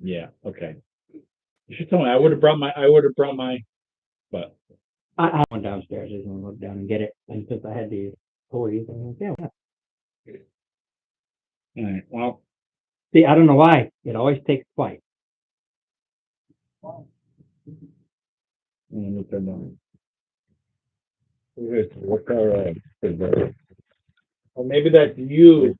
Yeah, okay. You should tell me. I would have brought my, but I went downstairs. I just want to look down and get it. And since I had these toys, I was like, yeah. all right. Well, See, I don't know why. It always takes twice. let me turn down. What's our well, maybe that's you.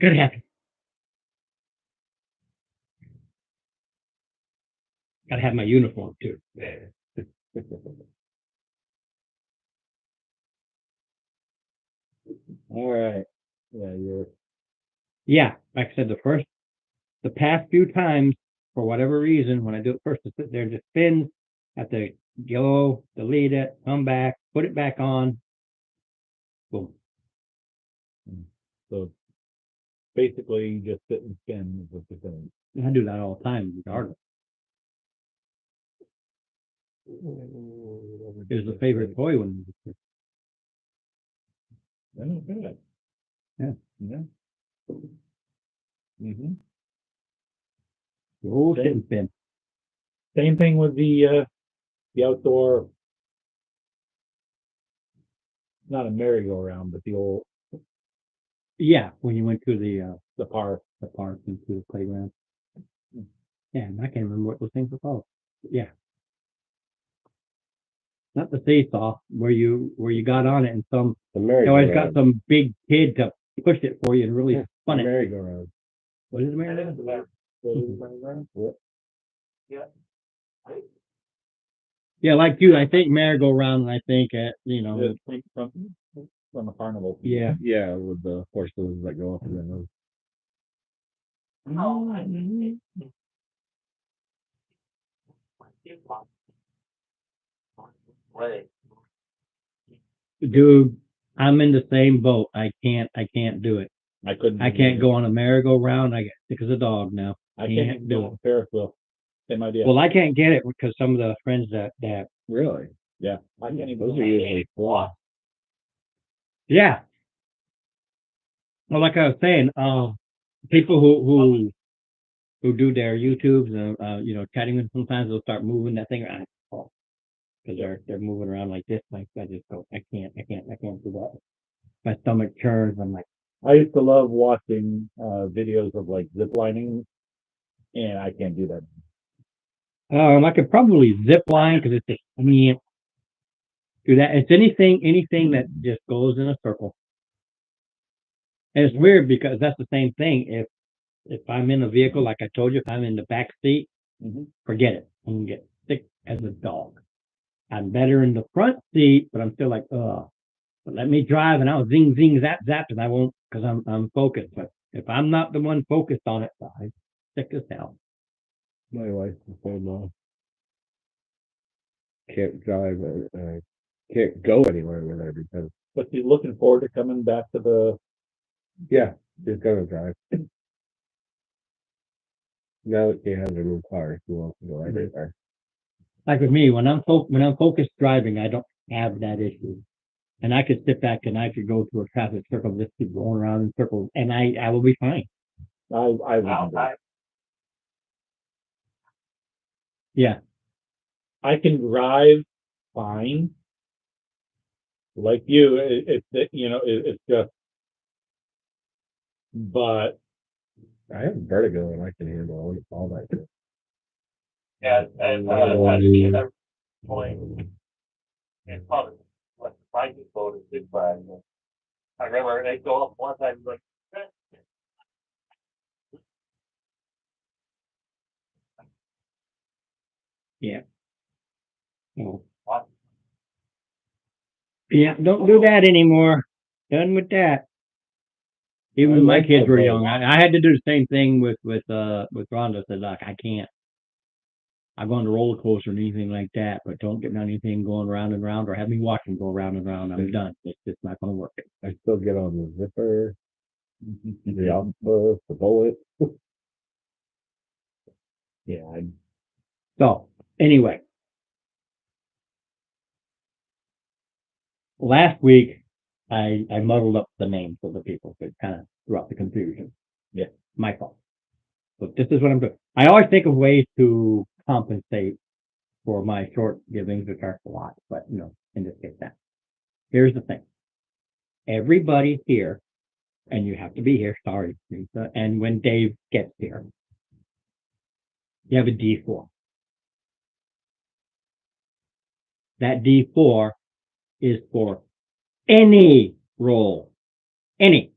Could happen. Gotta have my uniform too. All right. Yeah, you're. Yeah, like I said, the past few times, for whatever reason, when I do it first, to sit there and just spins, have to go, delete it, come back, put it back on. Boom. So basically, you just sit and spin is what you're saying. I do that all the time, regardless. It was a favorite toy when I don't do that. Yeah. Yeah. Mm-hmm. the old Okay. sit and spin. Same thing with the outdoor, not a merry-go-round, but the old Yeah, when you went to the park. the park and to the playground. Yeah, and I can't remember what those things were called. Yeah. Not the seesaw where you got on it and some The you always merry-go-round. got some big kid to push it for you and really Yeah, spun it. merry-go-round. What is it, merry-go-round? What? Yeah, like you, I think merry-go-round, and I think Yeah, from a carnival. yeah. Yeah, with the horses that go up and down. Dude, I'm in the same boat. I can't do it. I couldn't. I can't go on a merry-go-round. I get sick as a dog now. I can't even do go it. on Ferris wheel. Same idea. Well, I can't get it because some of the friends that Really? Yeah, I can't even. Those are usually flat. yeah. Well, like I was saying, people who do their YouTubes and chatting with them, sometimes they'll start moving that thing around because they're moving around like this. Like I just go, I can't do that. My stomach churns. I'm like, I used to love watching videos of like zip lining, and I can't do that. I could probably zip line because it's just I mean, do that. It's anything that just goes in a circle. And it's weird because that's the same thing. If I'm in a vehicle, like I told you, if I'm in the back seat, forget it. I'm gonna get sick as a dog. I'm better in the front seat, but I'm still like, ugh. But let me drive and I'll zing, zing, zap, zap, and I won't because I'm focused. But if I'm not the one focused on it, I'm sick as hell. My wife the same. Can't drive. Can't go anywhere with her because But she's looking forward to coming back to the. yeah, she's gonna drive. Now that she has a new car, she wants to go everywhere. Like with me, when I'm focused driving, I don't have that issue. And I could sit back and I could go through a traffic circle, just keep going around in circles, and I will be fine. I wouldn't do it. Yeah. I can drive fine. Like you, it's just. But I have vertigo and I can handle all that. Shit. Yeah, and at point, it's probably like the Vikings boat is big flag. I remember they go up one time like. Yeah. Oh. What? Yeah, don't do that anymore. Done with that. Even when my kids were young, I had to do the same thing with Rhonda. Said, like, I can't. I go on the roller coaster or anything like that, but don't get me on anything going round and round or have me watching go round and round. I'm done. It's just not going to work. I still get on the zipper The octopus, the bullet. Yeah, So anyway, last week I muddled up the names of the people, so it kind of threw out the confusion. Yeah. My fault. So this is what I'm doing. I always think of ways to compensate for my short givings, which are a lot, but you know, in this case, that. Here's the thing. Everybody here, and you have to be here, sorry, Lisa, and when Dave gets here, you have a D4. That D4 is for any roll. Any.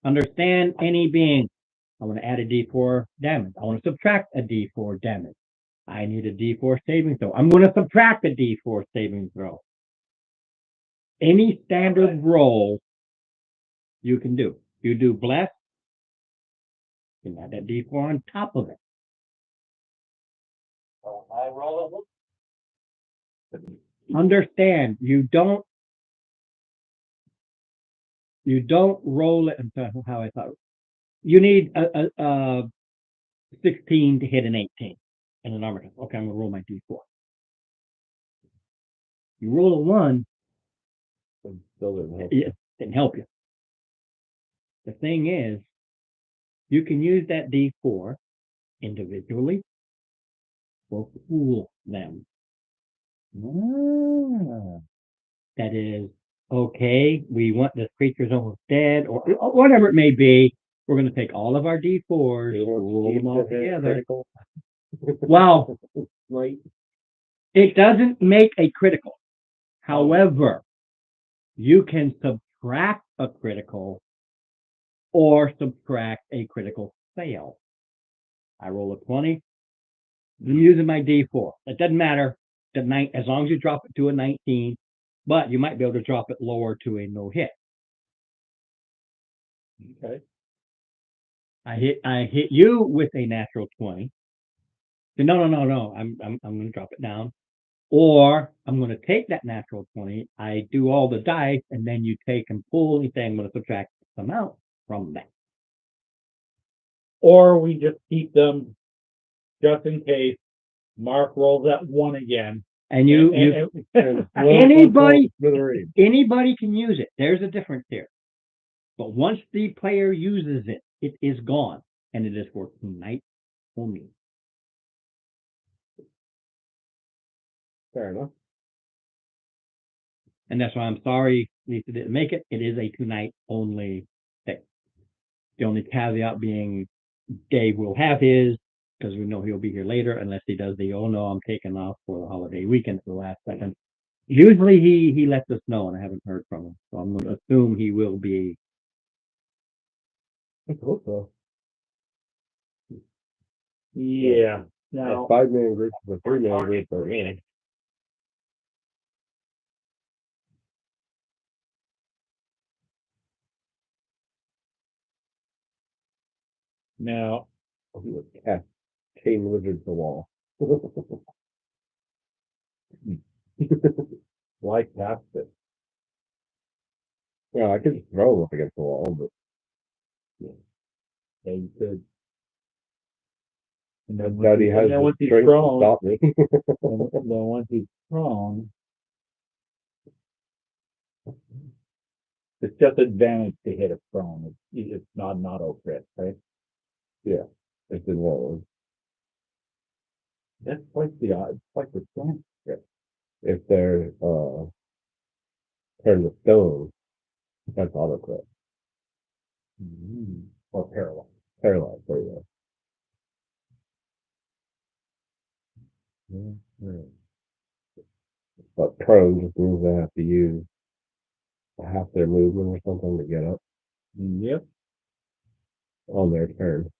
Understand any being. I want to add a D4 damage. I want to subtract a D4 damage. I need a D4 saving throw. I'm going to subtract a D4 saving throw. Any standard roll you can do. You do bless, you can add that D4 on top of it. So I roll it. Understand, you don't roll it. I'm sorry, how I thought. You need a 16 to hit an 18 in an armor. Okay, I'm gonna roll my D4. You roll a 1, Still didn't help. it didn't help you. The thing is, you can use that D4 individually or pool them. That is, okay, we want this creature's almost dead, or whatever it may be. We're going to take all of our D4s, roll them all together. Well, Right. it doesn't make a critical. However, you can subtract a critical or subtract a critical fail. I roll a 20. I'm using my D4. It doesn't matter. As long as you drop it to a 19, but you might be able to drop it lower to a no hit. okay. I hit you with a natural 20. So no. I'm going to drop it down. Or I'm going to take that natural 20. I do all the dice, and then you take and pull anything. I'm going to subtract some out from that. Or we just keep them just in case Mark rolls that 1 again. And you And Anybody- Smithereen. anybody can use it. There's a difference here. But once the player uses it, it is gone, and it is for tonight only. Fair enough. And that's why I'm sorry Lisa didn't make it. It is a tonight only thing. The only caveat being Dave will have his, because we know he'll be here later, unless he does the, oh no, I'm taking off for the holiday weekend at the last second. Usually he lets us know, and I haven't heard from him. So I'm going to assume he will be. I hope so. Yeah. A Now, 5-man group is a 3-man group or me. now, He would cast Chain Wizard the wall. why cast it? Yeah, I could just throw him up against the wall, but Yeah, you could. And I then doubt he has then once the he's strength to prone, stop me. then once he's prone, it's just advantage to hit a prone. It's not an auto crit, right? It's in one. That's like it's like the strength crit. If they're turned to stone, that's auto crit. Or paralyzed. Paralyzed, there you go. But prone just means they have to use half their movement or something to get up Yep. on their turn.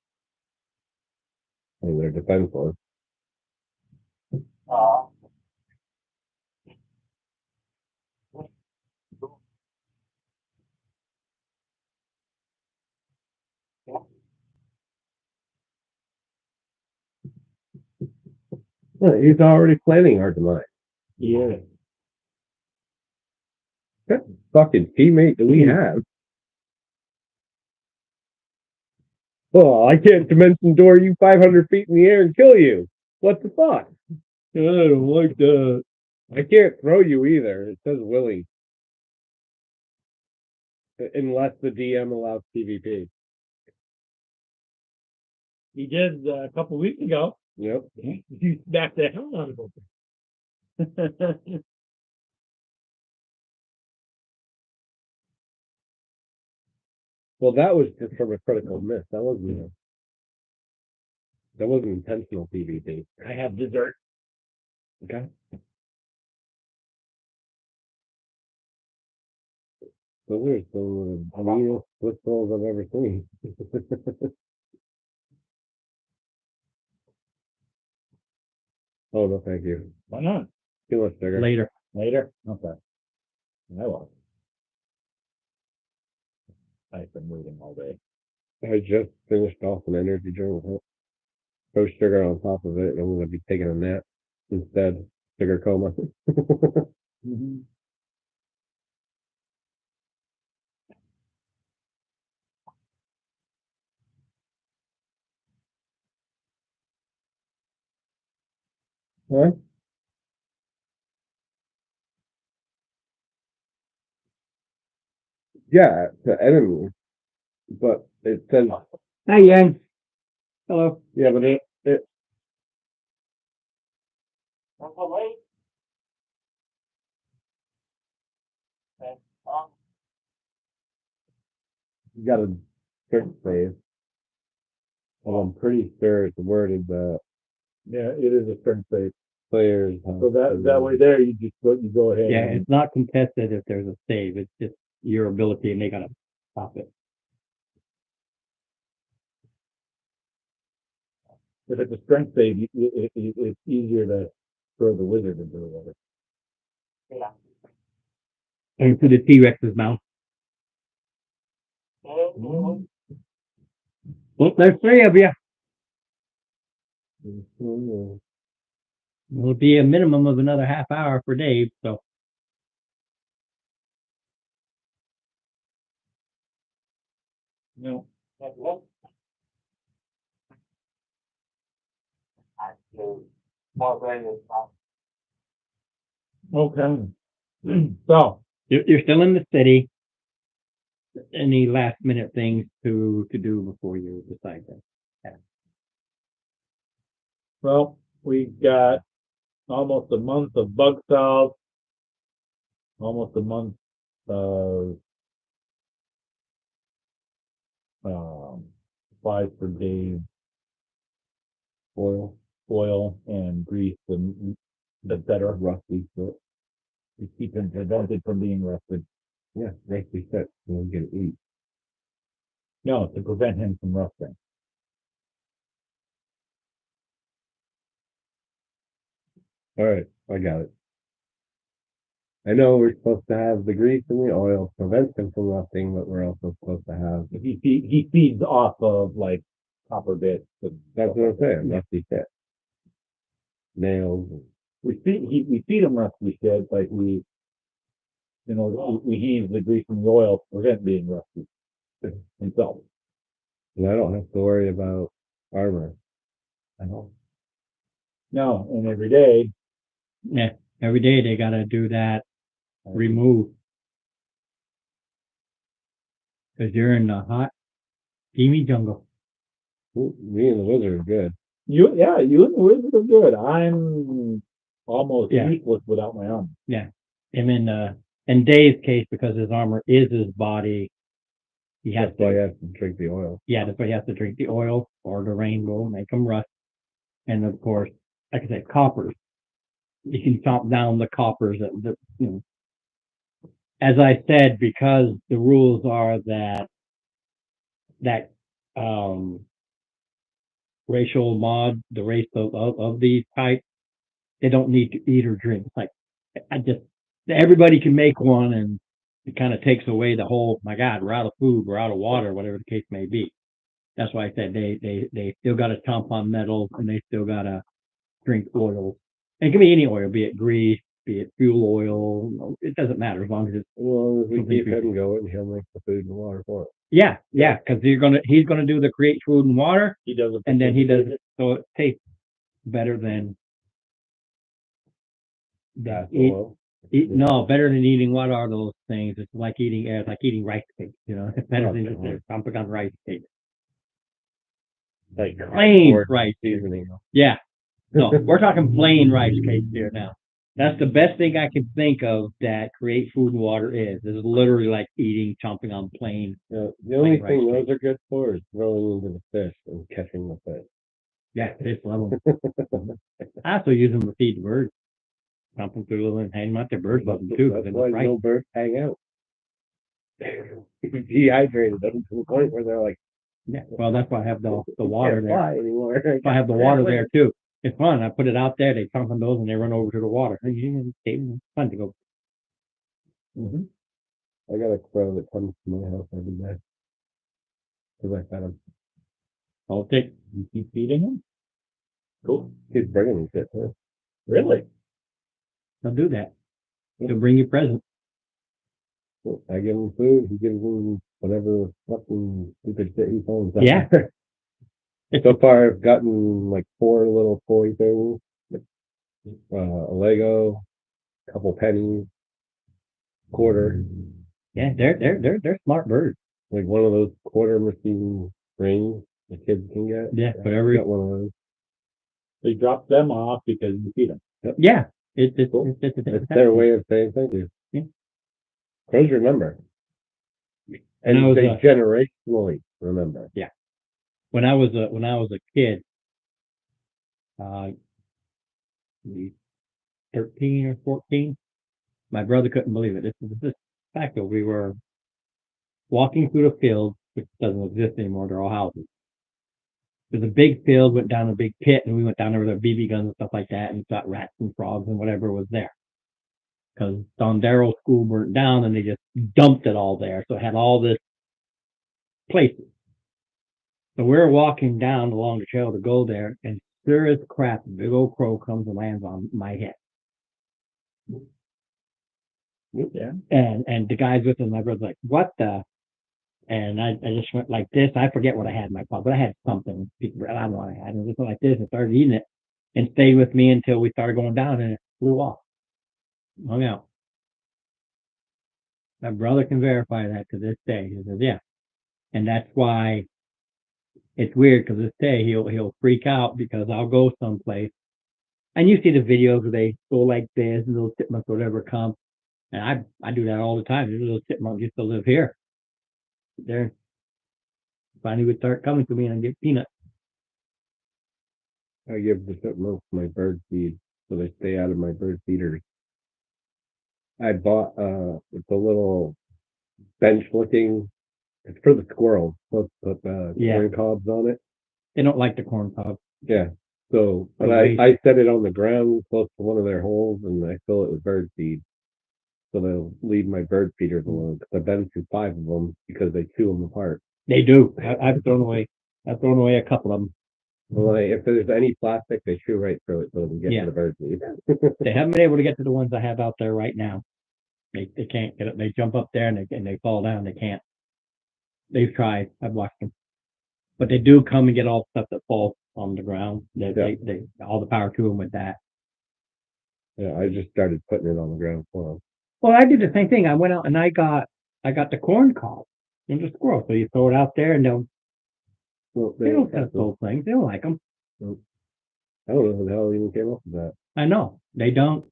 And they're defenseless. Well, he's already planning our demise. Yeah. But fucking teammate do we have? Oh, I can't dimension door you 500 feet in the air and kill you. What the fuck? I don't like that. I can't throw you either. It says willing. Unless the DM allows PvP. He did a couple weeks ago. Yep. You smacked the hell out of him. Well, that was just from a critical miss. That wasn't intentional PvP. I have dessert. Okay. Those are some of the meanest split rolls I've ever seen. Oh, no, thank you. Why not? Too much sugar. Later. Later? Okay. I will. I've been waiting all day. I just finished off an energy drink with it. Throw sugar on top of it, and I'm going to be taking a nap instead. Sugar coma. Mm-hmm. Huh? Yeah, the enemy. But it says, Hi, Yang. Hello. yeah, but it Uncle Lee? And, you got a trick save. Well, I'm pretty sure it's worded that Yeah, it is a strength save. players have So that way there, you go ahead. Yeah, and- it's not contested if there's a save. It's just your ability and they gotta stop it. If it's a strength save, it's easier to throw the wizard into the water. yeah. Into the T-Rex's mouth. Mhm. Well, there's three of you. Mhm. It'll be a minimum of another half hour for Dave, so. No. Mhm. I do. More than this, Okay. So, You're still in the city. Any last minute things to do before you decide that? well, we got almost a month of bug salve, almost a month of supplies for Dave, oil and grease and the better rusty, so to keep him prevented from being rusted. Yeah, nicely set. We'll get it eat. No, to prevent him from rusting. All right, I got it. I know we're supposed to have the grease and the oil prevent them from rusting, but we're also supposed to have. He feeds off of like copper bits. And That's stuff what I'm like that. saying. Rusty set. Nails. We feed him rusty shit, like we heave the grease and the oil to prevent being rusty himself. And I don't have to worry about armor. I know. No, and every day, Yeah, every day they gotta do that remove. Cause you're in the hot, steamy jungle. Me and the wizard are good. you and the wizard are good. I'm almost Yeah. useless without my armor. Him in Dave's case, because his armor is his body, he has That's why to, I have to drink the oil. yeah, that's why he has to drink the oil or the rainbow, make them rust. And of course, like I said, coppers. You can chop down the coppers as I said, because the rules are that racial mod, the race of these types, they don't need to eat or drink. It's like everybody can make one, and it kind of takes away the whole, my God, we're out of food, we're out of water, whatever the case may be. That's why I said they still got to chomp on metals, and they still got to drink oils. It can be any oil, be it grease, be it fuel oil, it doesn't matter as long as it's, As long as we Something keep for- him going, he'll make the food and water for it. yeah, because he's gonna do the create food and water, He does it. and then he does it so it tastes better than That's eat, all. no, better than eating, what are those things? It's like eating rice cakes, it's better than just Okay. dumping on rice cakes. Like Plain cardboard rice cake. seasoning. Yeah. No, we're talking plain rice cakes here now. That's the best thing I can think of that create food and water is literally like chomping on plain. Yeah, the only Plain thing rice those are good for is throwing into the fish and catching the fish. Yeah, fish love them. I also use them to feed the birds. Dump them through and hang them out there. Birds love them too. 'Cause That's they why look right. no birds hang out. Dehydrated them to the point where they're like, Yeah. Well, that's why I have the water can't there. fly anymore. That's why I have the water there too. It's fun. I put it out there. They jump on those and they run over to the water. It's fun to go. I got a crow that comes to my house every day. Cause I fed him. I'll take. You keep feeding him? Cool. He's bringing me shit too. Really? I'll do that. He'll bring you presents. I give him food, he gives him whatever fucking stupid shit he finds. out Yeah. there. So far, I've gotten like 4 little toy things, a Lego, a couple pennies, quarter, Yeah, they're smart birds. like one of those quarter machine rings the kids can get. Yeah, I whatever. got one of those. They drop them off because you feed them. Yeah, it's It's their way of saying thank you. Yeah. Crows remember, And I and was, they generationally remember. when I was a kid, 13 or 14, my brother couldn't believe it. This is fact that we were walking through the field, which doesn't exist anymore. They're all houses. There's a big field, went down a big pit, and we went down there with our BB guns and stuff like that, and shot rats and frogs and whatever was there. Because Don Darrow School burnt down, and they just dumped it all there, so it had all this places. So we're walking down along the trail to go there, and sure as crap, a big old crow comes and lands on my head. Yeah. And the guys with him, my brother's like, what the? And I just went like this. I forget what I had in my paw, but I had something. I don't know what I had. And it just went like this and started eating it and stayed with me until we started going down and it flew off. Hung out. My brother can verify that to this day. He says, yeah. And that's why it's weird because this day he'll freak out because I'll go someplace and you see the videos where they go like this and little chipmunks or whatever come. And I do that all the time. There's a little chipmunk used to live here. There. Finally would start coming to me and I'd get peanuts. I give the chipmunks my bird feed, so they stay out of my bird feeders. I bought it's a little bench looking. It's for the squirrels. Let's put Yeah. corn cobs on it. They don't like the corn cob. Yeah. So, but Wait. I set it on the ground close to one of their holes, and I fill it with bird feed. So they'll leave my bird feeders alone. Because I've been through 5 of them because they chew them apart. They do. I've thrown away a couple of them. Well, if there's any plastic, they chew right through it so they can get Yeah. to the bird feed. They haven't been able to get to the ones I have out there right now. They can't get it. They jump up there and they fall down. They can't. They've tried. I've watched them, but they do come and get all the stuff that falls on the ground. They all the power to them with that. Yeah, I just started putting it on the ground for them. Well, I did the same thing. I went out and I got the corn cob and the squirrel. So you throw it out there and Well, they don't touch those things. They don't like them. I don't know who the hell even came up with that. I know they don't.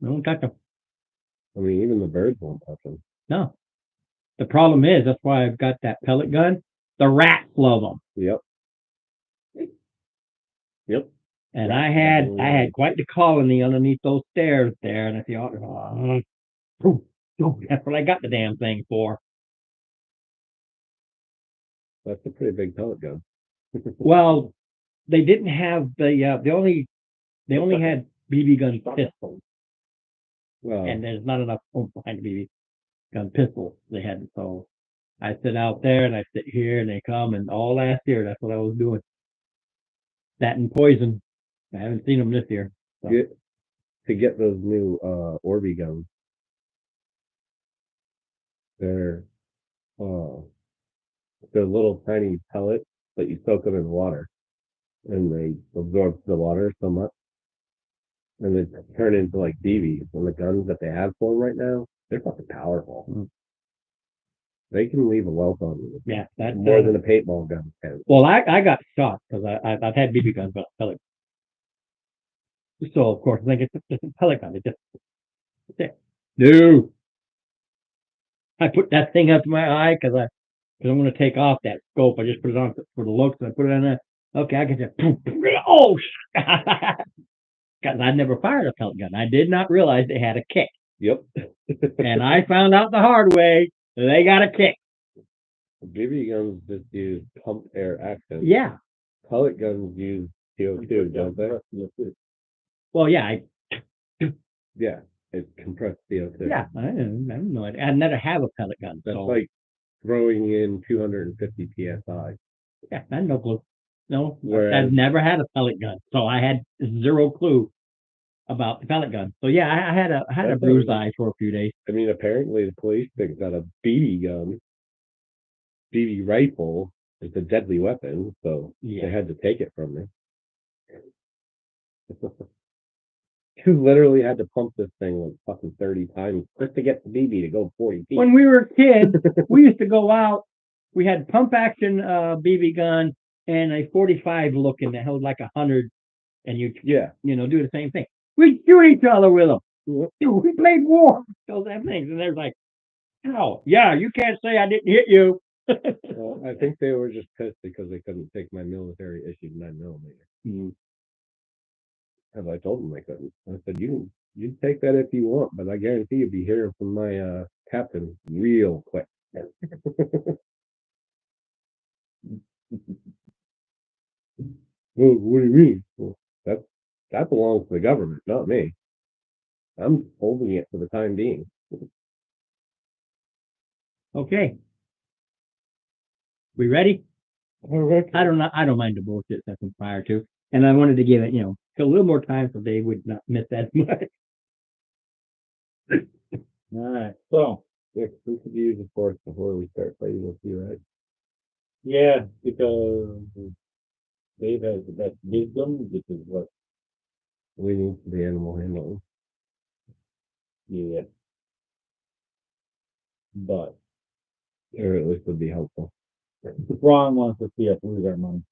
They don't touch them. I mean, even the birds won't touch them. No. The problem is that's why I've got that pellet gun. The rats love them. Yep. Yep. And I had quite the colony underneath those stairs there, and I thought, that's what I got the damn thing for. That's a pretty big pellet gun. Well, they didn't have they only had BB gun pistols, Well, and there's not enough room behind the BB gun pistols they had. So I sit out there and I sit here, and they come, and all last year that's what I was doing. That and poison. I haven't seen them this year. So. yeah, to get those new Orbi guns. They're little tiny pellets, but you soak them in water, and they absorb the water so much, and they turn into like BBs. And the guns that they have for them right now, they're fucking powerful. Mm. They can leave a welt on you. Yeah, that's More than a paintball gun can. Well, I got shot because I've had BB guns, but pellet. So of course, I think it's just a pellet gun. It just no. I put that thing up to my eye because I'm going to take off that scope. I just put it on for the looks, and I put it on there. Okay, I can just oh, because I never fired a pellet gun. I did not realize they had a kick, Yep. and I found out the hard way they got a kick. BB guns just use pumped air action. Yeah. Pellet guns use CO2, don't they? Well, yeah, Yeah, it's compressed CO2. I don't know. I never have a pellet gun. That's So, like throwing in 250 psi. yeah, I had no clue. No, Whereas- I've never had a pellet gun, so I had zero clue about the pellet gun. So yeah, I had a That's bruised alright. eye for a few days. I mean, apparently the police think that a BB gun, BB rifle, is a deadly weapon, so Yeah. they had to take it from me. You literally had to pump this thing like fucking 30 times just to get the BB to go 40 feet. When we were kids, we used to go out. We had pump action BB gun and a 45 looking that held like 100, and you Yeah. do the same thing. We shoot each other with them. Yep. We played war, those damn things, and they're like, "Ow, yeah, you can't say I didn't hit you." Well, I think they were just pissed because they couldn't take my military issued 9mm. As I told them they couldn't. I said, you can take that if you want, but I guarantee you'll be hearing from my captain real quick. Well, what do you mean? Well, that belongs to the government, not me. I'm holding it for the time being. Okay, we ready? All right. I don't mind the bullshit session prior to, and I wanted to give it, a little more time so they would not miss as much. All right, so, Yeah, we could use the force before we start fighting with you, right? yeah, because Dave has the best wisdom, which is what, We need the animal handling. yeah. But Or at least would be helpful. Ron wants to see us lose our money.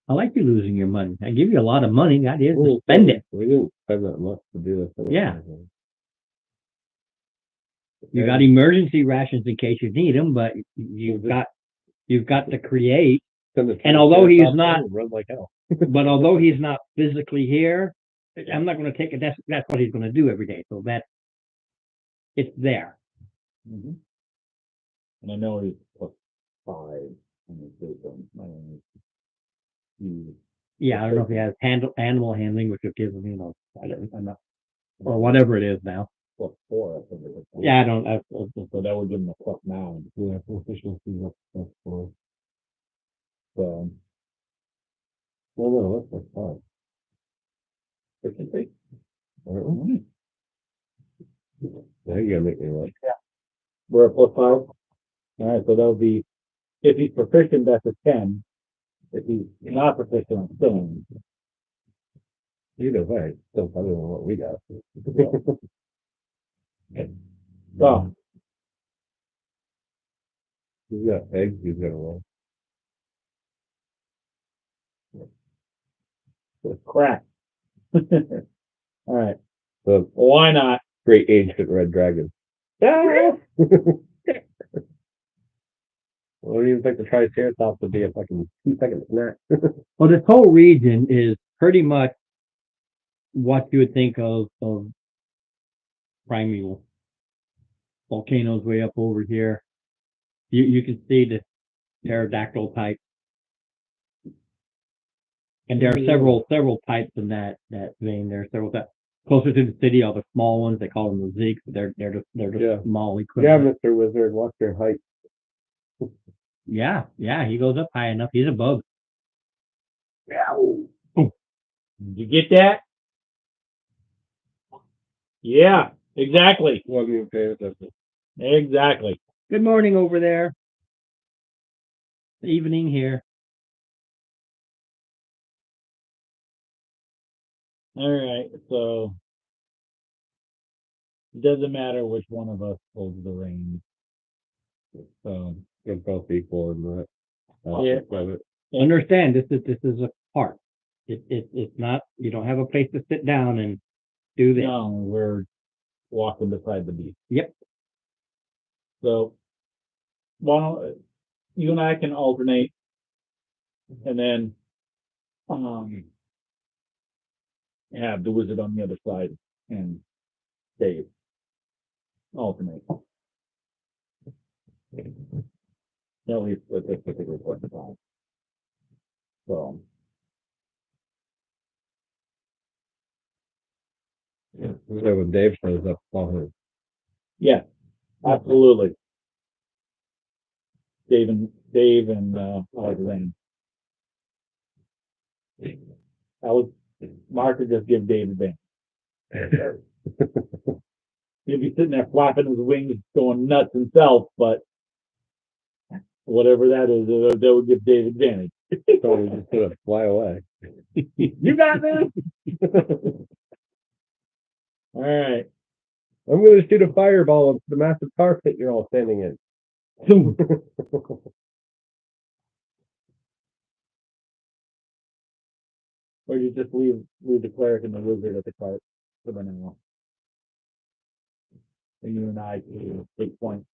I like you losing your money. I give you a lot of money. That is to Well, spend it. We didn't spend that much to do this. Yeah. You got emergency rations in case you need them, but you've got to create. And although he's not- run like hell. But although he's not physically here, I'm not going to take it. That's what he's going to do every day. So it's there. Mm-hmm. And I know he's +5 in his wisdom. I mean, Yeah, I don't know if he has animal handling, which will give him, I'm not, or whatever it is now. +4, I think it was. Yeah, I don't. So that would give him a +9. Yeah, proficiency up +4. So, No, that's fine. efficiency. Now you gotta make me like. We're at +5. All right, so that would be, if he's proficient, that's a 10. If he's not proficient, it's still. Either way, it's still better than what we got. So, He's got eggs, he's got a roll. crap. All right, The why not? great ancient red dragon. I don't even think the Triceratops would be a fucking 2-second snack. Well, this whole region is pretty much what you would think of primeval. Volcanoes way up over here. You can see the pterodactyl type. And there are several types in that vein. There are several types. Closer to the city are the small ones. They call them the Zeeks. They're just Yeah. small Yeah, equivalent. Mr. Wizard, what's your height? Yeah, he goes up high enough. He's a bug. Did you get that? Yeah, exactly, Wasn't even paying attention. exactly. Good morning over there. Evening here. All right, so it doesn't matter which one of us holds the reins. So, They're both equal in that. Yeah. aspect of it. Understand, this is a part. It's not, you don't have a place to sit down and do this. no, we're walking beside the beast. Yep. So, why don't you and I can alternate, and then, have the wizard on the other side and Dave alternate. At least with this particular point in time. So, So when Dave shows up, call him. yeah, absolutely. Dave and Alexander. Mark would just give Dave a bang. He'd be sitting there flapping his wings, going nuts himself, but whatever that is, that would give Dave advantage. So we just gonna fly away. You got this? All right. I'm gonna shoot a fireball into the massive tar pit you're all standing in. Or you just leave the cleric and the wizard at the cart for the now. And you and I can take point.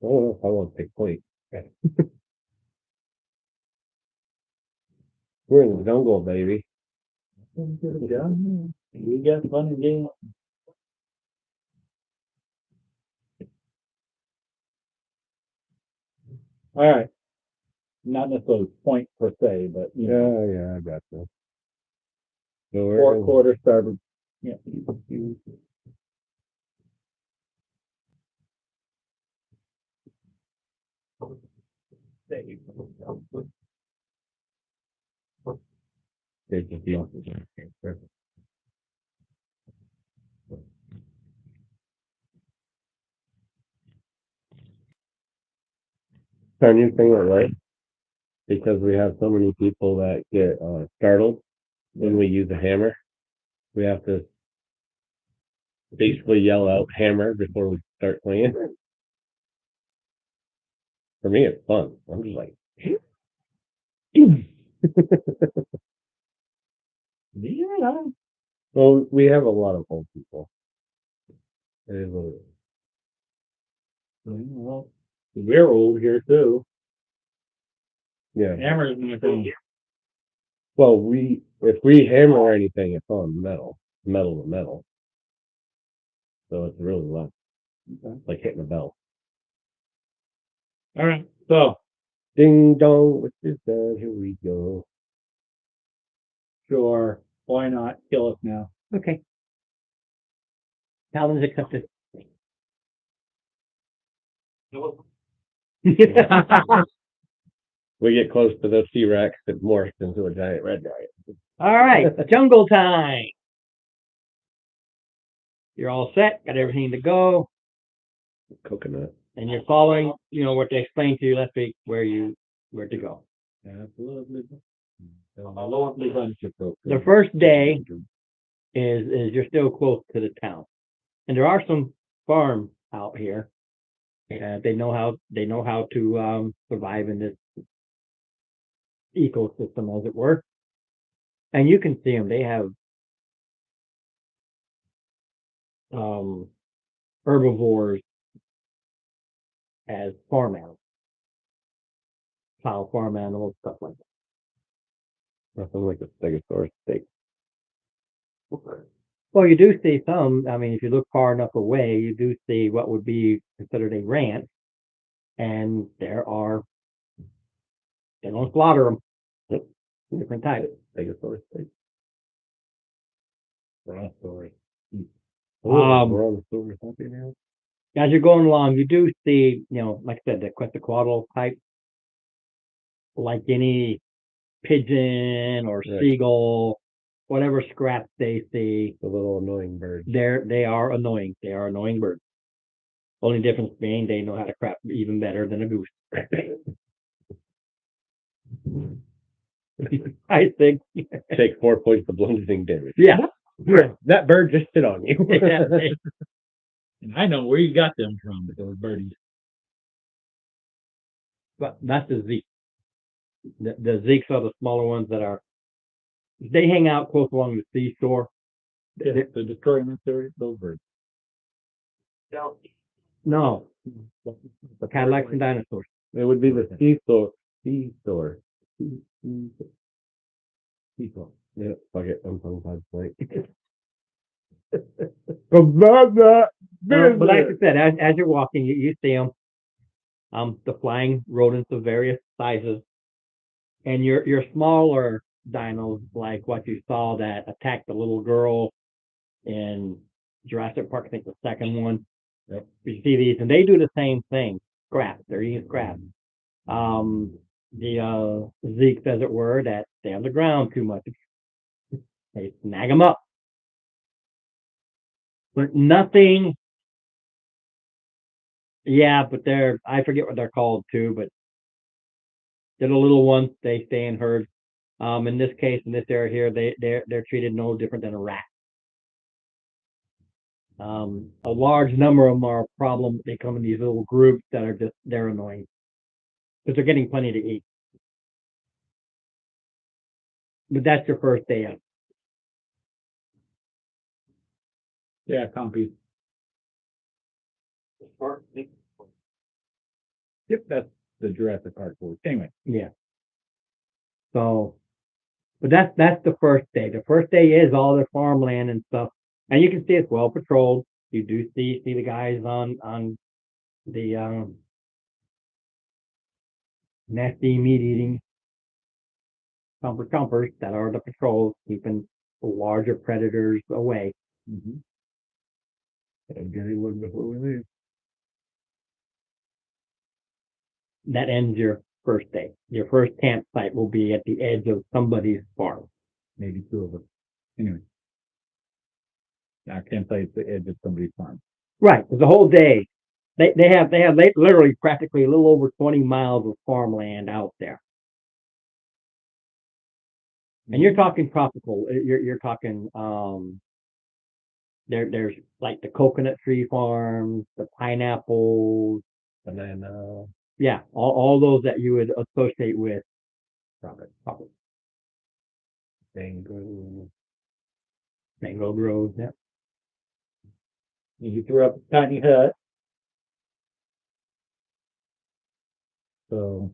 I don't know if I want to take point. We're in the jungle, baby. We got fun and games. All right. Not necessarily point per se, but you know, Yeah, I got you. So we're four in- quarter starboard. Yeah. It's just not- Perfect. Our new thing at light, because we have so many people that get startled when we use a hammer, we have to basically yell out hammer before we start playing. For me, it's fun. I'm just like, Yeah. well, we have a lot of old people. It is what it is. Well, we're old here too. Yeah. Hammer's nothing. Well, if we hammer anything, it's on metal to metal. So it's really loud, like hitting a bell. All right. So Ding dong, which is that? Here we go. sure, why not kill us now? Okay. Challenge accepted. We get close to the T-Rex, it morphs into a giant red dragon. All right, jungle time. You're all set, got everything to go, Coconut. and you're following, what they explained to you last week where to go. Absolutely. A lovely bunch of folks. The first day is you're still close to the town, and there are some farms out here. They know how to survive in this ecosystem, as it were. And you can see them. They have herbivores as farm animals, fowl farm animals, stuff like that. Nothing like a stegosaurus steak. Well, you do see some. I mean, if you look far enough away, you do see what would be considered a ranch, and they don't slaughter them. Different types. Stegosaurus steak. Story. We're on the silver happy now. As you're going along, you do see, like I said, the Quetzalcoatl type, like any pigeon or Right. seagull, whatever scraps they see, The little annoying bird. they are annoying. They are annoying birds. Only difference being they know how to crap even better than a goose. I think. Take 4 points of bludgeoning damage. Yeah. That bird just shit on you. And I know where you got them from, those birdies. But that's the Zeke. The Zeeks are the smaller ones that are. They hang out close along the seashore. Yeah, to destroy them, those birds. Chelsea. No, the Cadillacs and dinosaurs. It would be the seesaw. Seesaw. People. Yeah, fuck it. I'm tongue tied tonight. But like I said, as you're walking, you see them. The flying rodents of various sizes, and your smaller dinos, like what you saw that attacked the little girl in Jurassic Park, I think the second one. Yep. You see these, and they do the same thing. Scrap. They're eating scrap. The Zeeks, as it were, that stay on the ground too much. They snag them up. But nothing. Yeah, but I forget what they're called too, but they're the little ones. They stay in herds. In this case, in this area here, they're treated no different than a rat. A large number of them are a problem. They come in these little groups that are they're annoying because they're getting plenty to eat. But that's your first day out. Yeah, compies. Yep, that's the Jurassic Park board. Anyway. Yeah. So, but that's the first day. The first day is all the farmland and stuff, and you can see it's well patrolled. You do see the guys on the nasty meat eating chompers that are the patrols, keeping the larger predators away. Mm-hmm. I'm getting one before we leave. That ends your first day. Your first campsite will be at the edge of somebody's farm. Maybe two of them. Anyway. Our campsite's the edge of somebody's farm. Right, because the whole day they literally practically a little over 20 miles of farmland out there. And you're talking tropical. You're talking there's like the coconut tree farms, the pineapples, Banana. yeah, all those that you would associate with tropical. Mango groves, yeah. You threw up a tiny hut. So.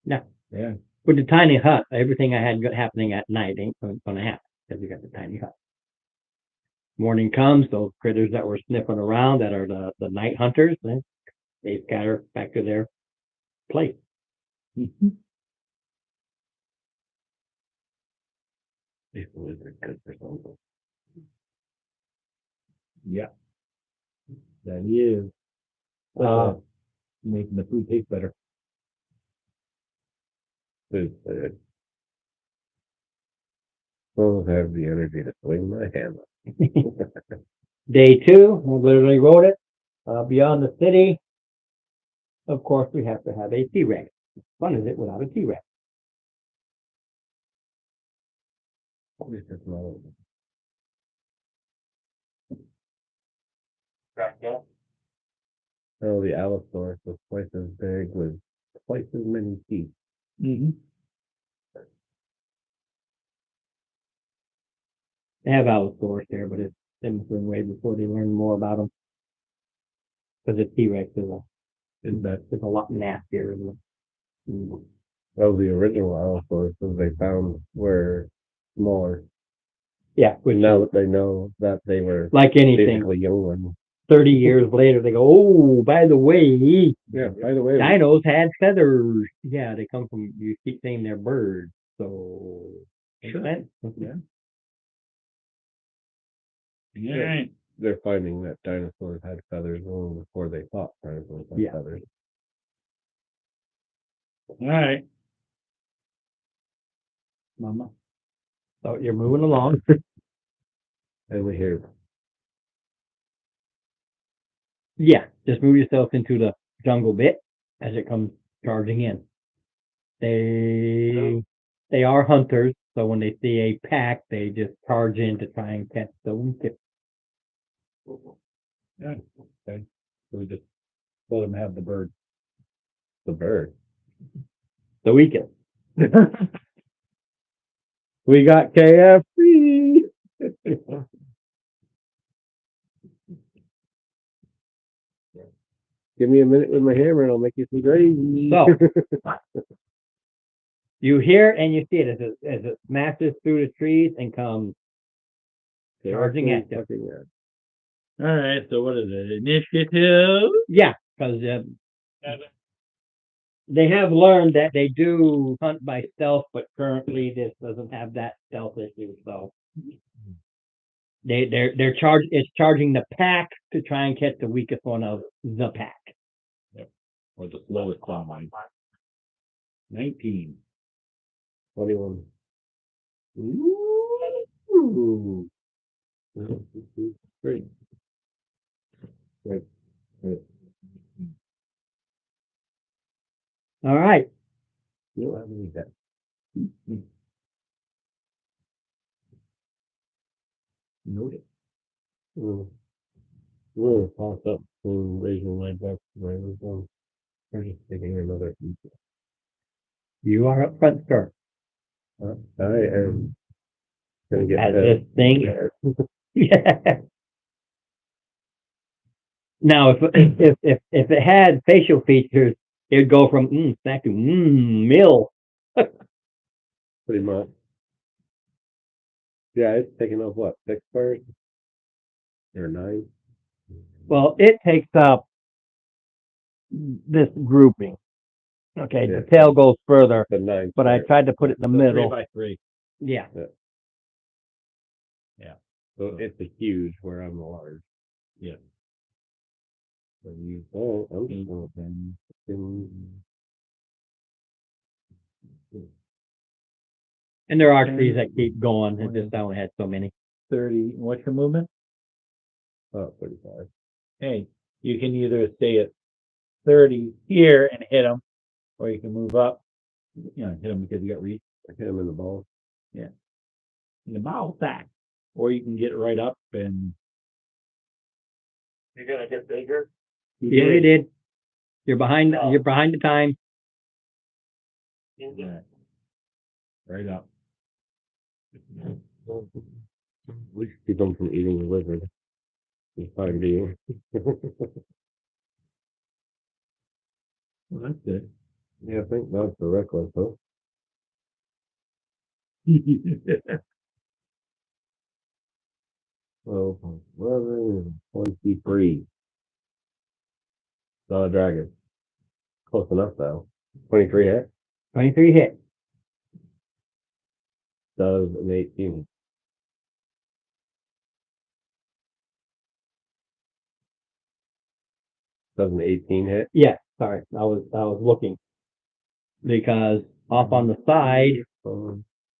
Yeah. Yeah. With the tiny hut, everything I had happening at night ain't going to happen because you got the tiny hut. Morning comes, those critters that were sniffing around that are the night hunters, they scatter back to their place. Mm-hmm. These foods are good for something. Yeah. That is. Making the food taste better. Food's good. I'll have the energy to swing my hammer. Day 2, we literally wrote it. Beyond the city, of course, we have to have a T-Rex. Fun is it without a T-Rex? Dracula. Oh, the Allosaurus was twice as big with twice as many teeth. Mm-hmm. They have Allosaurus there, but it's been way before they learn more about them. Because the T-Rex is a lot nastier. Well, the original Allosauruses they found were smaller. Yeah, And now that they know that they were like anything, basically young ones. 30 years later, they go, oh, by the way, Yeah, by the way, dinos had feathers. Yeah, they come from, you keep saying they're birds. So, makes sense. Yeah. All right. they're finding that dinosaurs had feathers long before they thought dinosaurs had Yeah. feathers. All right. Mama. So you're moving along. And we hear, Yeah, just move yourself into the jungle bit as it comes charging in. They are hunters, so when they see a pack, they just charge in to try and catch the weakest. Yeah, okay. So we just let them have the bird. the bird. The weakest. We got KFC. Give me a minute with my hammer and I'll make you some gravy. So you hear and you see it as it smashes through the trees and comes charging at you. Fucking, All right. So what is it? Initiative. Yeah, because they have learned that they do hunt by stealth, but currently this doesn't have that stealth issue. So they're charged. It's charging the pack to try and catch the weakest one of the pack. Or the slowest one. 19. 21. Ooh. Great. Right. All right. You don't have any that. Noted. We're tossed up and raising my back right down. Or just taking another. You are up front, sir. I am gonna get As fed. this thing. Yeah. Now, if it had facial features, it'd go from snack to meal. Pretty much. Yeah, it's taking up what, 6 birds? Or 9? Well, it takes up this grouping. Okay, Yeah. the tail goes further, The 9. but I tried to put it in the So 3 middle. by 3. Yeah. So it's a huge where I'm large. Yeah. So you don't, I'm Eight, still 10. And there are trees that keep going. It just only had so many. 30. What's your movement? 35. Hey, you can either stay at 30 here and hit them, or you can move up. Hit them because you got reach I hit him in the ball. in the mouth sack, or you can get right up and. You're gonna get bigger. Yeah, they did. You're behind. You're behind the time. Yeah. Right up. We should keep them from eating the lizard. It's fine to you. Well, that's good. Yeah, I think that's the reckless, huh? 12, 11, 23. Not a dragon. Close enough though. 23 hit. 23 hit. Does an 18. Does an 18 hit? Yeah. Sorry, I was looking because off on the side,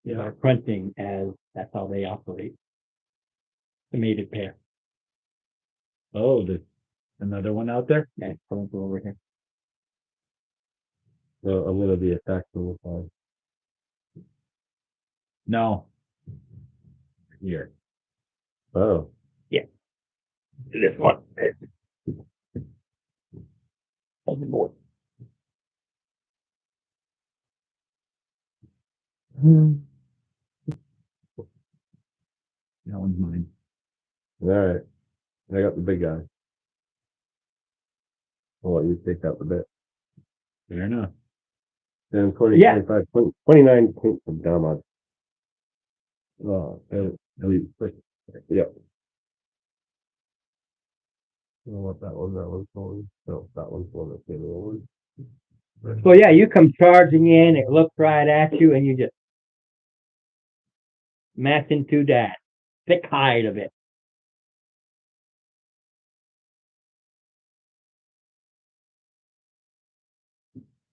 they're crunching as that's how they operate. The mated pair. Oh, there's another one out there? Yeah, coming from over here. So I'm gonna be attacked from the side. No. Here. Oh. This one. Open board. That one's mine. Alright. I got the big guy. I'll let you take out the bit. Fair enough. Then 20, Yeah. 25, 20, 29 points of damage. Oh, yep. I don't know what that one's going. No, that one's the one that's getting over. So yeah, you come charging in, it looks right at you, and you just smash into that thick hide of it.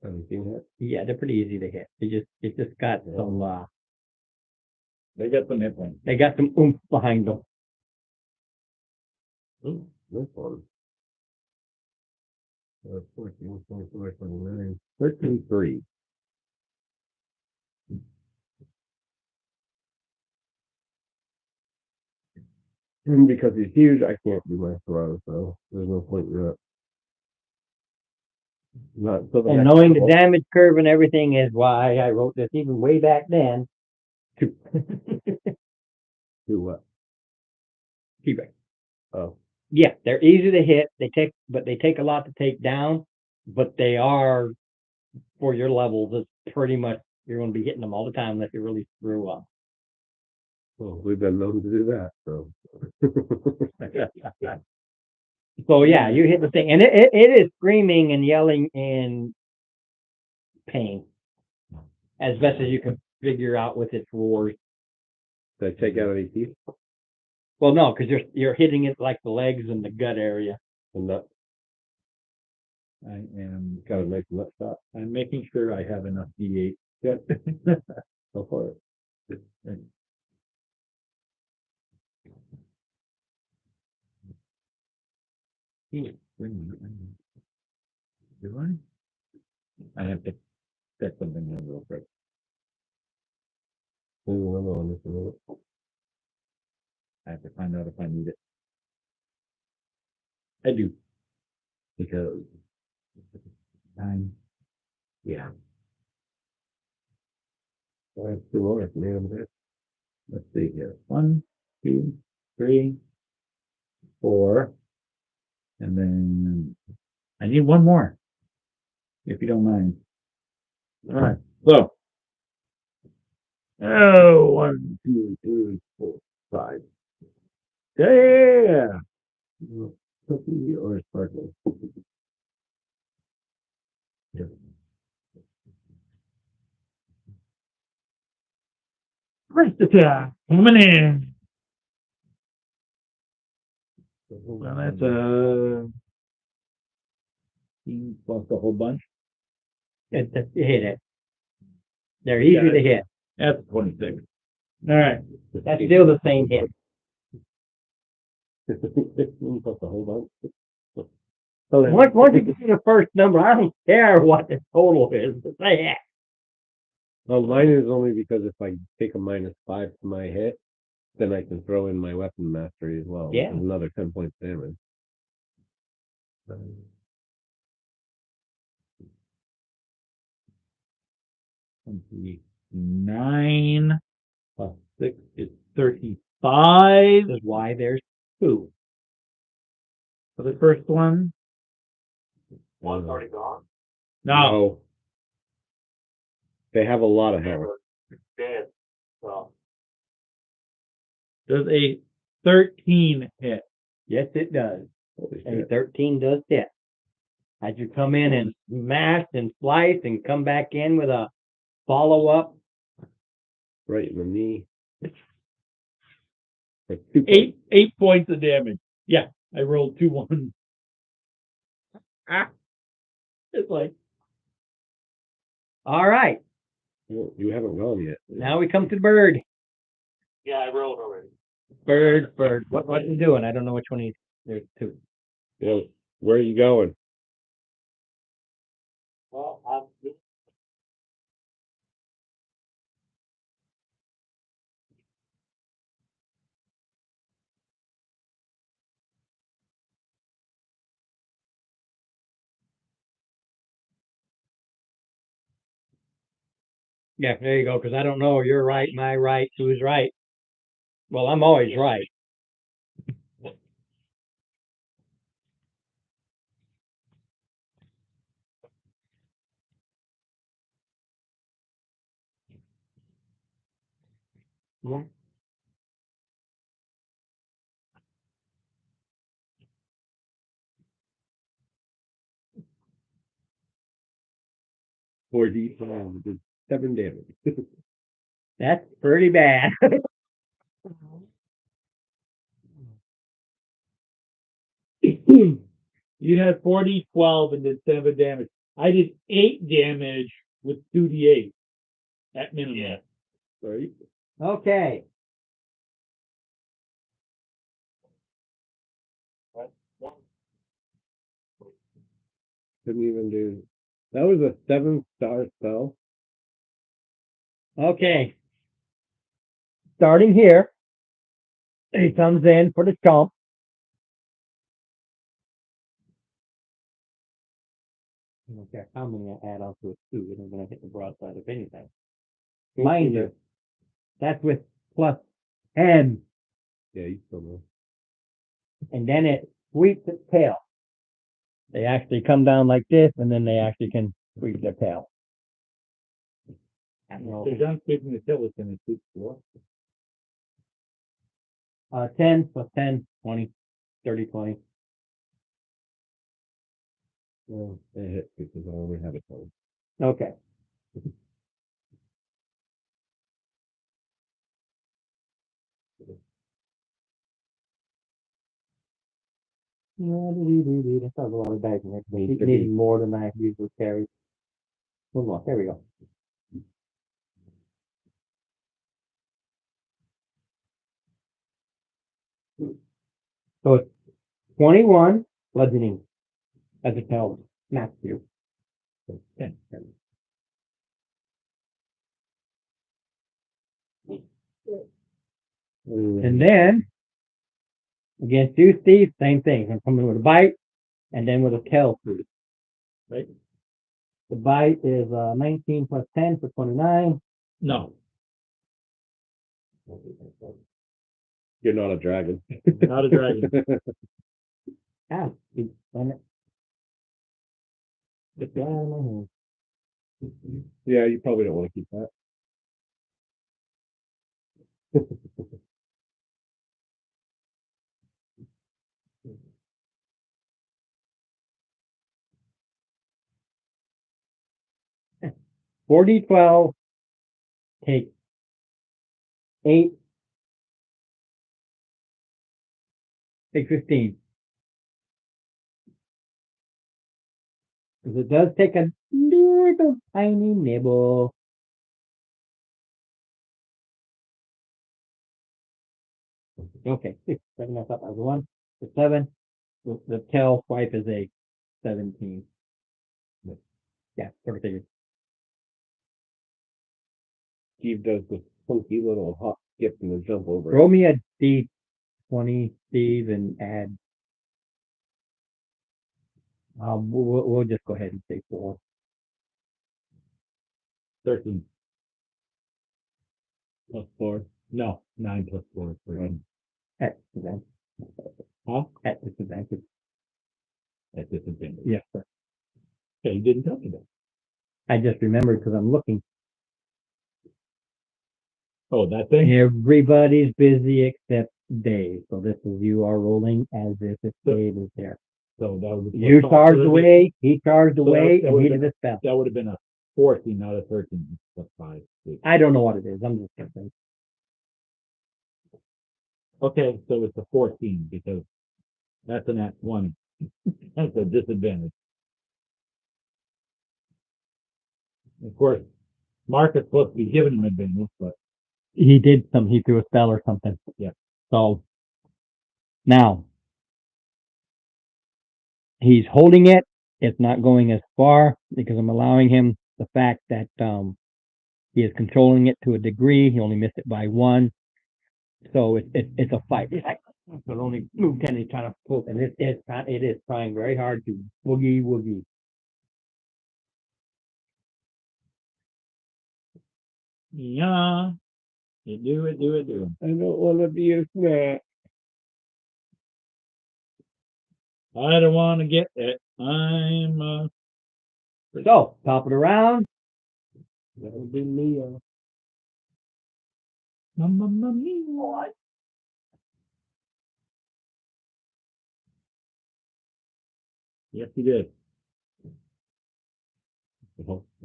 Anything hit? Yeah, they're pretty easy to hit. It just got some They got some hit points. They got some oomph behind them. Oh, this one. 14, 24, 29, 13, 3. And because he's huge, I can't do my throw, so there's no point in that. Not so the And next knowing the level. damage curve and everything is why I wrote this even way back then. Do what? T-Rex. Oh, Yeah, they're easy to hit. But they take a lot to take down. But they are, for your levels, it's pretty much you're going to be hitting them all the time unless you really screw up. well, we've been known to do that, so. So yeah, you hit the thing, and it is screaming and yelling in pain, as best as you can figure out with its roars. Did I take out any teeth? Well, no, because you're hitting it like the legs and the gut area. And nut, I am, got a nice nut shot. I'm making sure I have enough D8. Yeah. Go for it. Do I? I have to set something in real quick. There's another one. There's another one. I have to find out if I need it. I do. Because time. Yeah. I have 2 more. Man, Let's see here. 1, 2, 3, 4. And then I need one more. If you don't mind. All right. So. Oh, 1, 2, 3, 4, 5. Yeah. cookie or sparkling. First attack coming in. Well, that's plus the whole bunch. You hit it. They're easy to hit. That's 26. All right. That's still the same hit. 15 plus the whole bunch. So once you get to the first number, I don't care what the total is. But say it. Well, mine is only because if I take a -5 to my hit, then I can throw in my weapon mastery as well. Yeah. Which is another 10 points damage. 29 plus 6 is 35. This is why there's 2. For the first one. One's already gone. No. They have a lot of health. It's dead. So Does a 13 hit? Yes, it does. Holy And shit. 13 does hit. As you come in and smash and slice and come back in with a follow-up. Right in the knee. Like 2 points. 8 points of damage. Yeah, I rolled 2 1s. It's like, All right. You haven't gone yet. Now we come to the bird. yeah, I rolled already. Bird. What are you doing? I don't know which one he's. There's 2. You know, where are you going? Well, I'm Yeah, there you go. Because I don't know. You're right. My right. Who's right? Well, I'm always right. Yeah. Four D5 did 7 damage. That's pretty bad. you had 40, 12, and did 7 damage. I did 8 damage with 2d8 at minimum. Yeah. Right? Okay. Couldn't even do. That was a 7-star spell. Okay. Starting here. He comes in for the chomp. I don't care how many I add on to it too, it ain't gonna hit the broadside of anything. Mind you, that's with plus 10, Yeah, you still know. and then it sweeps its tail. They actually come down like this, and then they actually can sweep their tail. I don't know. They're done sweeping the tail, it's gonna sweep the floor. 10 plus 10, 20, 30, 20. Well, it hit because I only have it on. Okay. That's not a lot of bags in there. He's needing more than I usually carry. One more. There we go. So it's 21 bludgeoning as a tail smack you. So 10. And then against you, Steve, same thing. I'm coming with a bite and then with a tail sweep. Right? The bite is 19 plus 10 for 29. No, You're not a dragon. not a dragon. Ah, damn it. Get that out of my hand. Yeah, you probably don't want to keep that. Four D12, take 8, take 15. Because it does take a little tiny nibble. Okay, 6, 7, I thought that was 1. The 7, the tail swipe is a 17. Yeah, sort of figured. Steve does this funky little hop, skip, and a jump over. Roll me a D20, Steve, and add. We'll just go ahead and say 4. 13. Plus 4. No, 9 plus 4 is 13. At disadvantage. Huh? At disadvantage. At disadvantage. Yes, sir. Okay, you didn't tell me that. I just remembered because I'm looking. Oh, that thing? Everybody's busy except Dave. So this is you are rolling as if Dave is there. So that would be. You charged away, he charged away, that and he would've did been- a spell. That would have been a 14, not a 13. Plus 5. I don't know what it is. I'm just guessing. Okay, so it's a 14 because that's an at 20. That's a disadvantage. Of course, Mark is supposed to be giving him advantage, but He did some. He threw a spell or something. Yeah. So now he's holding it. It's not going as far because I'm allowing him the fact that he is controlling it to a degree. He only missed it by 1. So it's a fight. He's like, but only move 10. He's trying to pull, and it is trying very hard to woogie. yeah, you do it. I don't want to be a snack. I don't want to get it. I'm So top of the round. That would be Leo. Mamma mia. Yes, you did.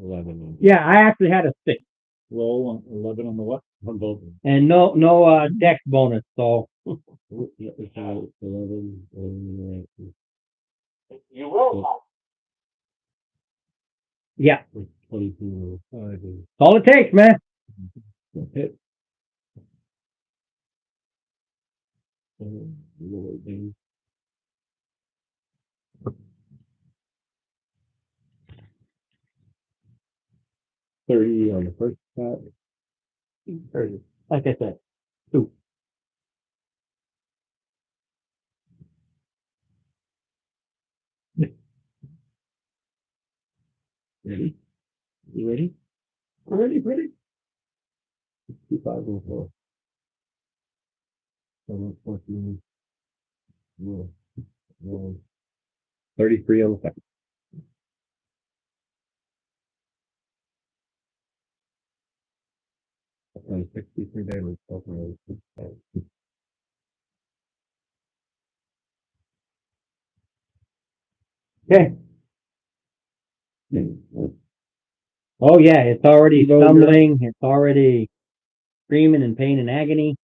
11. Yeah, I actually had a 6 Roll on 11 on the what? On both. and no dex bonus. So Yeah, it's 11. And, You will. yeah, 22. all it takes, man. Hit. $30 on the first shot. 30. Like I said, 2. Ready? You ready? Ready. 2004. 14. 33 on the second. 63 damage. Okay. Oh yeah, it's already stumbling. It's already screaming in pain and agony.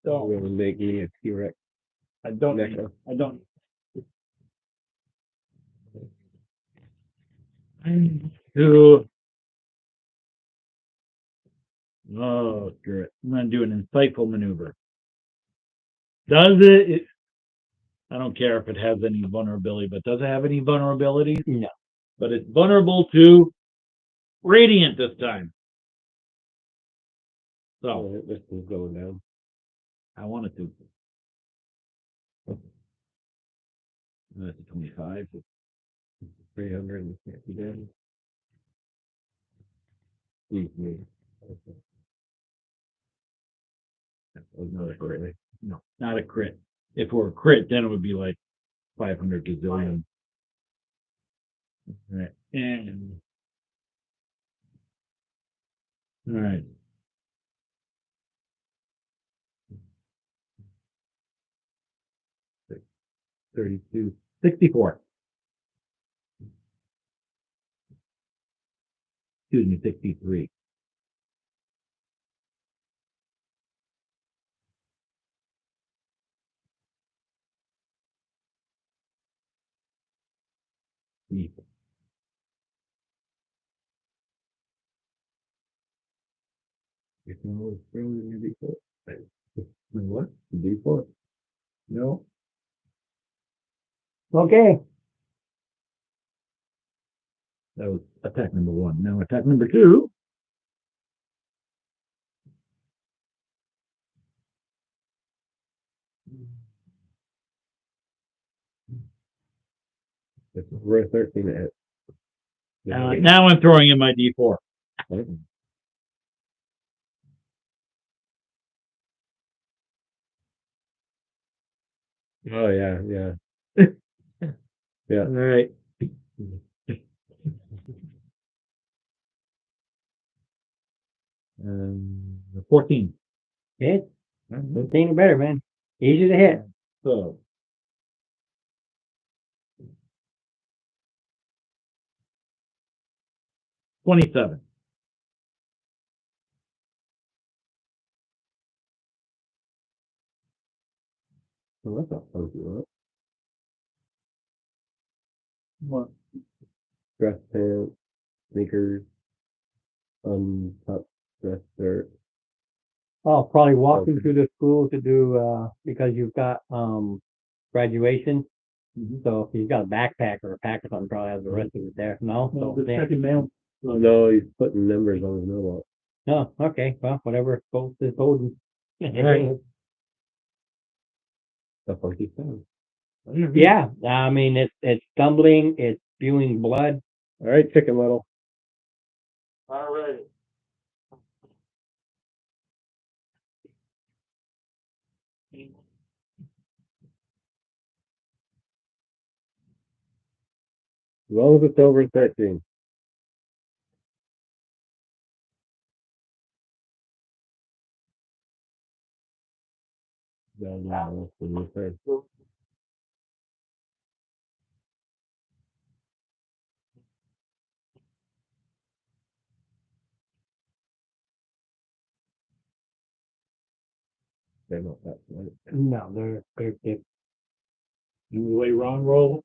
Don't really make me a T-Rex. I don't. Necro. I don't. Do. Oh, screw it. I'm gonna do an insightful maneuver. Does it? I don't care if it has any vulnerability, but does it have any vulnerability? No. But it's vulnerable to radiant this time. So Oh, this is going down. I want it to. That's a 25. 350 damage. Easy. That was not a crit. No, not a crit. If it were a crit, then it would be like 500 gazillion. All right. And all right. 32, 64. Excuse me, 63. You can always throw in your D4. What? D4? No. Okay. That was attack number 1. Now attack number 2. We're 13 at. Now I'm throwing in my D4. Oh yeah, yeah. Yeah. All right. 14. Hit. Any better, man. Easy to hit. So. $27. Well, that's not funky, right? What? Dress pants, sneakers, top dress shirt. Oh, probably walking through the school to do because you've got graduation. So if you've got a backpack or a pack or something, probably has the rest of it there. No, No, so, the yeah. second mail. No, he's putting numbers on his mailbox. No, okay, well, whatever goes is golden. Right. A funky sound. Yeah, I mean it's stumbling, it's spewing blood. All right, Chicken Little. All right. As long as it's over 13. No, no, no. They're not that smart. No, they're Way wrong roll.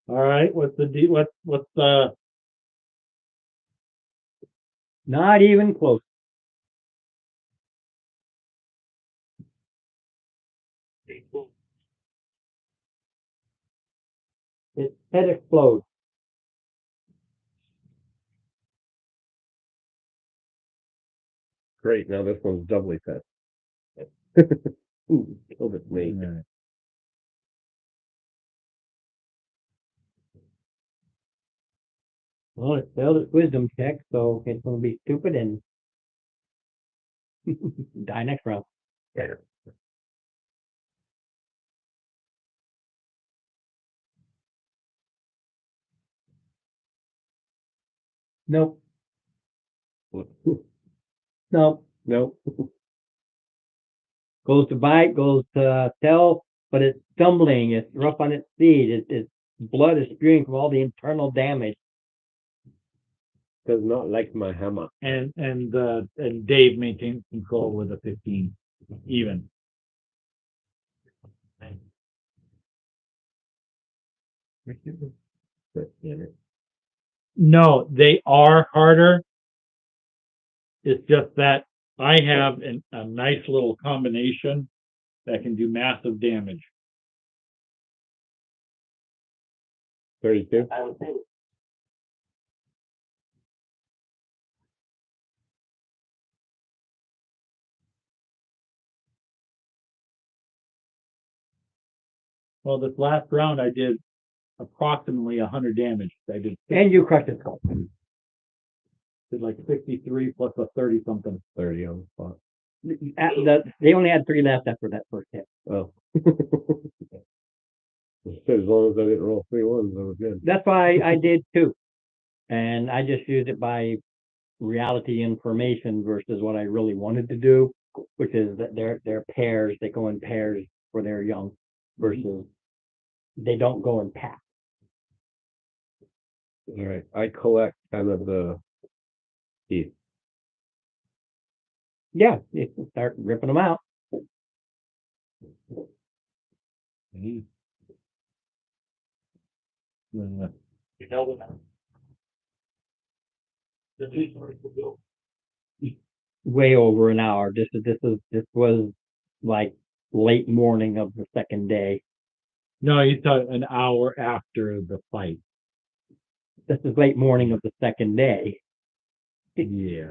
All right. What's the D? What's not even close. Its head explodes. Great, now this one's doubly fast. Killed it me. Alright. Well, it failed its wisdom check, so it's gonna be stupid and die next round. Nope, nope. Nope. Goes to bite, goes to tell, but it's stumbling, it's rough on its feet, its blood is spewing from all the internal damage. Does not like my hammer. And Dave maintains control with a 15, even. No, they are harder. It's just that I have a nice little combination that can do massive damage. 32. I would say Well, this last round I did approximately 100 damage. I did, And you crushed its skull. did like 63 plus a 30 something. 30 on the spot. They only had 3 left after that first hit. Oh. As long as I didn't roll 3 ones, I was good. That's why I did 2. And I just used it by reality information versus what I really wanted to do, which is that they're pairs, they go in pairs for their young versus they don't go in packs. All right, I collect kind of the teeth. Yeah, you can start ripping them out. Uh, you held it out. The news story will go. Way over an hour. This was like late morning of the second day. No, you thought an hour after the fight. This is late morning of the second day. Yeah.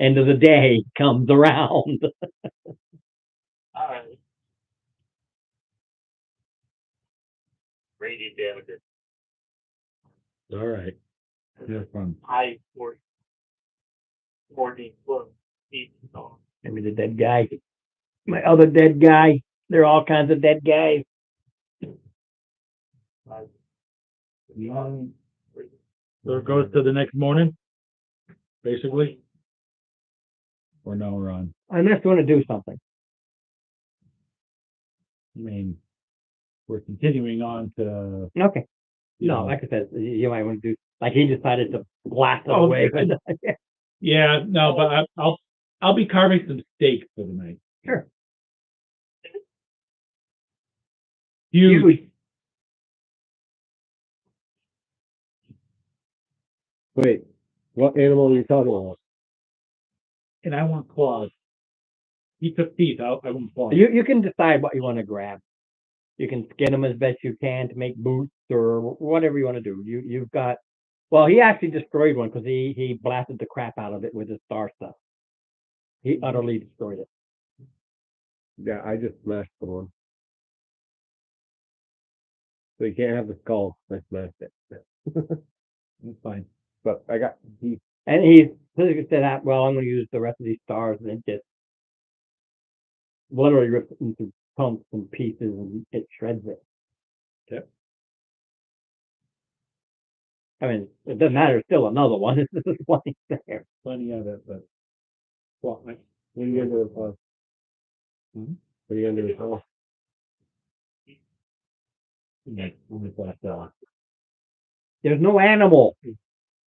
End of the day comes around. All right. Radiant damage. All right. Have fun. High 14 foot feet. So Maybe the dead guy. My other dead guy. There are all kinds of dead guys. So it goes to the next morning, basically? Or no, Ron? Unless you want to do something. I mean, we're continuing on to. Okay. you No, know, like I said, you might want to do, like he decided to blast it Oh, away. good. Yeah, no, but I'll be carving some steak for the night. Sure. Huge. Wait, what animal are you talking about? And I want claws. He took teeth. I want claws. You can decide what you want to grab. You can skin them as best you can to make boots or whatever you want to do. You've got, well, he actually destroyed one because he blasted the crap out of it with his star stuff. He utterly destroyed it. Yeah, I just smashed the one. So you can't have the skull. I smashed it. That's fine. But I got teeth. And he said, well, I'm going to use the rest of these stars, and it just literally rips it into chunks and pieces, and it shreds it. Yep. I mean, it doesn't matter. It's still another one. It's just one there. Plenty of it, but. Well, What are you gonna do with us? Hmm? What are you gonna do with us? There's no animal.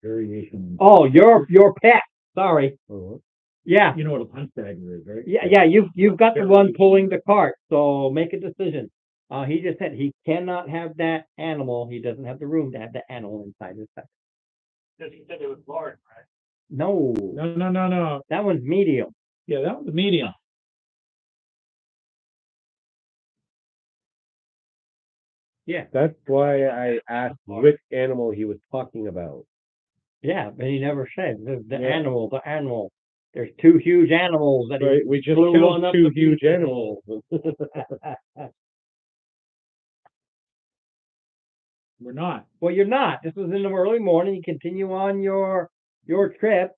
Variation. Oh, your pet. Sorry. Oh, Yeah. You know what a punch bagger is, right? Yeah. You've got the one pulling the cart. So make a decision. He just said he cannot have that animal. He doesn't have the room to have the animal inside his hut. because he said it was large, right? No, No. that one's medium. Yeah, that was a medium. Yeah, That's why I asked which animal he was talking about. yeah, but he never said the Yeah. animal, the animal. There's two huge animals that he Right, we just blew killed one up two to huge pieces. animals. We're not. Well, you're not. This was in the early morning. You continue on your trip.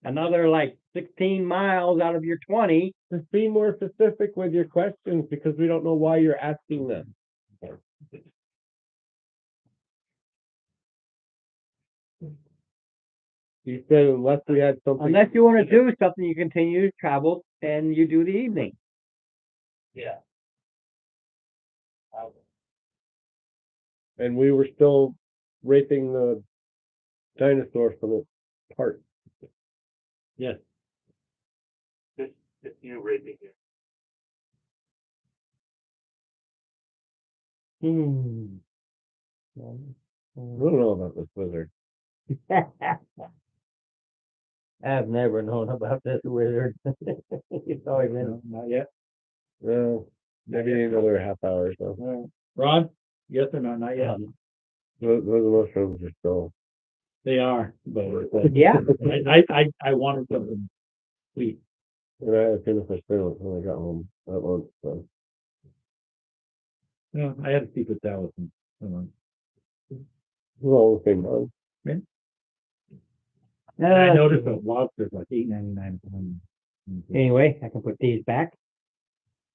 Another like 16 miles out of your 20. Just be more specific with your questions because we don't know why you're asking them. You said unless we had something. Unless you want to do something, you continue to travel and you do the evening. Yeah. And we were still raping the dinosaur from its heart. Yes. Just you raping it. Hmm. I don't know about this wizard. I've never known about this wizard. It's always been. No, not yet. Well, maybe another half hour or so. Ron, yes or no? Not yet. Those mushrooms are still. They are, but Yeah. I wanted something sweet. And I finished my spinach when I got home at lunch. So. No, I had a secret salad. And, Well, the same one. I noticed that lobster's like $8.99 a pound. Anyway, I can put these back.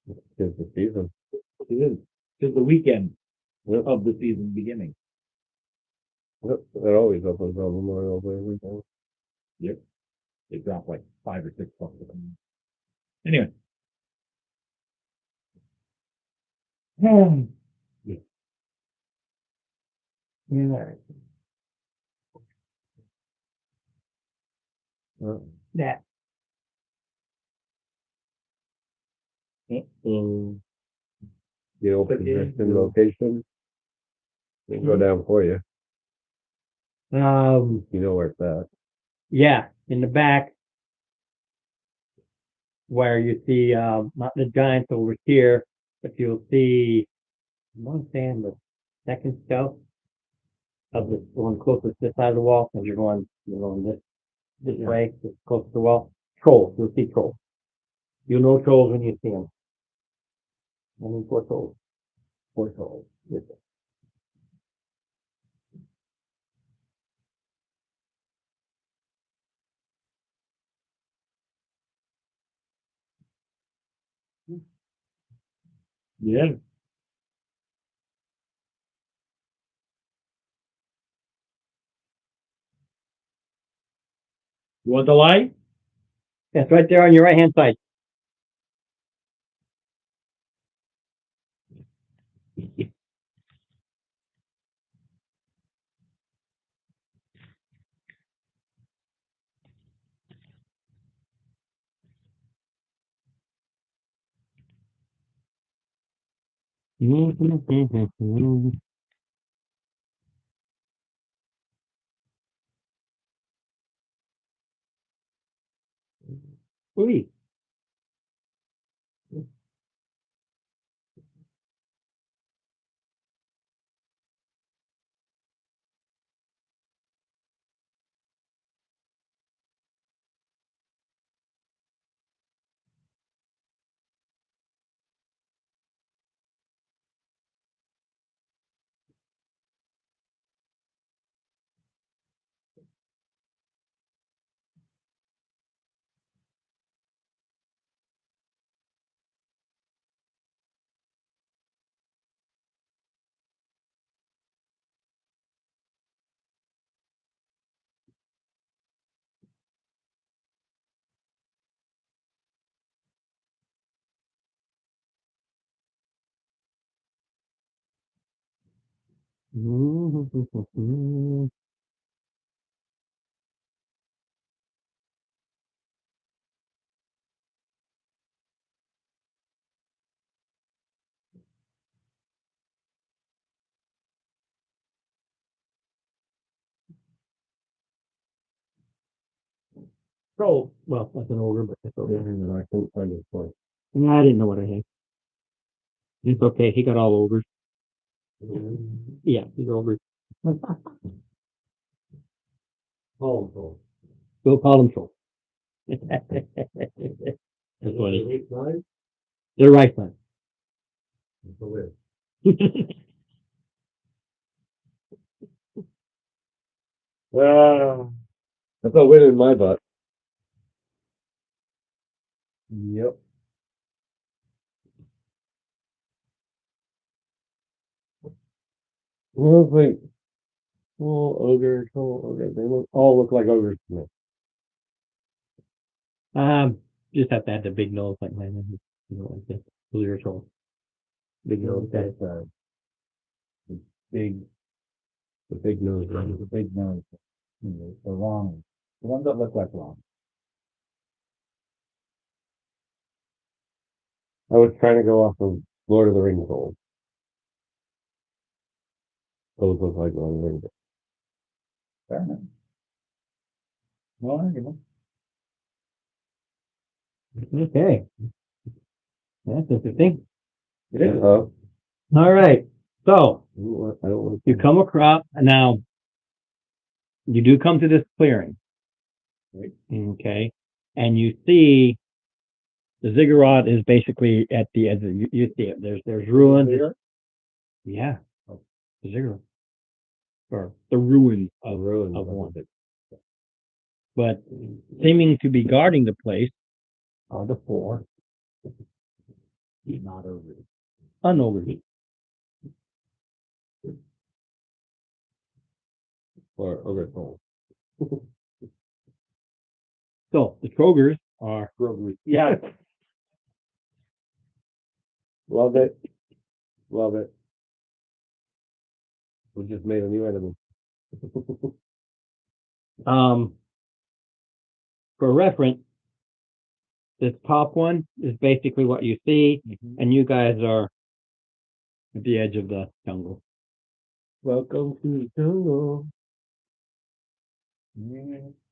It's the season. It is. It's the weekend Yep. of the season beginning. Yep. It always opens on Memorial Day weekend. Yep. They drop like $5 or $6 a pound. Anyway. Yeah. That. The open But yeah, piston location. They go down for you. You know where it's at. Yeah, in the back where you see not the giants over here, but you'll see one stand the second shelf of the one closest to this side of the wall as you're going this way, it's close to the wall. Trolls, you'll see trolls. You'll know trolls when you see them. Only 4 trolls. 4 trolls. Yes. Yeah. You want the light? That's right there on your right hand side. Sweet. Troll. Well, that's an ogre, but it's okay. I couldn't find his point. I didn't know what I had. It's okay. He got all ogres. Yeah, he's over. Oh, We'll call him Troll. That's funny. The right side. That's a win in my butt. Yep. Well, like, ogre, they all look like ogres to me. Just have to have the big nose like mine. You know, like the clear Troll. Big nose guy. Big, The big nose. the big nose, the long, the ones that look like long. I was trying to go off of Lord of the Rings gold. Those look like Lord of the Rings. Fair enough. Well, you know, Okay. That's interesting. it is. Oh, All right. So I don't want you come across now. You do come to this clearing. Right. Okay. And you see the ziggurat is basically at the edge. You see it. There's ruins. Yeah. The ziggurat. Or the ruins the of ruins of one. But seeming to be guarding the place are the four Not over. unogres. Or ogre soul. So the Trogers are Yeah. Love it. Love it. We just made a new enemy. for reference, this top one is basically what you see, and you guys are at the edge of the jungle. Welcome to the jungle.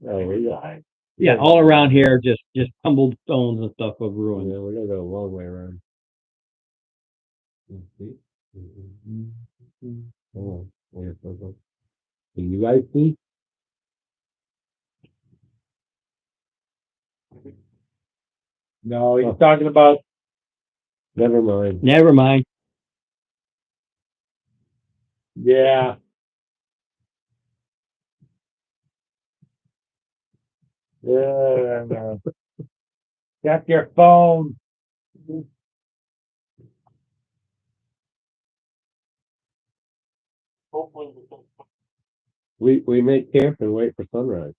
Oh, we got. Yeah, all around here, just tumbled stones and stuff of Yeah, ruins. we're gonna go a long way around. See? Oh, yeah, so. Can you guys see? No, he's talking about Never mind. Never mind. yeah. Yeah. Check your phone. Hopefully we can. We make camp and wait for sunrise.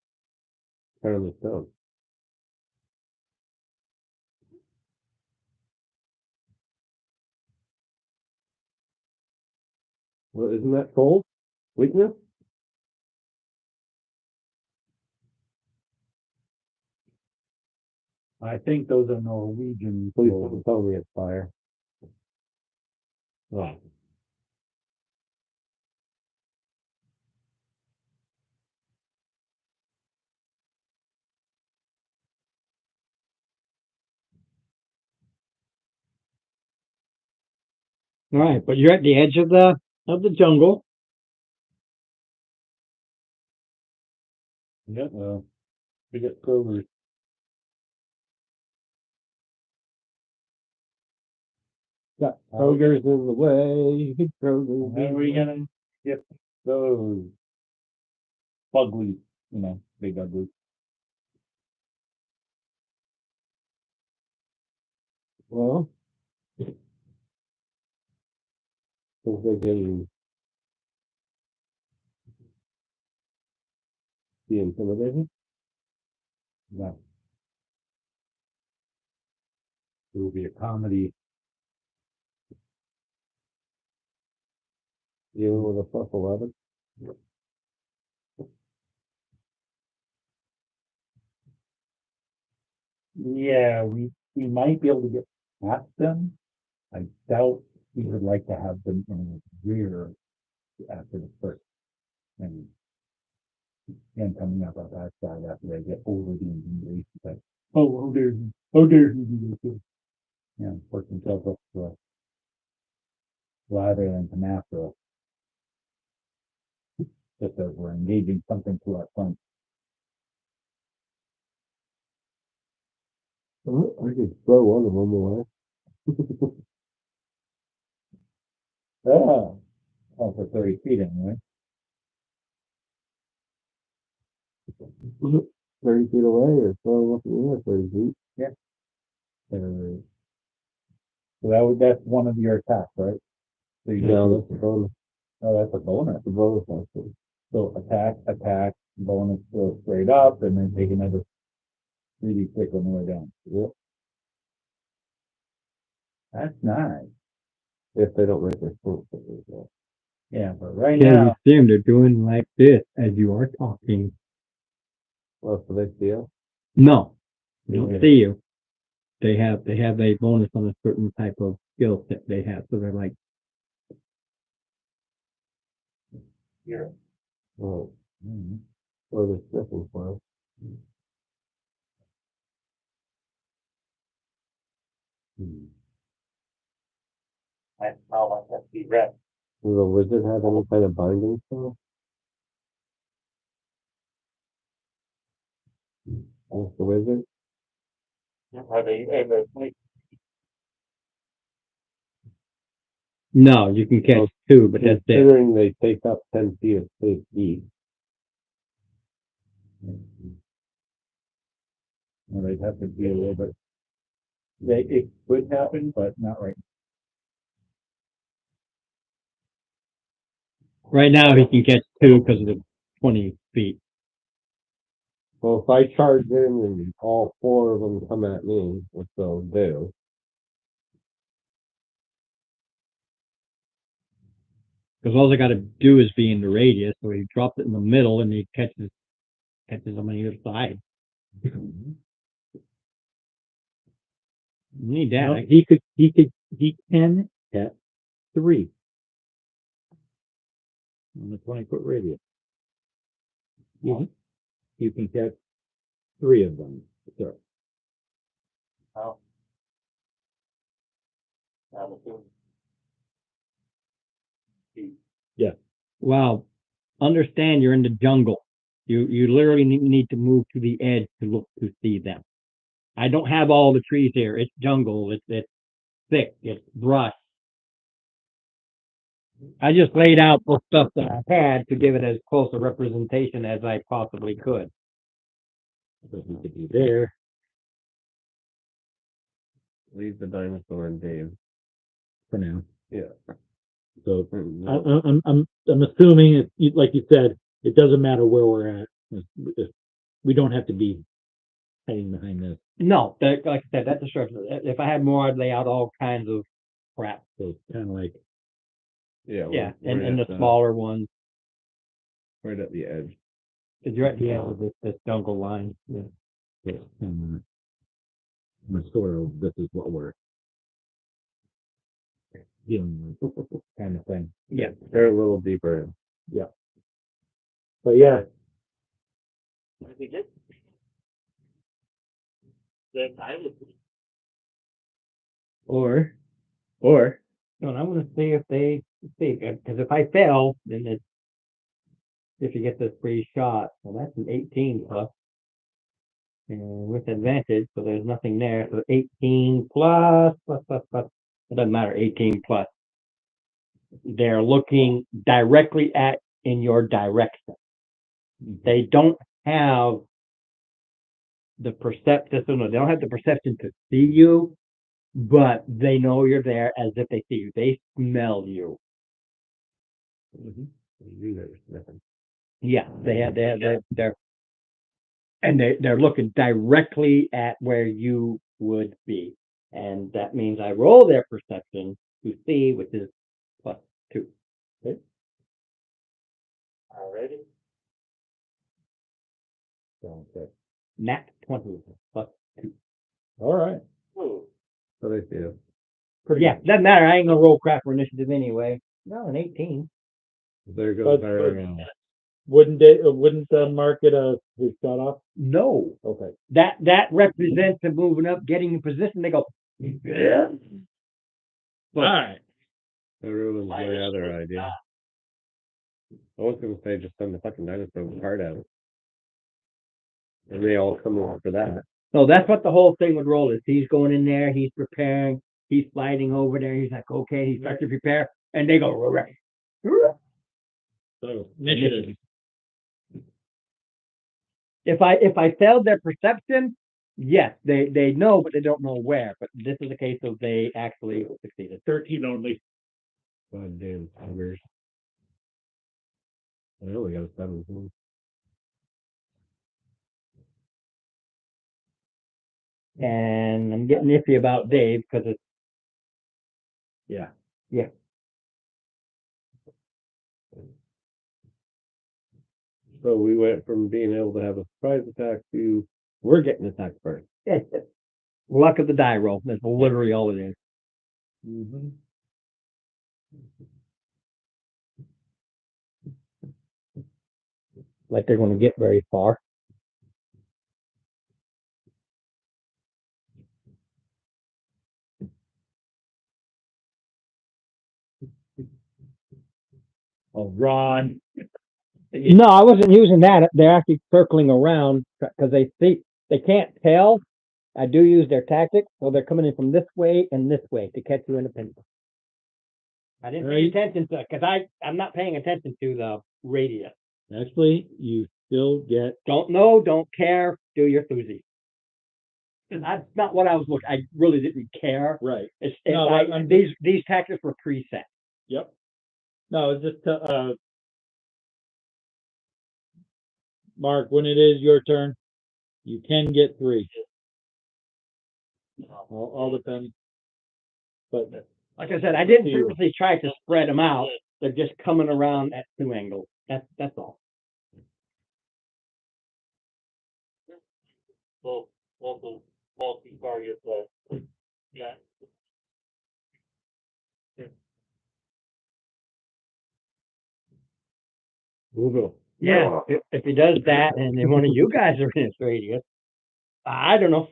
Turn the stone. Well, isn't that cold? Weakness? I think those are Norwegian. Please don't tell me it's fire. Oh. All right, but you're at the edge of the jungle. Yeah. We get Kroger's. Got Kroger's in the way. Kroger's. When are we gonna get those ugly, big ugly? Well, think they can be intimidated. No. It will be a comedy. Dealing with a plus 11. Yeah, we might be able to get past them. I doubt we would like to have them in the rear after the first. And coming up on that side after they get over the invasion. But oh dear. Yeah, work themselves up. rather than to natural. Just that we're engaging something to our front. I could throw one of them away. Oh, for 30 feet anyway. 30 feet away or throw up in the air 30 feet. So that's one of your attacks, right? So you No, just, that's a bonus. oh, that's a bonus. That's a bonus action. So attack, bonus, go straight up, and then take another 3d6 on the way down. Yep. That's nice. If they don't make their point. Yeah, but right Yeah, now, you see them, they're doing like this as you are talking. Well, so they see us. No, they don't Yeah. see you. They have a bonus on a certain type of skill that they have. So they're like, Here. Oh, mhm. or they're sniffing for us. I smell like that be red. Does the wizard have any kind of binding spell? What's the wizard? Are they able to no, you can catch two, but that's it. Considering they take up 10 feet of space each. Well, they'd have to be a little bit. It could happen, but not right. Right now, he can catch two because of the 20 feet. Well, if I charge in and all 4 of them come at me, which they'll do. Because all they got to do is be in the radius. So he drops it in the middle and he catches them on either side. You need that. No, he can catch 3 on the 20-foot radius. You can catch 3 of them, sir. Oh. I'm assuming. Wow. Understand you're in the jungle. You literally need to move to the edge to look to see them. I don't have all the trees here. It's jungle. It's thick. It's brush. I just laid out the stuff that I had to give it as close a representation as I possibly could. So he could be there. Leave the dinosaur and Dave. For now. Yeah. So No. I'm assuming it, like you said, it doesn't matter where we're at. We don't have to be hiding behind this. No, like I said, that's a structure. If I had more, I'd lay out all kinds of crap. So it's kind of like, Yeah. Yeah, we're and right the at smaller ones. Right at the edge. Because you're at the end of this jungle line. Yeah. sort of, this is what we're dealing with, kind of thing. Yeah. They're a little deeper in. But yeah, If we did. Then I would. Or, no, I'm gonna see if they see, because if I fail, then it's, if you get this free shot, well, that's an 18 plus. And with advantage, so there's nothing there, so 18 plus. It doesn't matter, 18 plus. They're looking directly in your direction. They don't have the perception, they don't have the perception to see you, but they know you're there as if they see you. They smell you. Yeah, they're looking directly at where you would be. And that means I roll their perception to see, which is +2. Already? okay. Nat 20 +2. All right. Ooh. So they see us. Yeah, doesn't matter. I ain't gonna roll crap for initiative anyway. No, an 18. There goes But- our Wouldn't mark it his shot off? No. Okay. That represents him moving up, getting in position. They go, yeah. All right. That ruins Mine my is other supposed to idea. not. I was gonna say just send the fucking dinosaur card out. And they all come over for that. So that's what the whole thing with roll is. He's going in there, he's preparing, he's sliding over there, he's like, okay, he starts to prepare, and they go, right. So initiative. If I failed their perception, yes, they know, but they don't know where. But this is a case of they actually succeeded. 13 only. God damn tigers. I only got a 17. And I'm getting iffy about Dave because it's Yeah. So we went from being able to have a surprise attack to we're getting attacked first. luck of the die roll. That's literally all it is. Mm-hmm. Like they're going to get very far. Oh, Ron. No, I wasn't using that. They're actually circling around because they can't tell. I do use their tactics, so they're coming in from this way and this way to catch you in a pincer. I didn't pay Right. attention to because I'm not paying attention to the radius. Actually, you still get. Don't know, don't care, do your floozy. That's not what I was looking. I really didn't care. Right. It's No, I'm these tactics were preset. Yep. No, it's just Mark, when it is your turn, you can get 3. All depends. But Like I said, I didn't purposely try to spread them out. They're just coming around at 2 angles. That's all. So, also, multi-target, yeah. Move Yeah, if he does that, and then one of you guys are in his radius, I don't know.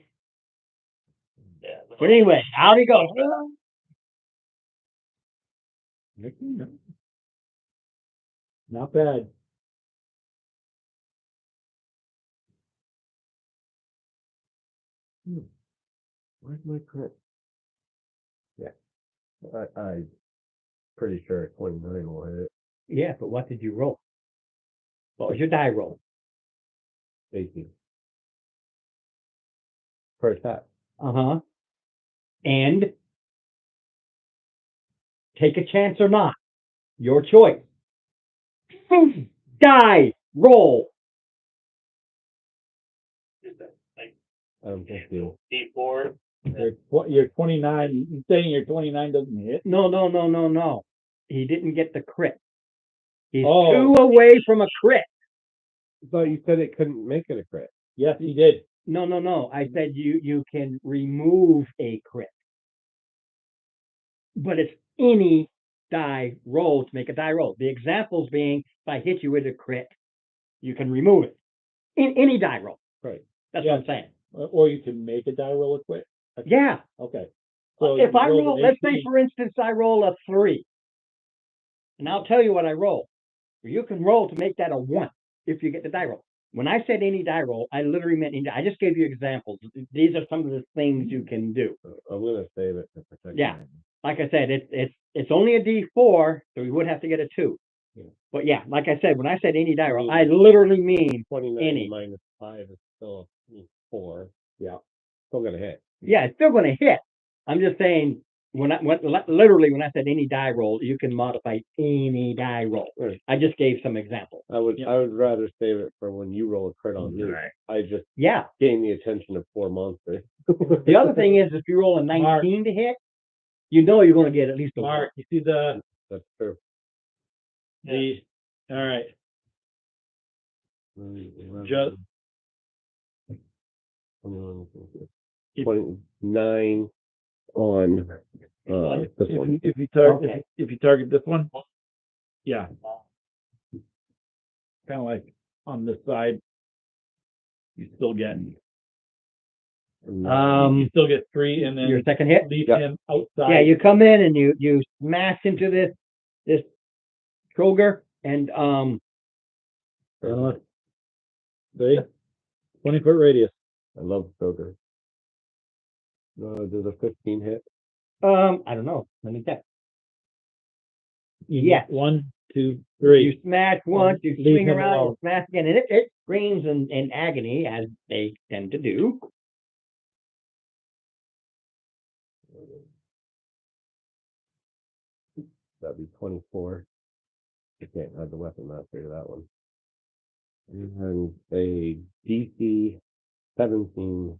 Yeah. But anyway, out he goes. not bad. Where's my crit? Yeah. I pretty sure 29 will hit it. Yeah, but what did you roll? What was your die roll? 18. Per attack. Uh-huh. And take a chance or not. Your choice. Die. Roll. I don't think you. D4. You're 29. You saying your 29 doesn't hit? No. He didn't get the crit. He's Oh. 2 away from a crit. I thought you said it couldn't make it a crit. Yes, he did. No. I said you can remove a crit. But it's any die roll to make a die roll. The examples being, if I hit you with a crit, you can remove it. In any die roll. Right. That's Yeah. what I'm saying. Or you can make a die roll a quit. Yeah. Okay. If I you rolled roll, an let's say 18. for instance, I roll a 3. And I'll tell you what I roll. You can roll to make that a 1 if you get the die roll. When I said any die roll, I literally meant any. I just gave you examples. These are some of the things you can do. I'm gonna save it to protect. Yeah. mine. Like I said, it's only a D4, so we would have to get a 2. Yeah. But yeah, like I said, when I said any die roll, I literally mean 29 any. minus 5 is still 4. Yeah. Still gonna hit. Yeah, it's still going to hit. I'm just saying literally when I said any die roll, you can modify any die roll. Right. I just gave some examples. I would Yep. I would rather save it for when you roll a crit on me. Right. I just Yeah. gain the attention of 4 monsters. The other thing is, if you roll a 19 to hit, you know you're going to get at least a 1. Mark, you see the That's true. all right. Just 29 on this one. if you target Okay. if you target this one, yeah, kind of like on this side, you still get You still get 3 and Your then second hit. leave Yeah. him outside. Yeah, you come in and you smash into this Kroger and See? 20-foot radius. I love Kroger. Does a 15 hit? I don't know. Let me check. You Yeah. get 1, 2, 3. You smash once, you Leave swing him around, you alone. smash again, and it screams in agony as they tend to do. That'd be 24. I can't add the weapon master to that one. And a DC 17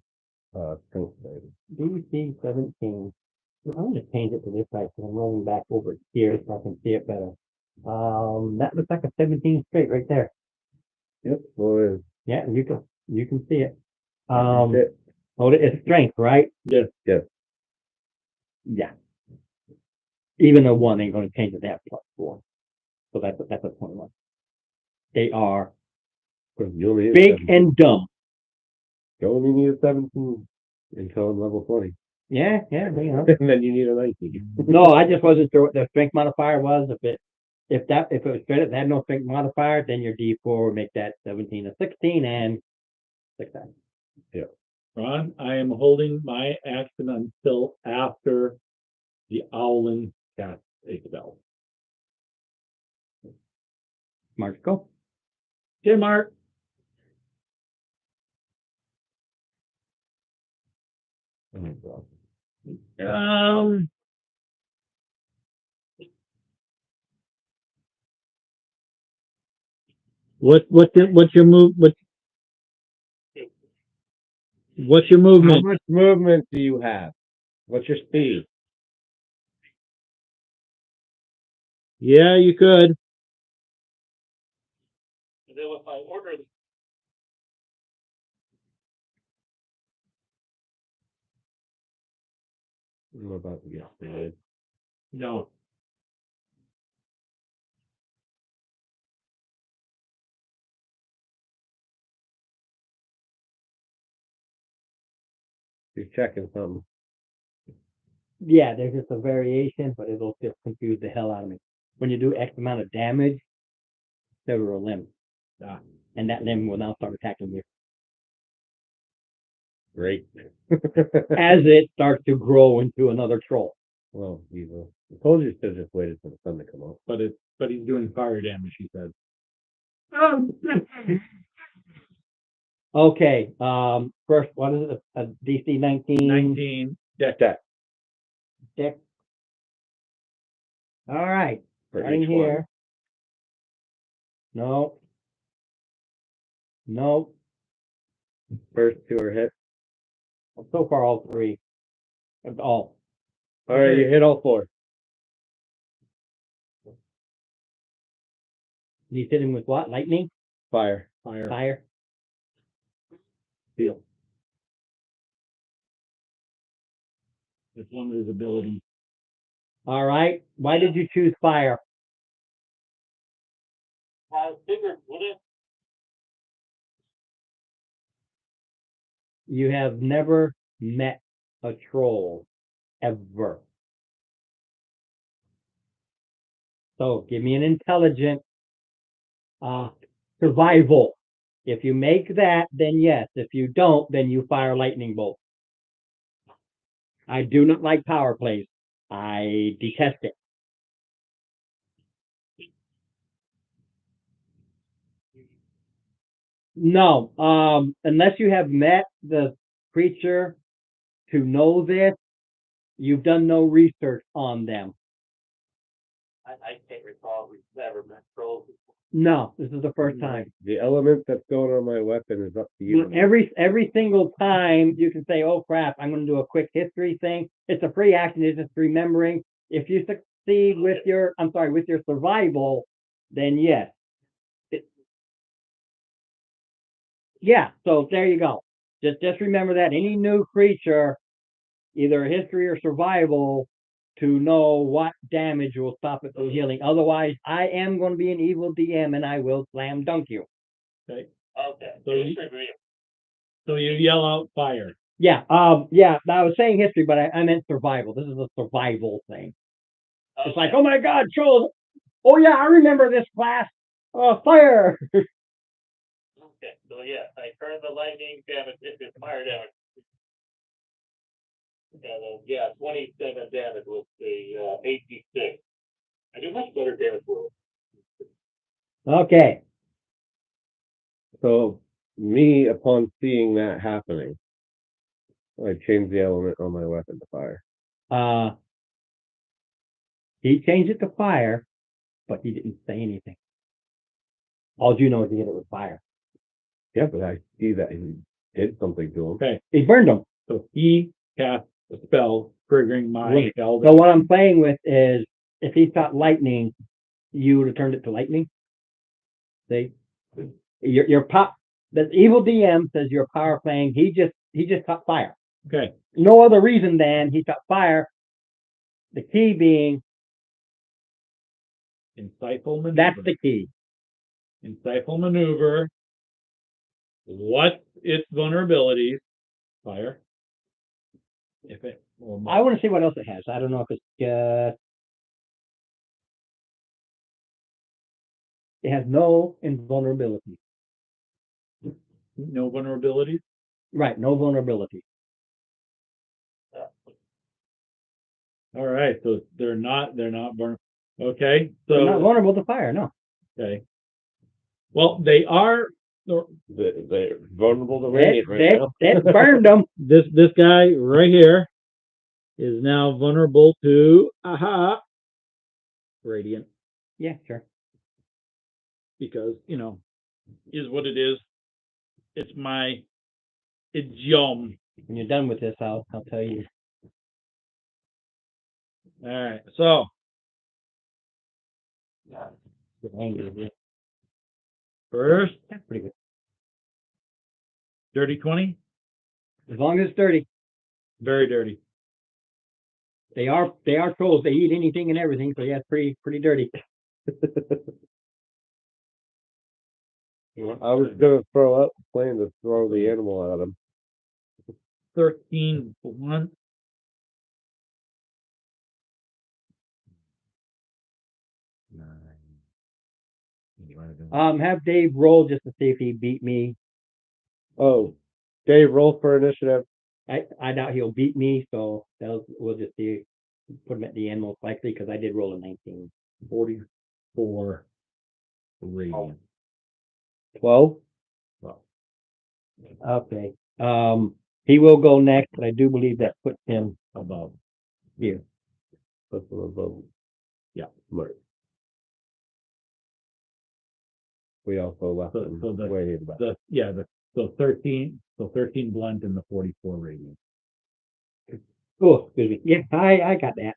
strength save. DC 17. I'm going to change it to this side because I'm rolling back over here so I can see it better. That looks like a 17 straight right there. Yep. Well, Yeah, you can see it. it. Oh, it's strength, right? Yes. Yes. Yeah. Even a 1 ain't going to change it. That +4. So that's a 21. They are You only need big 17. and dumb. You only need a 17 until level 20. Yeah, you know. And then you need a 19. No, I just wasn't sure what the strength modifier was. If it was straight up, had no strength modifier, then your D4 would make that 17 a 16 and 6 times. Ron, I am holding my action until after the Owlin cast a spell. Mark, go. Okay, Mark. What's your move? What's your How movement? much movement do you have? What's your speed? Yeah, you could. And then if I order I'm about to get started. No. You're checking something. Yeah, there's just a variation, but it'll just confuse the hell out of me. When you do X amount of damage, sever a limb. Ah. And that limb will now start attacking you. Great. As it starts to grow into another troll. Well, evil. I told you to just waited for the sun to come up. But he's doing fire damage, he said. Okay, first, what is it? A DC 19? 19. Deck. Dex. All right, For starting each one. here. No. No. First 2 are hit. So far, all 3. All. All right, you hit all 4. He's hitting with what? Lightning? Fire. Fire? Steel. It's one of his abilities. All right. Why did you choose fire? I figured, would it? You have never met a troll. Ever. So give me an intelligent survival. If you make that, then yes. If you don't, then you fire lightning bolt. I do not like power plays. I detest it. No, unless you have met the creature to know this, you've done no research on them. I can't recall if we've ever met trolls. No, this is the first time. The element that's going on my weapon is up to you. Every single time you can say, "Oh crap, I'm going to do a quick history thing." It's a free action. It's just remembering. If you succeed with your survival, then yes. Yeah. So there you go. Just remember that any new creature, either a history or survival, to know what damage will stop it from healing. Otherwise, I am going to be an evil DM and I will slam dunk you. Okay. Okay. So you yell out fire. Yeah, I was saying history, but I meant survival. This is a survival thing. It's like, oh my God, trolls. Oh yeah, I remember this class. Fire. Okay, so yeah, I turn the lightning damage into fire damage. And then, yeah, 27 damage with the 86. I do much better damage roll. Okay. So me, upon seeing that happening, I changed the element on my weapon to fire. He changed it to fire, but he didn't say anything. All you know is he hit it with fire. Yeah, but I see that he did something to him. Okay, He burned him. so he cast a spell triggering my Right. spell. So what I'm playing with is if he shot lightning, you would have turned it to lightning. See, your pop. The evil DM says you're power playing. He just shot fire. Okay, No other reason than he shot fire. The key being insightful maneuver. that's the key. Insightful maneuver. What's its vulnerabilities? Fire. If it. Well, I want to see what else it has. I don't know if it's it has no invulnerability. no vulnerabilities. Right, no vulnerability. All right, so they're not vulnerable. Okay, so They're not vulnerable to fire. No. okay. Well, they are. They're vulnerable to rain right now. It burned them. This guy right here is now vulnerable to radiant Yeah, sure. because is what it is. It's yum. When you're done with this, I'll tell you. All right, so Get angry with you. first That's pretty good. dirty 20, As long as it's dirty. very dirty. They are trolls. They eat anything and everything. So yeah, it's pretty dirty. I was gonna throw up, plan to throw the animal at him. 13 blunt. Have Dave roll just to see if he beat me. Oh, Dave, roll for initiative. I doubt he'll beat me, so we'll just see. Put him at the end most likely because I did roll a 19. 44 radiant. 12. Well, Okay. He will go next, but I do believe that puts him above. here. That's what above. Yeah. Mark. We also left So- him so the- way in the back. So 13 blunt and the 44 radiant. Oh, excuse me. Yeah, I got that.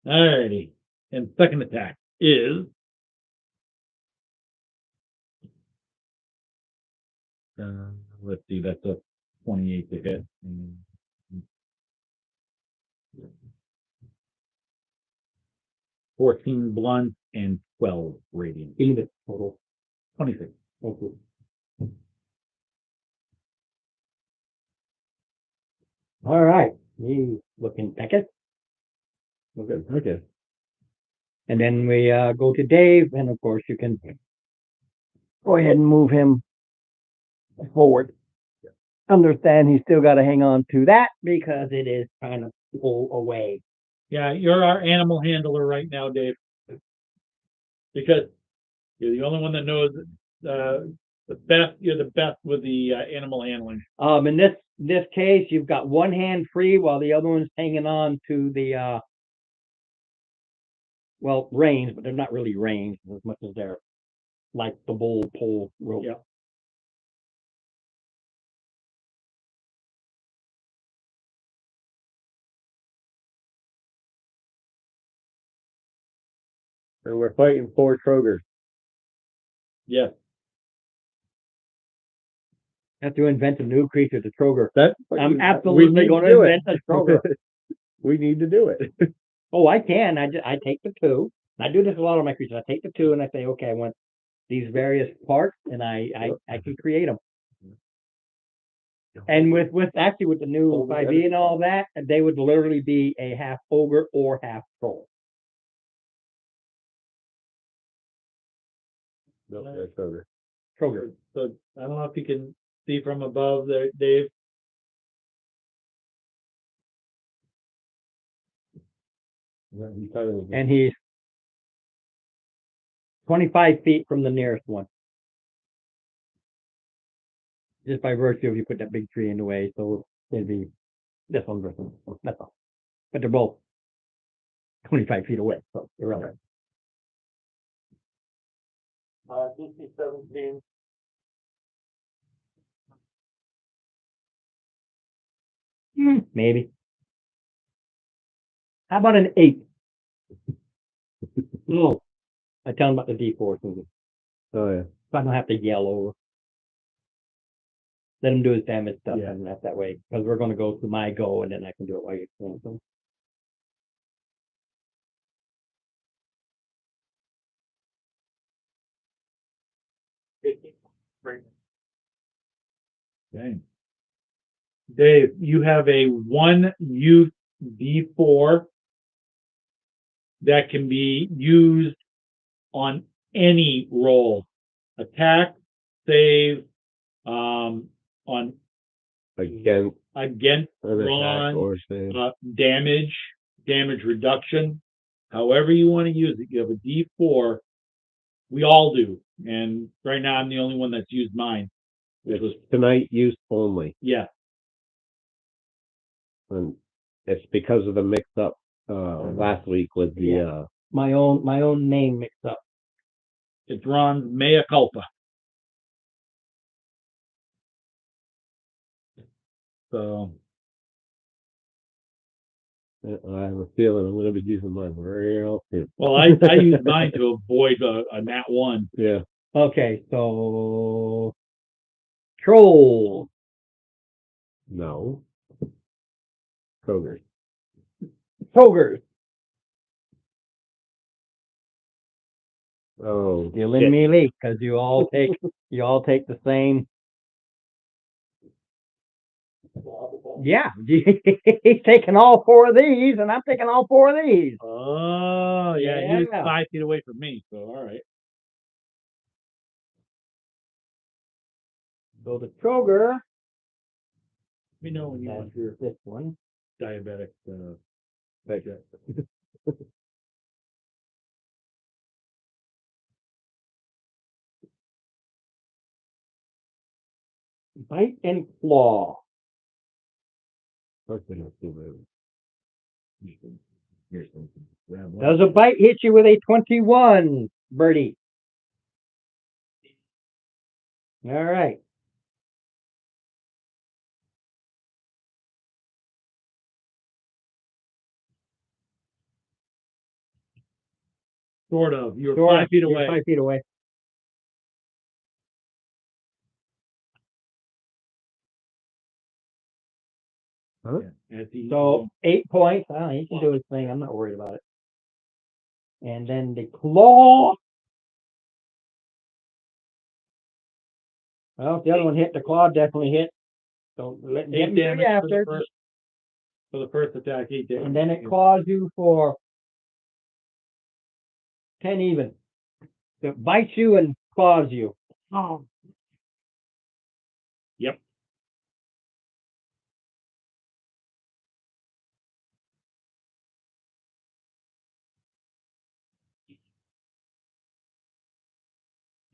Alrighty. And second attack is let's see, that's a 28 to hit. 14 blunt and 12 radiant. Give me the total. 26. Thank you. All right. He's looking Beckett. Okay. And then we go to Dave, and of course you can go ahead and move him forward. Understand he's still got to hang on to that because it is trying to pull away. Yeah, you're our animal handler right now, Dave. Because you're the only one that knows the best. You're the best with the animal handling. In this case, you've got one hand free while the other one's hanging on to the reins, but they're not really reins as much as they're like the bull pole rope. Yeah. And we're fighting 4 Trogers. Yes. Have to invent a new creature, the Troger. That I'm we absolutely need going to to do it. invent a Troger. We need to do it. Oh, I can. I take the 2. I do this a lot of my creatures. I take the 2 and I say, okay, I want these various parts, and I can create them. And with actually with the new Hold 5e together. and all that, they would literally be a half ogre or half troll. No, that's over. Troger. So I don't know if you can see from above there, Dave. Yeah, he kind of- And he's 25 feet from the nearest one. Just by virtue of you put that big tree in the way, so it'd be this one versus this one. That's all. But they're both 25 feet away, so irrelevant. DC 17. Maybe. How about an 8? No. I tell him about the D4 so Oh, yeah. I don't have to yell over. Let him do his damage stuff Yeah. and that way, because we're going to go to my go and then I can do it while you're doing something. Okay. Dave, you have a 1 youth D4 that can be used on any roll. Attack, save, on Against against an attack Ron, or save. damage reduction, however you want to use it. You have a D4. We all do. And right now I'm the only one that's used mine. Which was, Tonight use only. yeah, And it's because of the mix up last week with the Yeah. My own name mixed up. it's Ron's mea culpa. So, I have a feeling I'm going to be using mine real soon. well, I use mine to avoid a nat 1. Yeah. Okay, so troll. No. Kroger. Ogres. Oh. Still in melee, because you all take the same. Yeah, he's taking all 4 of these, and I'm taking all 4 of these. Oh, yeah, he was Yeah. 5 feet away from me, so all right. So the Kroger, Let me know when you want your this one. diabetic. Bite and claw. Okay, let's do that. Here's something. Grab one. Does a bite hit you with a 21, Birdie? All right. Sort of. You're Sure, 5 feet you're away. 5 feet away. Huh? Yeah, as he- So 8 points. Oh, he can do his thing. I'm not worried about it. And then the claw. Well, if the other one hit, the claw definitely hit. So let Eight get me damage for the after. first. For the first attack, 8 damage. And then it claws you for 10 even. So it bites you and claws you. Oh. Yep.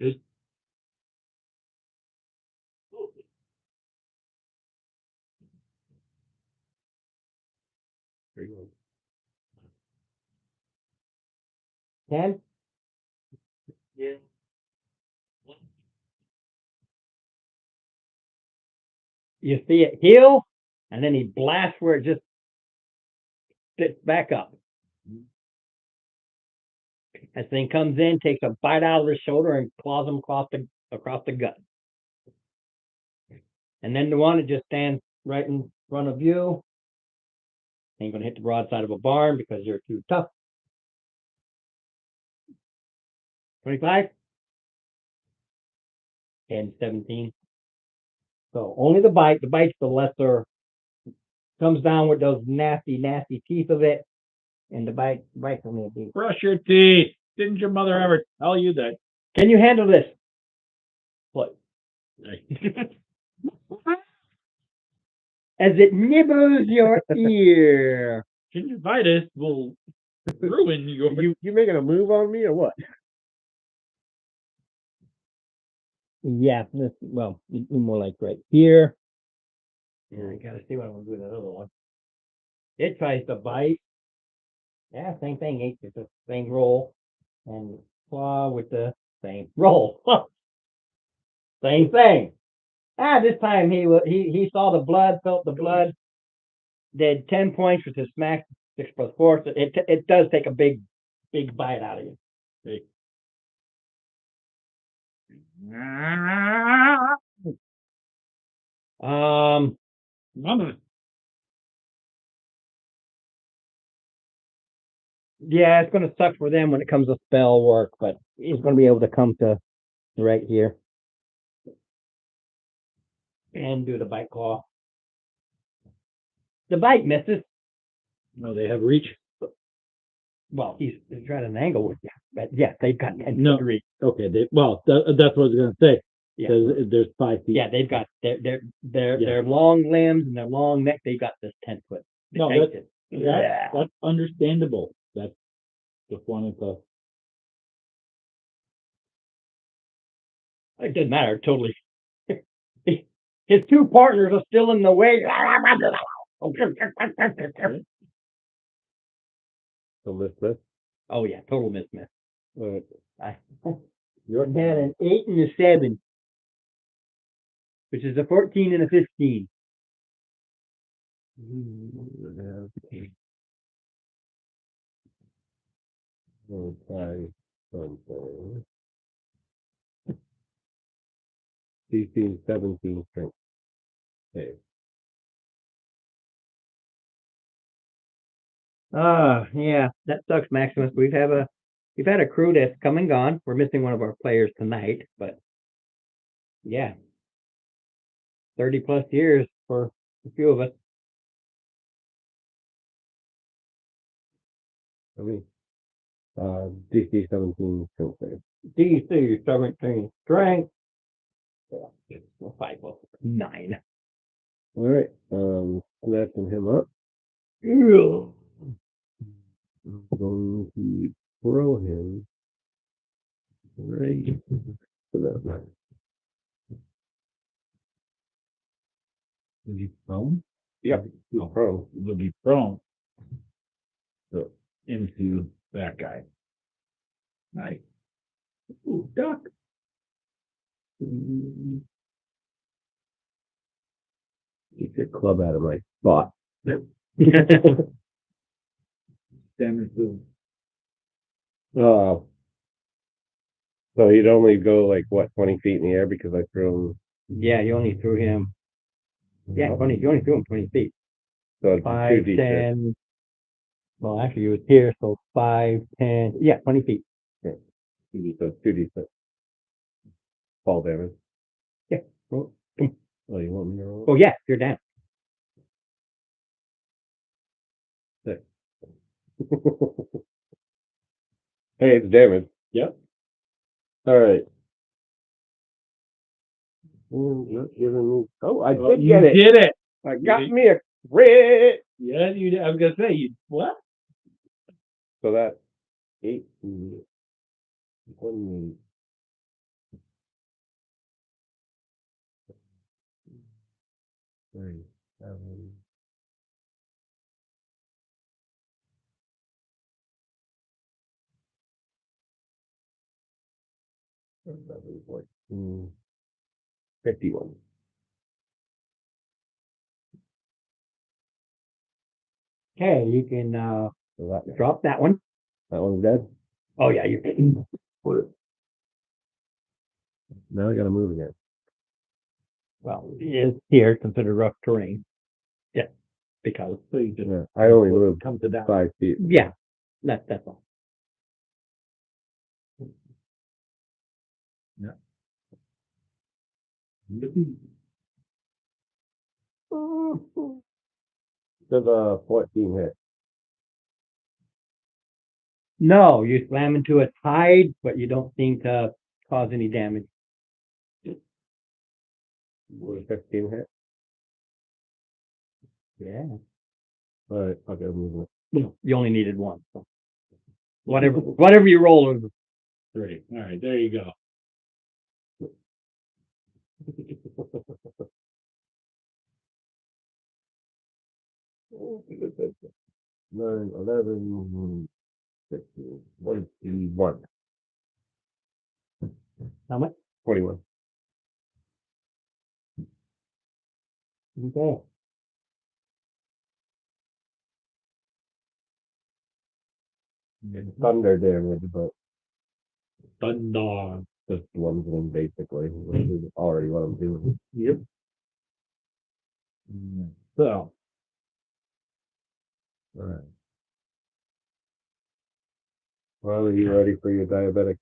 Just There you go. 10. Yeah. You see it heal, and then he blasts where it just sits back up. As thing comes in, takes a bite out of the shoulder and claws him across the gut. And then the one that just stands right in front of you ain't gonna hit the broadside of a barn because you're too tough. 25 and 17. So only the bite. The bite's the lesser. Comes down with those nasty, nasty teeth of it, and the bite's only a big. Brush your teeth. Didn't your mother ever tell you that? Can you handle this? What? As it nibbles your ear. Gingivitis will ruin your. You making a move on me or what? Yeah, well, more like right here. Yeah, I gotta see what I'm gonna do with that other one. It tries to bite. Yeah, same thing. It's the same roll, and claw with the same roll. Same thing. This time he saw the blood, felt the blood. Did 10 points with his smack 6+4. So it does take a big bite out of you. Mama. Yeah, it's gonna suck for them when it comes to spell work, but he's gonna be able to come to right here and do the bite claw. The bite misses. No, they have reach. Well, he's trying an angle with you, but yeah, they've got 10 No. reach. Okay, that's what I was gonna say. Yeah. Because there's 5 feet. Yeah, they've got their long limbs and their long neck. They've got this 10-foot. No, that's understandable. That's just wanted to. It doesn't matter. Totally. His two partners are still in the way. So this. Oh yeah, total miss. Alright. You're had an 8 and a 7, which is a 14 and a 15. We'll try something. 16, 17 strength. Okay. Yeah, that sucks, Maximus. We've had a crew that's come and gone. We're missing one of our players tonight, but yeah, 30+ years for a few of us. I mean, DC 17 strength save. DC 17 strength. 5 plus 9. Alright, snatching him up. Ew. I'm going to throw him right to that. Is he prone? Yep, he's prone. Will be prone. So into that guy. Nice. Ooh, duck. Keep your club out of my spot. Damage to. Oh. So he'd only go like what, 20 feet in the air because I threw him. Yeah, you only threw him. Yeah, you only threw him 20 feet. So it'd be 5, 2d6. 10. Well, actually, he was here, so 5, 10. Yeah, 20 feet. So it's 2d6. Fall damage. Yeah. Oh, you want me to roll? Oh, yeah, you're down. 6. Hey, it's damage. Yep. All right. Not giving me. Oh, I did You get it. did it. I got me a crit. Yeah, you did. I was gonna say you what? So that 8, 1, 3, 7. Eleven, 14, 51. Okay, you can So that drop that one. one's dead. Oh, yeah, you can. Now I gotta move again. Well, it's here, considered rough terrain. Yeah, because, So you just Yeah, I only moved come to that. 5 feet. yeah, that's all. Does a 14 hit? No, you slam into its hide, but you don't seem to cause any damage. Would a 15 hit? Yeah. Alright, I'll go move You only needed one. So. Whatever you roll is 3. All right, there you go. it. 9, 11, 16, 21. how much? 21. Okay. Thunder damage, but Thunder. just one thing basically, which is already what I'm doing. Yep. So. All right. Well, are you ready for your diabetic?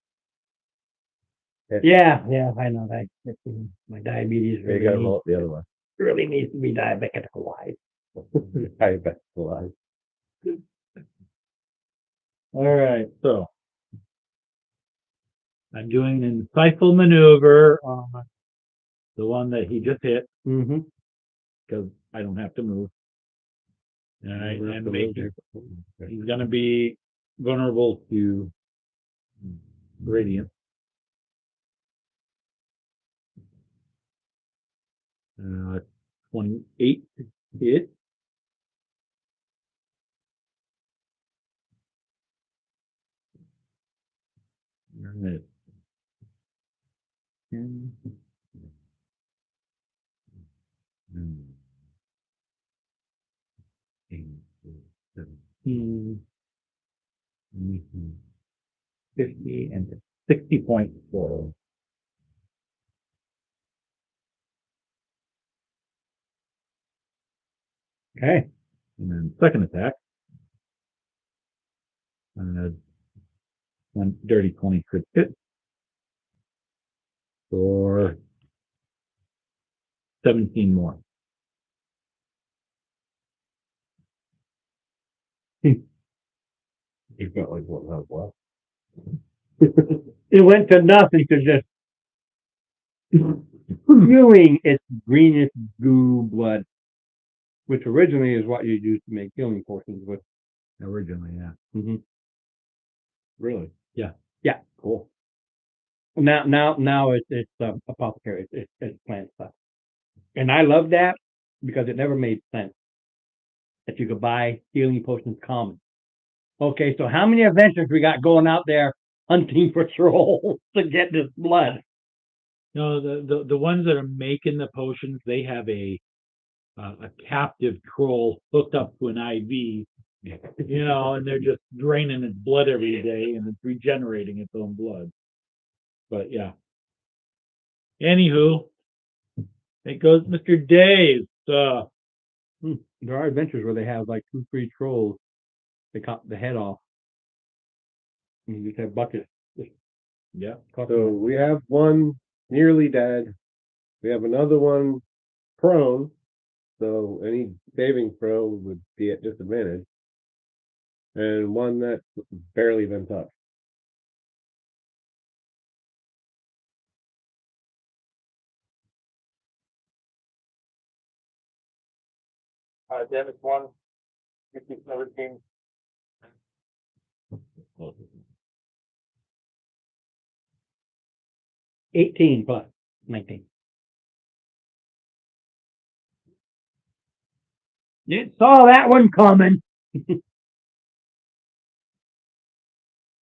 Yeah, I know that. My diabetes You gotta roll up the other one. really needs to be diabetic-wise. Diabetic alive. All right, so. I'm doing an insightful maneuver on the one that he just hit, Mm-hmm. because I don't have to move. All right, Never have and to make move he's gonna be vulnerable to radiant. 28 hit. All right. 10. 17, 18, 50, and 60 points for. Okay. And then second attack. One dirty 20 crit hit. For 17 more. You've got like 1 health left. It went to nothing to just spewing its greenish goo blood, which originally is what you used to make healing potions with. Originally, yeah. Mm-hmm. Really? Yeah. Cool. Now it's apothecary. It's plant stuff, and I love that because it never made sense that you could buy healing potions common. Okay, so how many adventures we got going out there hunting for trolls to get this blood? No, the ones that are making the potions, they have a captive troll hooked up to an IV, and they're just draining its blood every day and it's regenerating its own blood. But yeah. Anywho, it goes Mr. Dave. There are adventures where they have like 2, 3 trolls. They cut the head off. And you just have buckets. Yeah. So we have one nearly dead. We have another one prone. So any saving throw would be at disadvantage. And one that's barely been touched. Damage 1, 17. 18 plus 19. You saw that one coming. Yeah,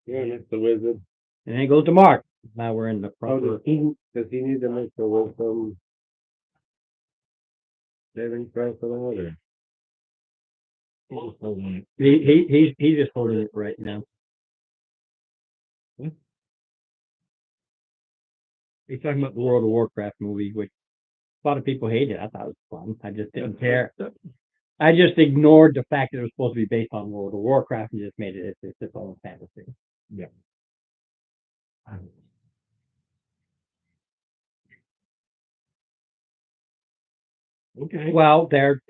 it's the wizard. And then it goes to Mark. Now we're in the Oh, proper. does he need to make the wisdom saving throw for that? Or? He's just holding it right now. He's talking about the World of Warcraft movie, which a lot of people hated. I thought it was fun. I just didn't care. I just ignored the fact that it was supposed to be based on World of Warcraft and just made it its own fantasy. Yeah. Okay. Well, they're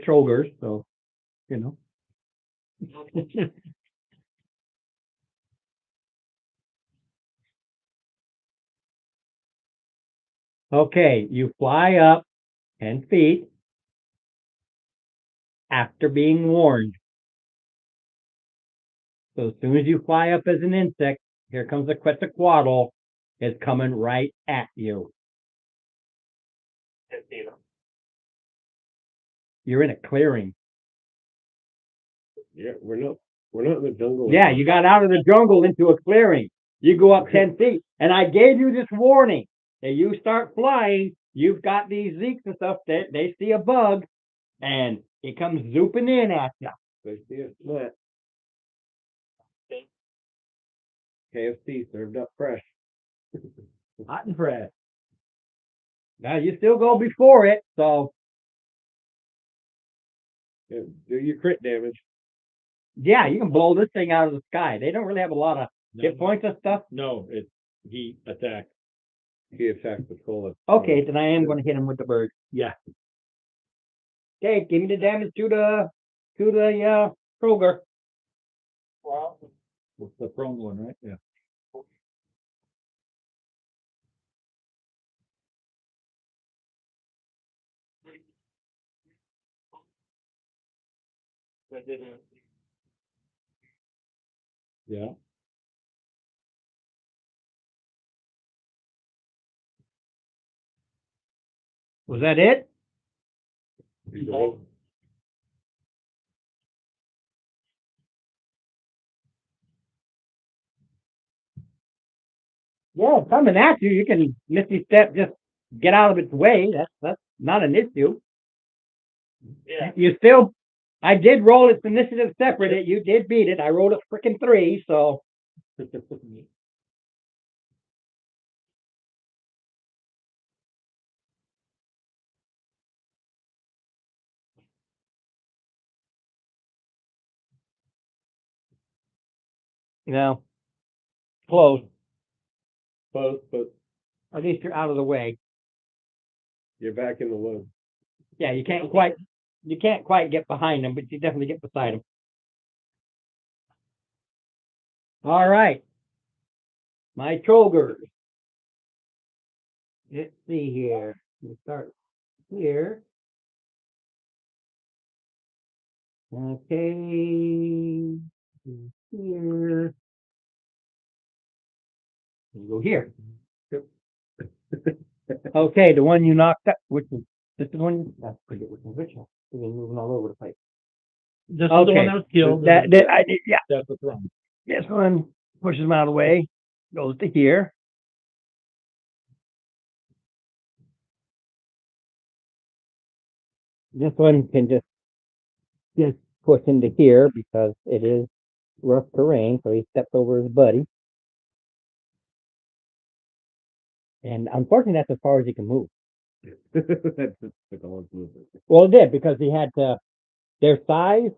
Trogers, so you know. Okay, you fly up 10 feet after being warned. So as soon as you fly up as an insect, here comes the Quetzalcoatl. It's coming right at you. Can't see them. You're in a clearing. Yeah, we're not in the jungle. Yeah, you got out of the jungle into a clearing. You go up 10 feet. And I gave you this warning that you start flying, you've got these zeeks and stuff that they see a bug and it comes zooping in at you. They see it split. KFC served up fresh. Hot and fresh. Now you still go before it, so Yeah, do your crit damage. yeah, you can blow this thing out of the sky. They don't really have a lot of hit points and stuff. No, he attacked. He attacked the cola. Okay, then I am going to hit him with the bird. Yeah. Okay, give me the damage to the Kroger. Well, It's the prone one, right? Yeah. I didn't. Yeah. Was that it? No. Yeah, it's coming at you. You can misty step, just get out of its way. That's not an issue. Yeah. You still, I did roll its initiative separate. You did beat it. I rolled a freaking 3, so. You know, close. Close, but At least you're out of the way. you're back in the woods. Yeah, you can't quite get behind them, but you definitely get beside them. All right. My Trogers. Let's see here. We start here. Okay. Here. You go here. Okay, the one you knocked up, which is this is one. I forget which one's which one. We've been moving all over the place. This is the one Okay. that was killed. Yeah, That's the throne. this one pushes him out of the way, goes to here. This one can just push into here because it is rough terrain, so he steps over his buddy. And unfortunately, that's as far as he can move. That's the goal movement. Well, it did because he had to. Their size.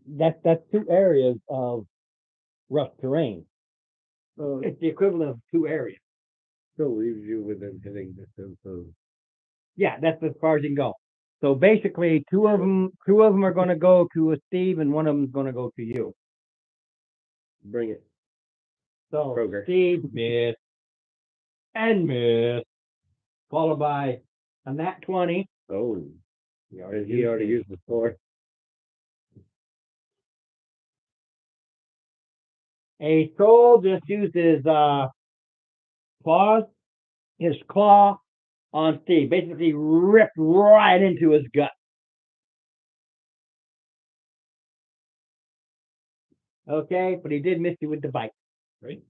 That's 2 areas of rough terrain. So it It's the equivalent of 2 areas. still leaves you within hitting distance of Yeah, that's as far as you can go. So basically, two of them are going to go to Steve, and one of them is going to go to you. bring it. So Kroger. Steve missed and missed, followed by a nat 20. Oh, he already used the 4. A troll just used his claw on Steve, basically ripped right into his gut. Okay, but he did miss you with the bite. Right.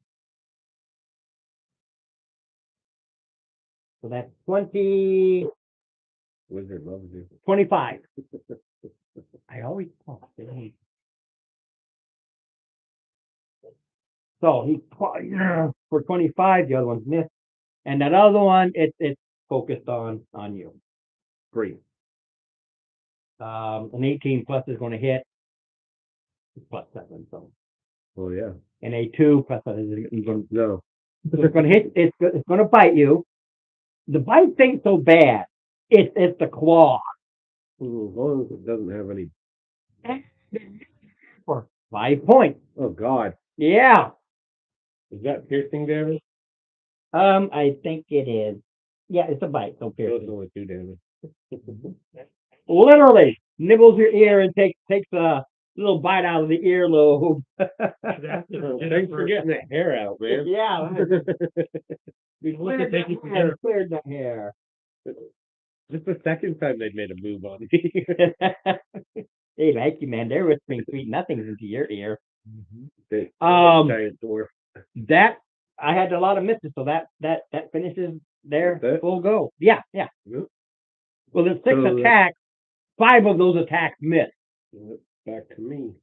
So that's 20, Wizard loves you. 25. I always talk. So he for 25, the other one's missed. And that other one, it's focused on you. Great. An 18 plus is going to hit. Plus 7, so. Oh yeah. And a 2 plus 7 is going to, No. so it's going to hit, it's going to bite you. The bite ain't so bad. It's the claw. As long as it doesn't have any. For 5 points. Oh God, Yeah. is that piercing damage? I think it is. Yeah, it's a bite, so So it's piercing. only 2 damage. Literally nibbles your ear and takes a little bite out of the earlobe. Thanks for getting that hair out, man. Yeah. We look Cleared at taking the some hair. Cleared the hair. Just the second time they made a move on me. They like you, man. They're whispering sweet nothings into your ear. They- Um, giant dwarf. That I had a lot of misses, so that finishes their That's it? full go. Yeah, yeah. Yep. Well, the 6 So attacks, 5 of those attacks missed. Back to me.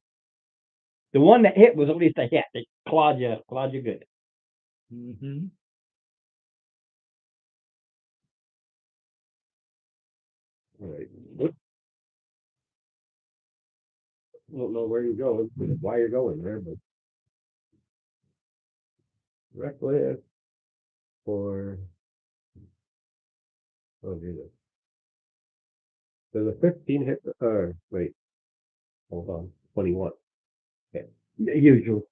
The one that hit was at least a hit. It clawed you good. Mm-hmm. All right. Whoops. Don't know where you're going, why you're going there, but reckless for Jesus. There's a 15 hit. Wait, hold on, 21. Usual.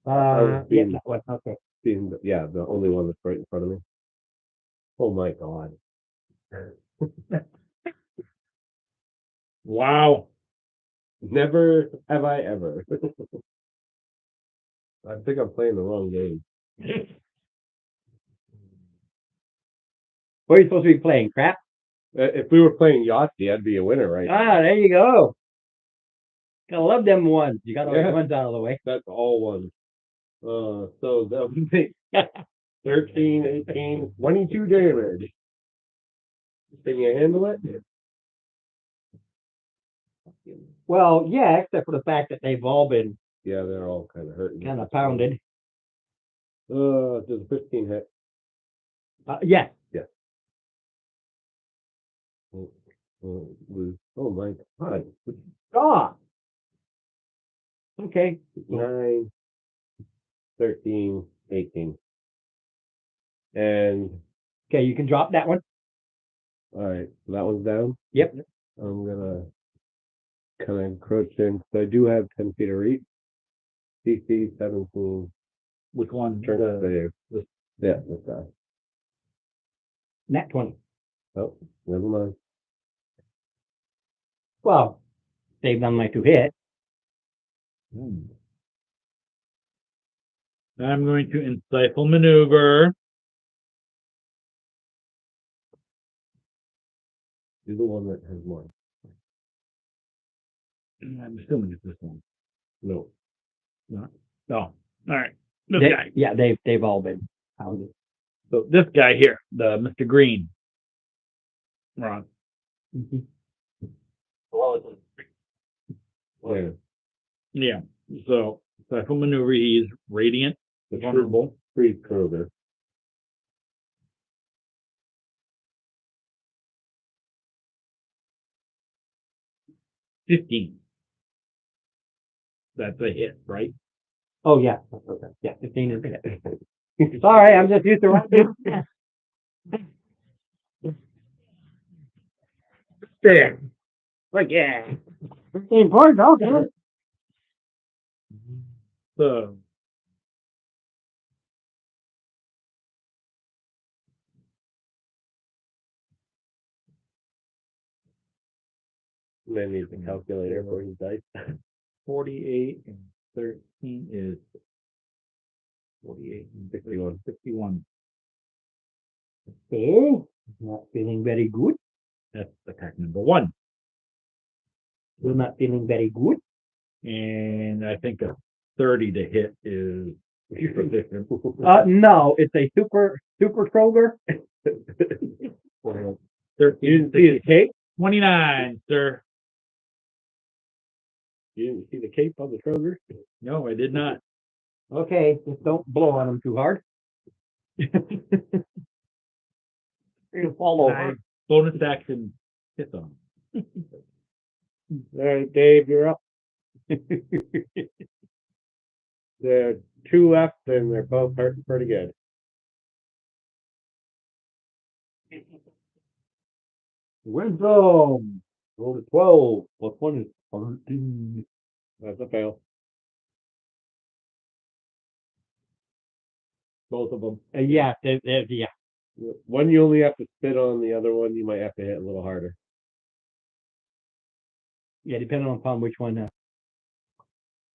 Yeah, being- that one. Okay. Yeah, the only one that's right in front of me. Oh my God. Wow. Never have I ever. I think I'm playing the wrong game. What are you supposed to be playing? Crap? If we were playing Yahtzee, I'd be a winner, right? Ah, there you go. I love them ones. You got all Yeah. the ones out of the way. That's all one. So that would be 13, 18, 22 damage. Can you handle it? Well, yeah, except for the fact that they've all been Yeah, they're all kind of hurting. kind of pounded. Does a 15 hit? Yeah. Oh my God. Ah. Okay. 9, 13, 18. And, Okay, you can drop that one. all right, so that one's down. Yep. I'm gonna kind of encroach in. So I do have 10 feet of reach. CC 17. Which one? Turn save. Yeah, this guy. Nat 20. Oh, never mind. Well, they've done my 2 hit. Hmm. I'm going to Insightful Maneuver. Do the one that has more. I'm assuming it's this one. No. Oh, all right. This They- guy. Yeah, they've all been pounded. So this guy here, the Mr. Green. Ron. Well, it's Yeah. Yeah. So Insightful Maneuver, he's radiant, The vulnerable. Freeze Kroger. $15. That's a hit, right? Oh, yeah. Okay. Yeah, 15 is a hit. Sorry, I'm just used to running. There. Like, yeah. 15 points, okay. So Man needs a calculator for his dice. 48 and 13 is 48 and 61. 61. Okay. Not feeling very good. That's attack number 1. Still not feeling very good. And I think a 30 to hit is proficient. No, it's a super Kroger. 13. You didn't see his cape? 29, sir. You didn't see the cape on the Kroger? No, I did not. Okay, just don't blow on them too hard. You'll fall over. Bonus action hit on. All right, Dave, you're up. There, two left, and they're both hurting pretty good. Wisdom. Roll to 12. Plus 1 is 13. That's a fail. Both of them. Yeah, yeah. One you only have to spit on, the other one you might have to hit a little harder. Yeah, depending upon which one.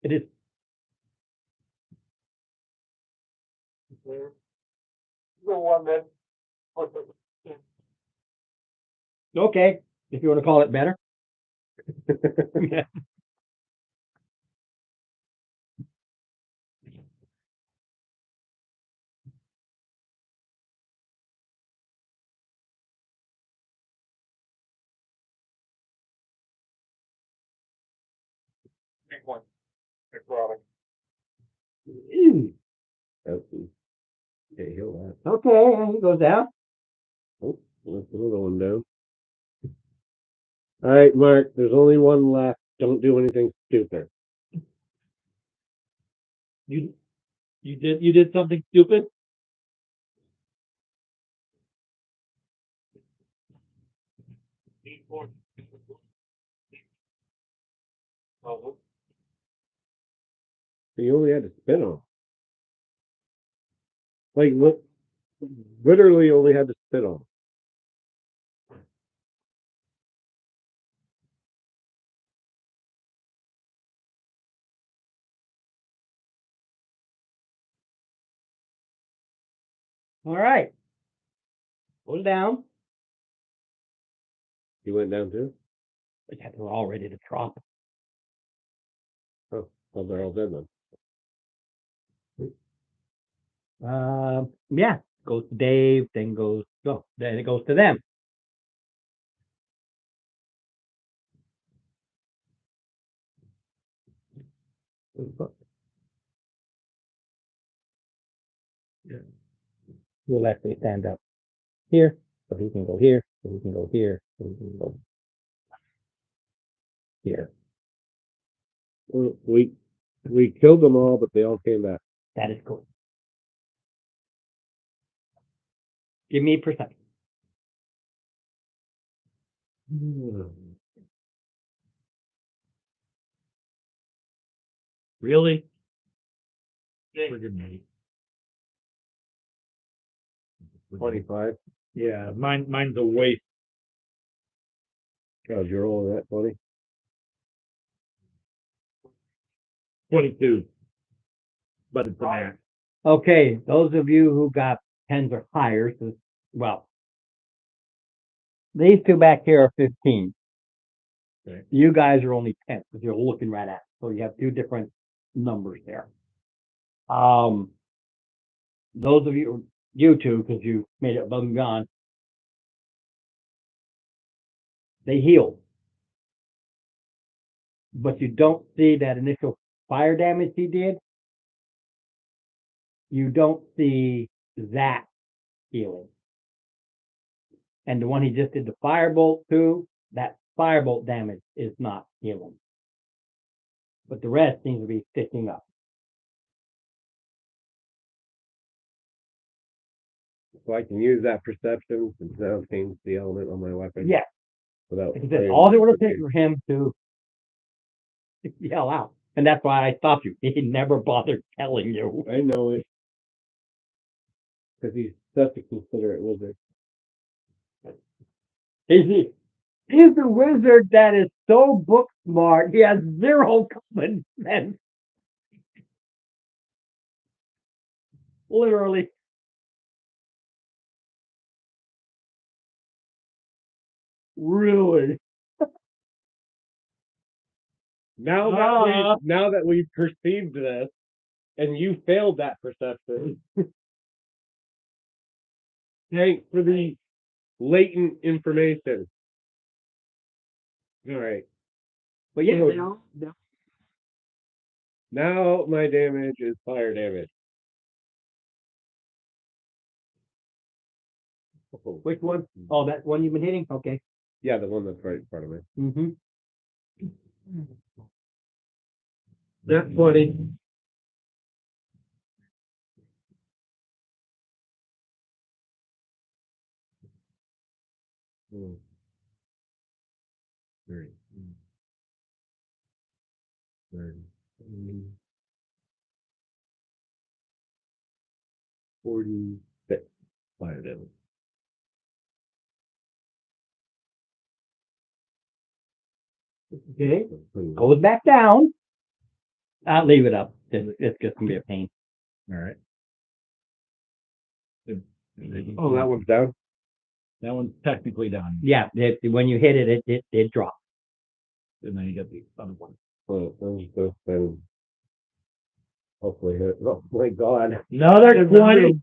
It is. The one that. Okay, if you want to call it better. Yeah. Big one. Big product. That's can't heal that. Okay, and he goes down. Oh, that's another one down. All right, Mark. There's only one left. Don't do anything stupid. You did something stupid. Oh, You only had to spin on. Like literally only had to spit on. All right. Go down. You went down too? Yeah, they're all ready to drop. Oh, well, they're all dead then. Yeah, goes to Dave, then it goes to them. We'll actually stand up here, so he can go here, so he can go here, so he can go here. Well, we killed them all, but they all came back. That is cool. Give me perception. Really? Jake, Forgive me. 25. Yeah, mine's a waste. How's your roll of that, 20? 22. But it's a max. Okay, those of you who got 10s or higher, well, these two back here are 15. Okay. You guys are only 10 because you're looking right at it. So you have two different numbers there. Those of you two, because you made it above and beyond, they heal. But you don't see that initial fire damage he did. You don't see that healing. And the one he just did the firebolt to, that firebolt damage is not healing. But the rest seems to be sticking up. So I can use that perception to now change the element on my weapon. Yeah. Without Like I said, all it would have taken for him to yell out. And that's why I stopped you. He never bothered telling you. I know it. Because he's such a considerate wizard. He's a wizard that is so book smart. He has zero common sense. Literally. Really. Now that we've perceived this, and you failed that perception, thanks for the latent information. All right. But yeah, So- Now my damage is fire damage. which one? Oh, that one you've been hitting? Okay. Yeah, the one that's right in front of me. Mm-hmm. That's 20. Mm. 30. 30. 46 fire damage. Okay. Goes back down. I'll leave it up. It's just gonna be a pain. All right. Oh, that one's down. That one's technically done. Yeah, when you hit it, it drops. And then you get the other one. Oh, this then hopefully hit. Oh my god. Another 20.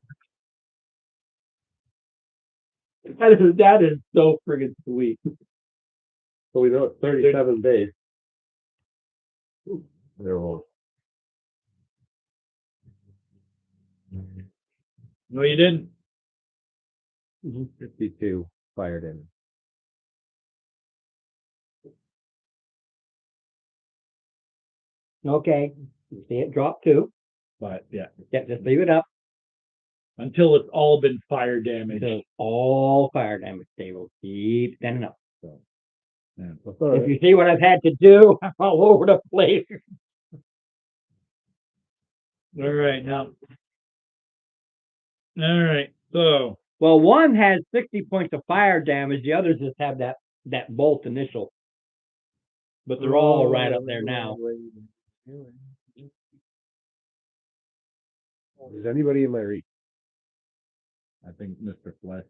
That is so friggin' sweet. So we know it's 37 days. There will. No, you didn't. 52 fire damage. Okay. You see it drop too. But yeah, Yeah, just leave it up. until it's all been fire damage. So all fire damage, they will keep standing up. So, yeah. That's all If right. you see what I've had to do, I'm all over the place. All right, now. All right, so Well, one has 60 points of fire damage. The others just have that bolt initial. But they're all right up there now. Is anybody in my reach? I think Mr. Flesh.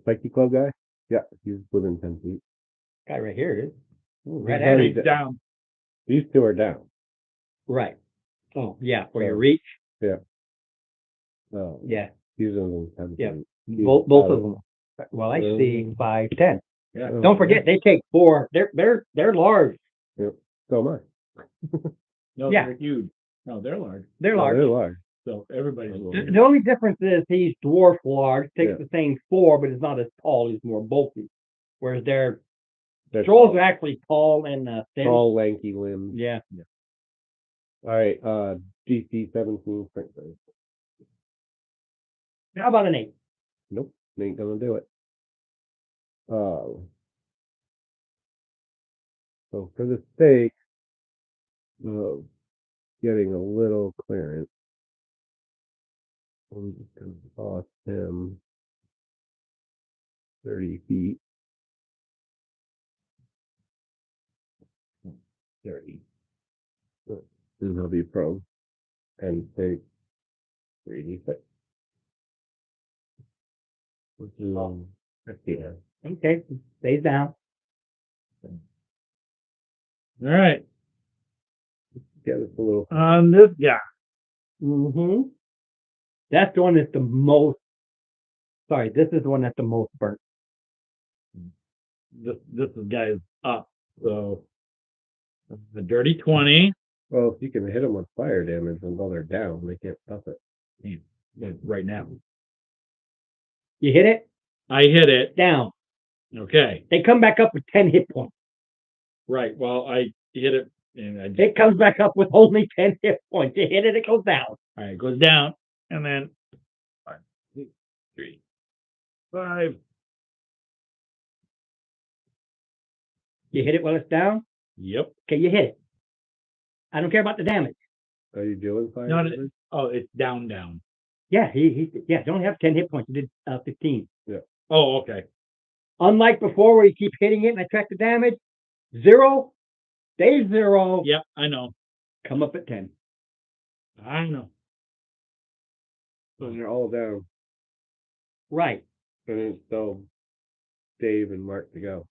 Spiky Club guy? Yeah, he's within 10 feet. Guy right here is. Right He's at already it. He's down. These two are down. Right. Oh, yeah, for your So- reach. Oh, Yeah. he's within 10 Yeah. feet. Both out of them. Well, I see 5, 10. Yeah. Oh, Don't forget, they take 4. They're large. So am I. No, Yeah. they're huge. No, they're large. They're Oh, large. they're large. So everybody's Oh, large. The only difference is he's dwarf large, takes Yeah. the same 4, but is not as tall. He's more bulky. Whereas their They're trolls tall, are actually tall and thin. tall, lanky limbs. Yeah. All right, DC 17 strength save. How about an 8? Nope, ain't gonna do it. So for the sake of getting a little clearance, I'm just gonna toss him 30 feet. 30. And he'll be prone and take 3d6. Which is 50. Okay. Stays down. All right. Get us a little. On this guy. Mm-hmm. That's the one that's the most. Sorry, this is the one that's the most burnt. This guy is up. So the dirty 20. Well, if you can hit them with fire damage and while they're down, they can't stop it. Right now. You hit it, I hit it. down. Okay. They come back up with 10 hit points. Right. Well, I hit it and I just, It comes back up with only 10 hit points. You hit it, it goes down. all right, it goes down and then 1, 2, 3, 5. You hit it while it's down. Yep. Okay, you hit it. I don't care about the damage. Are you doing fire No, damage? oh, it's down. Yeah, he don't have 10 hit points. He did 15. Oh, okay. Unlike before where you keep hitting it and I track the damage, 0, stay 0, Yep, I know. come up at 10. I know. So they're all down. Right. And it's still Dave and Mark to go.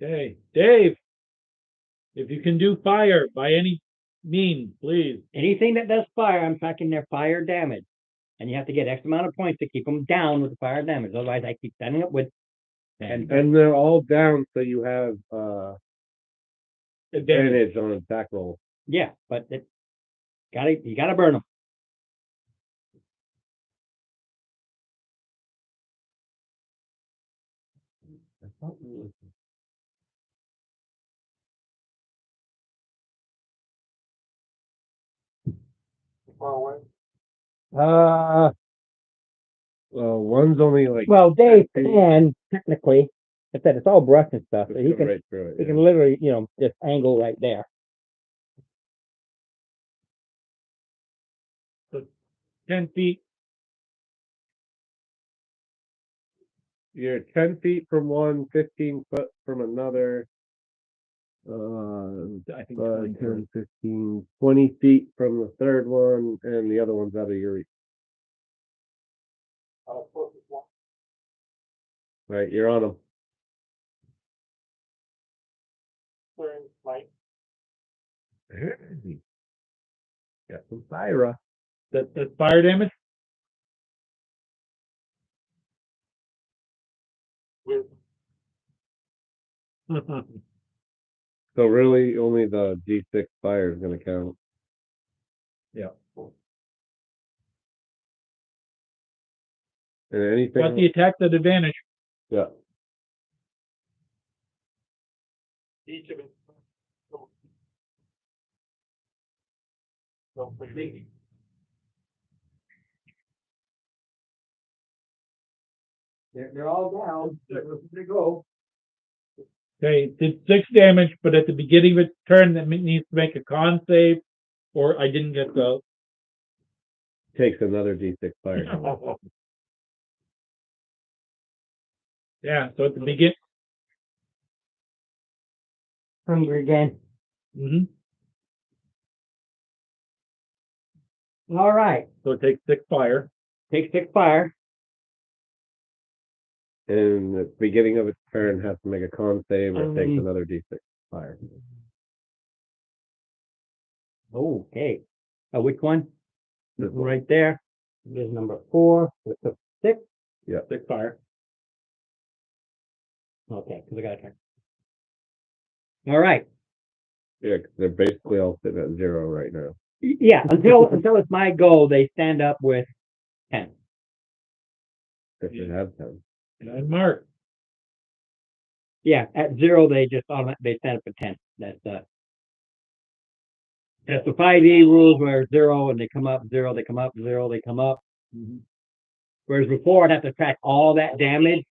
Okay. Dave, if you can do fire by any means, please. Anything that does fire, I'm tracking their fire damage. And you have to get X amount of points to keep them down with the fire damage. Otherwise, I keep standing up with. And And they're all down, so you have Advantage. advantage on attack roll. yeah, but you gotta burn them. I thought it was Far away. One's only like. Well, Dave 10 feet. can technically, I said it's all brush and stuff, so Just he go can, right through it. he yeah. can literally, just angle right there. 10 feet. You're 10 feet from one, 15 foot from another. I think 5, 10, 15, 20 feet from the third one, and the other one's out of your reach. Right, you're on them. Got some Thyra. That's fire damage. So really, only the D6 fire is going to count. Yeah. And anything. Got the attack at advantage. Yeah. Each of it. So pretty. They're all down. They go. Okay, did 6 damage, but at the beginning of its turn, that needs to make a con save, or I didn't get the. Takes another D6 fire. Yeah, so at the begin. Hungry again. Mhm. All right. So it takes 6 fire. Take 6 fire. And at the beginning of its turn has to make a con save or takes Um, another D6 fire. Okay. Which one? Right there. Here's number 4 with the 6. 6 fire. Okay, because I got a turn. All right. Yeah, 'cause they're basically all sitting at 0 right now. Yeah, until it's my go, they stand up with 10. If they have 10. And Mark. Yeah, at 0 they just they stand up at 10. That's the 5e rules where 0 and they come up 0, they come up 0, they come up. Whereas before I'd have to track all that damage.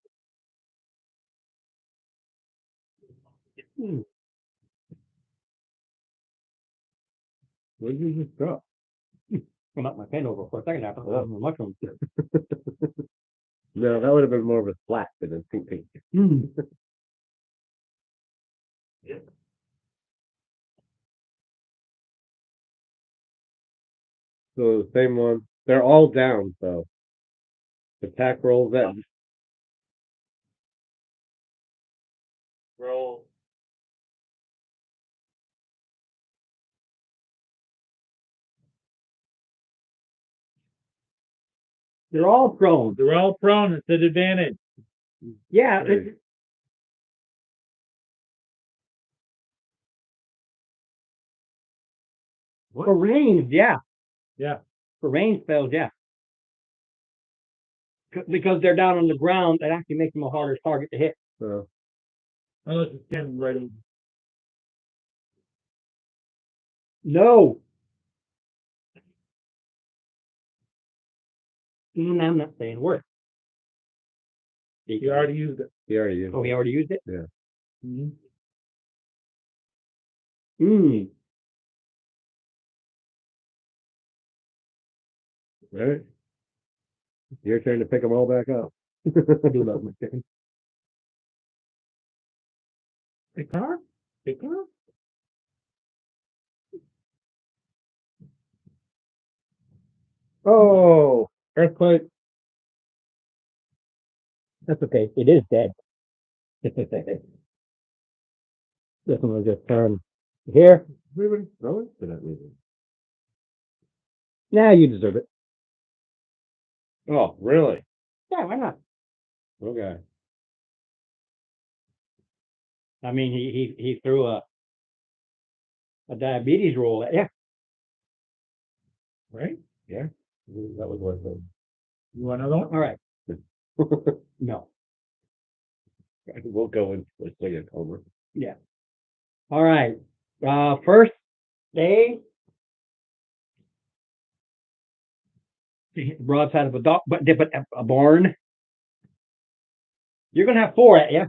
Where did you just drop? Come up my pen over for a second after that mushroom. No, that would have been more of a slap than a pink pink. So the same one. They're all down, so attack rolls that. Roll. They're all prone. They're all prone. It's at advantage. Yeah. Right. For range, yeah. Yeah. For range spells, yeah. Because they're down on the ground, that actually makes them a harder target to hit. So Unless it's getting right over. No. I'm not saying worse. You already used it. he already used. Oh, he already used it? Yeah. Mm. Right. Your turn to pick them all back up. Do love my chicken. Big car? Big car? Oh, earthquake. That's okay. It is dead. This one will just turn here. Everybody throw it for that reason. Nah, you deserve it. Oh, really? Yeah, why not? Okay. I mean, he threw a diabetes roll at you. Right? Yeah. That was worth it. You want another one? All right. No. We'll go into the swing it over. Yeah. All right. First, Dave. broadside of a dog, but a barn. You're gonna have 4 at you.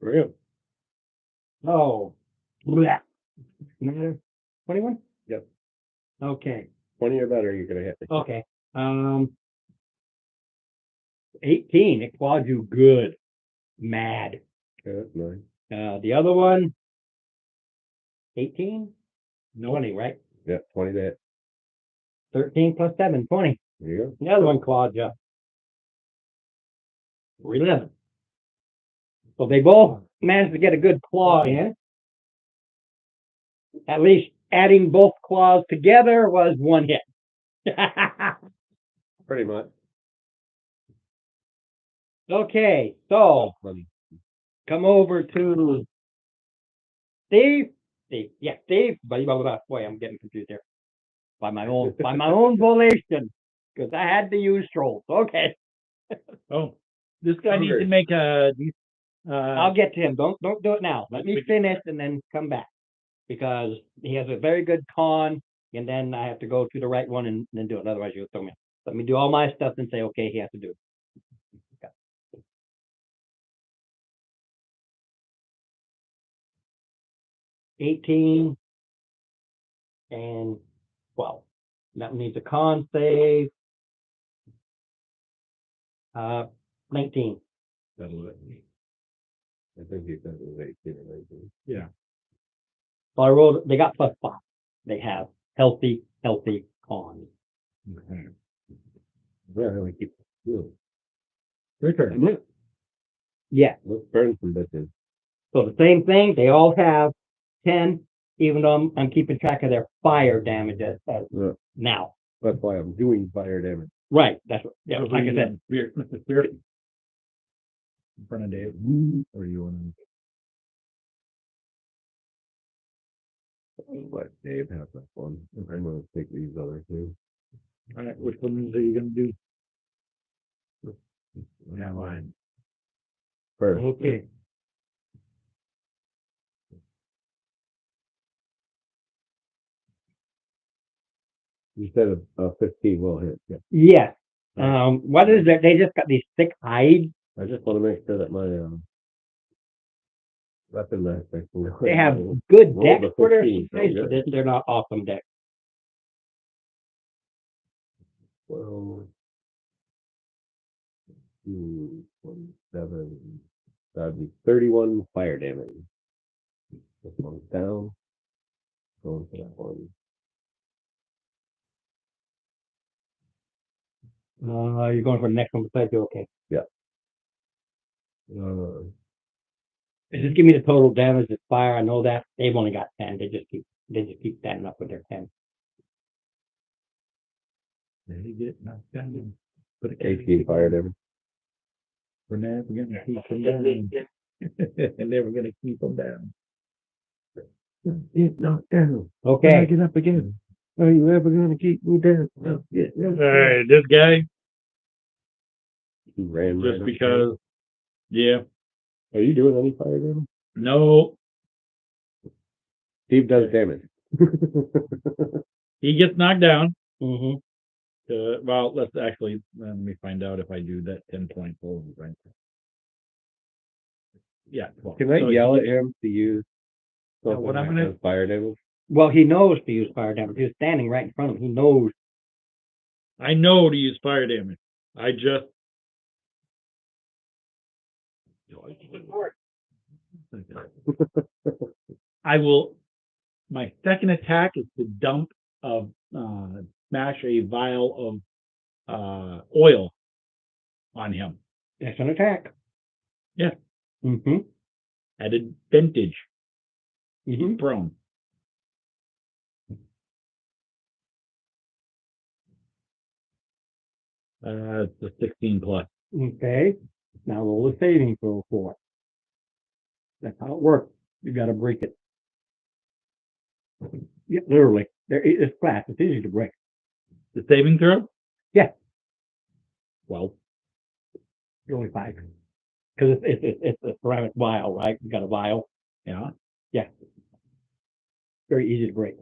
Real. Oh. Blech. 21? Yep. Okay. 20 or better, you're gonna hit me. Okay. 18. It clawed you good. Mad. Okay, that's nice. The other one, 18? 20, right? Yeah, 20 to hit. 13 plus 7, 20. There you go. The other one clawed you. 11. So they both managed to get a good claw in. At least adding both claws together was 1 hit. Pretty much. Okay, so Money. come over to Steve. Steve. Blah, blah, blah. Boy, I'm getting confused here. By my own volition, because I had to use trolls. Okay, Oh, this guy needs to Hungry. make a, I'll get to him. Don't do it now. Let me finish and then come back, because he has a very good con, and then I have to go to the right one and then do it. Otherwise, you'll throw me. Let me do all my stuff and say, okay, he has to do it. 18 and 12. That needs a con save. 19. That'll let me. I think he said it was 18 or 19. yeah. So I rolled, they got +5. They have healthy cons. Okay. Yeah, I only keep 2. Your turn. Yeah. Let's burn some bitches. So the same thing, they all have 10, even though I'm keeping track of their fire damage as Yeah, now. that's why I'm doing fire damage. Right, that's what, yeah, like I said. Mr. Spear. In front of Dave. Or you want Let Dave have that one. I'm gonna take these other 2. to, all right, which ones are you gonna do? Yeah, mine. First. Okay. You said a 15 will hit. Yeah. Yes. What is it? They just got these thick hides. I just want to make sure that my weapon aspect. They have good roll decks the for their 15, so size, good. but they're not awesome decks. 12, 2, 27. That'd be 31 fire damage. This one's down. Going for that one. You're going for the next one beside you, okay. Just give me the total damage of fire. I know that they've only got 10. They just keep standing up with their 10. They get knocked down. Put a 18 fire damage. We're never gonna keep them down. And never gonna keep them down. Get knocked down. Okay. Get up again. Are you ever gonna keep me down? No, All right, this guy, He ran right just up because, yeah, there. Are you doing any fire damage? no, Steve does damage. he gets knocked down. Mm-hmm. Well, let's actually, let me find out if I do that 10 point hold, right? Yeah. 12. Can I So yell at him to use Yeah, something what I'm that gonna- does fire damage? Well, he knows to use fire damage. He's standing right in front of him. He knows. I know to use fire damage. I just. I will. My second attack is to dump smash a vial of oil on him That's an attack. Yeah. Mm-hmm. at advantage. Mm-hmm. He's prone. It's a 16 plus. Okay. Now roll a saving throw for it. That's how it works. You got to break it. Yeah, literally. It's flat. It's easy to break. The saving throw? Yeah. Well, You're only 5. Because it's a ceramic vial, right? You got a vial. yeah. Very easy to break.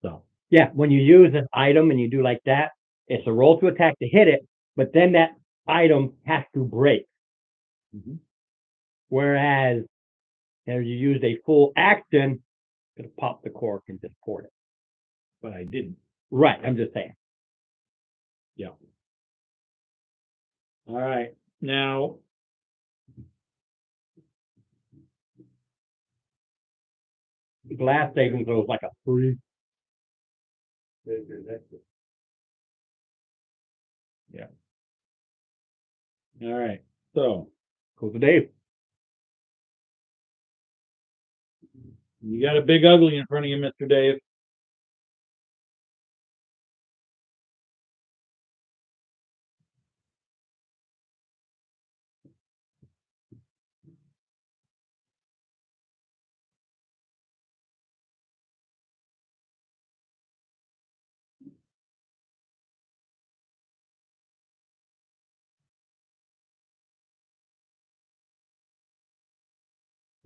So Yeah, Yeah, when you use an item and you do like that, it's a roll to attack to hit it, but then that item has to break. Mhm. Whereas if you use a full action, it'll pop the cork and just pour it. But I didn't. Right, I'm just saying. All right, now. Glass saving throw is like a 3. All right, so Goes to Dave. you got a big ugly in front of you, Mr. Dave.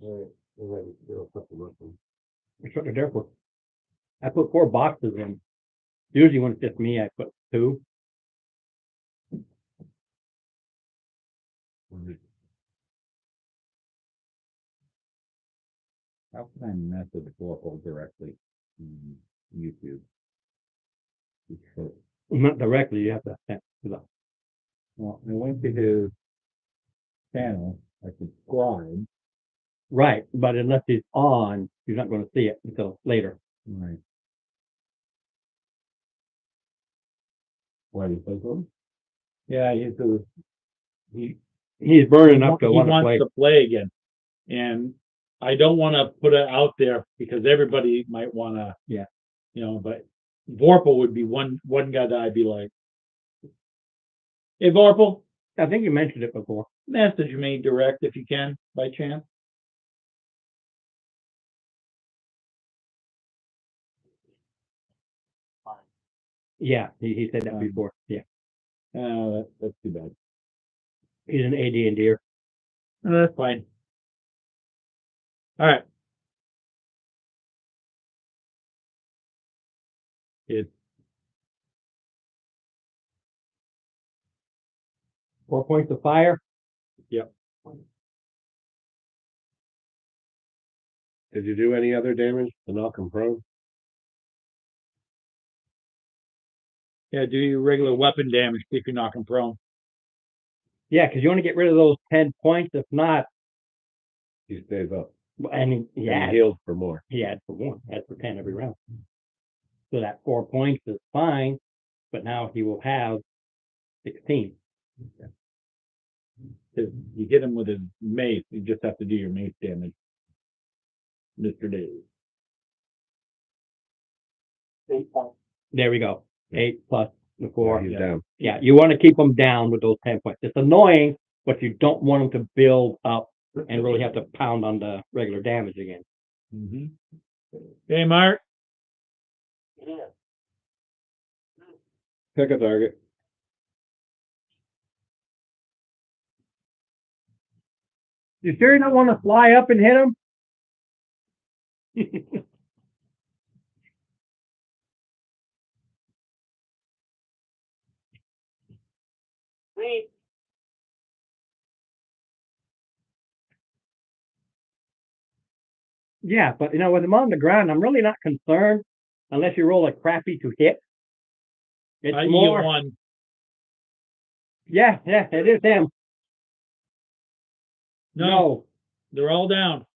All right. All right. I'll put them up and- That's what they're there for. I put 4 boxes in. Usually when it's just me, I put 2. How can I message Oracle directly? YouTube. Not directly, you have to send to the. Well, I went to his channel, I subscribed. Right, but unless he's on, you're not going to see it until later. Right. Why do you think so? Yeah, He's burning up to he want to wants play. to play again. And I don't want to put it out there because everybody might want to, Yeah. you know, but Vorpal would be one guy that I'd be like, hey, Vorpal, I think you mentioned it before. message me direct if you can, by chance. Yeah, he said that before. Yeah, That's too bad. he's an AD&D. That's fine. All right. It's 4 points of fire. Did you do any other damage to knock him prone? Yeah, do your regular weapon damage if you knock him prone. Yeah, because you want to get rid of those 10 points. If not, He stays up. and And he he adds, heals for more. he adds for 1, adds for 10 every round. So that 4 points is fine, but now he will have 16. If you hit him with his mace, you just have to do your mace damage. Mr. Dave. 8 points. There we go. 8 plus the 4. He's yeah. down. Yeah, you want to keep them down with those 10 points. It's annoying, but you don't want them to build up and really have to pound on the regular damage again. Mm-hmm. Hey, Mark. Yeah. Pick a target. You sure you don't want to fly up and hit him? Three. Yeah, but with him on the ground, I'm really not concerned unless you roll a crappy to hit. It's I more. get one. Yeah, it is him. No, they're all down.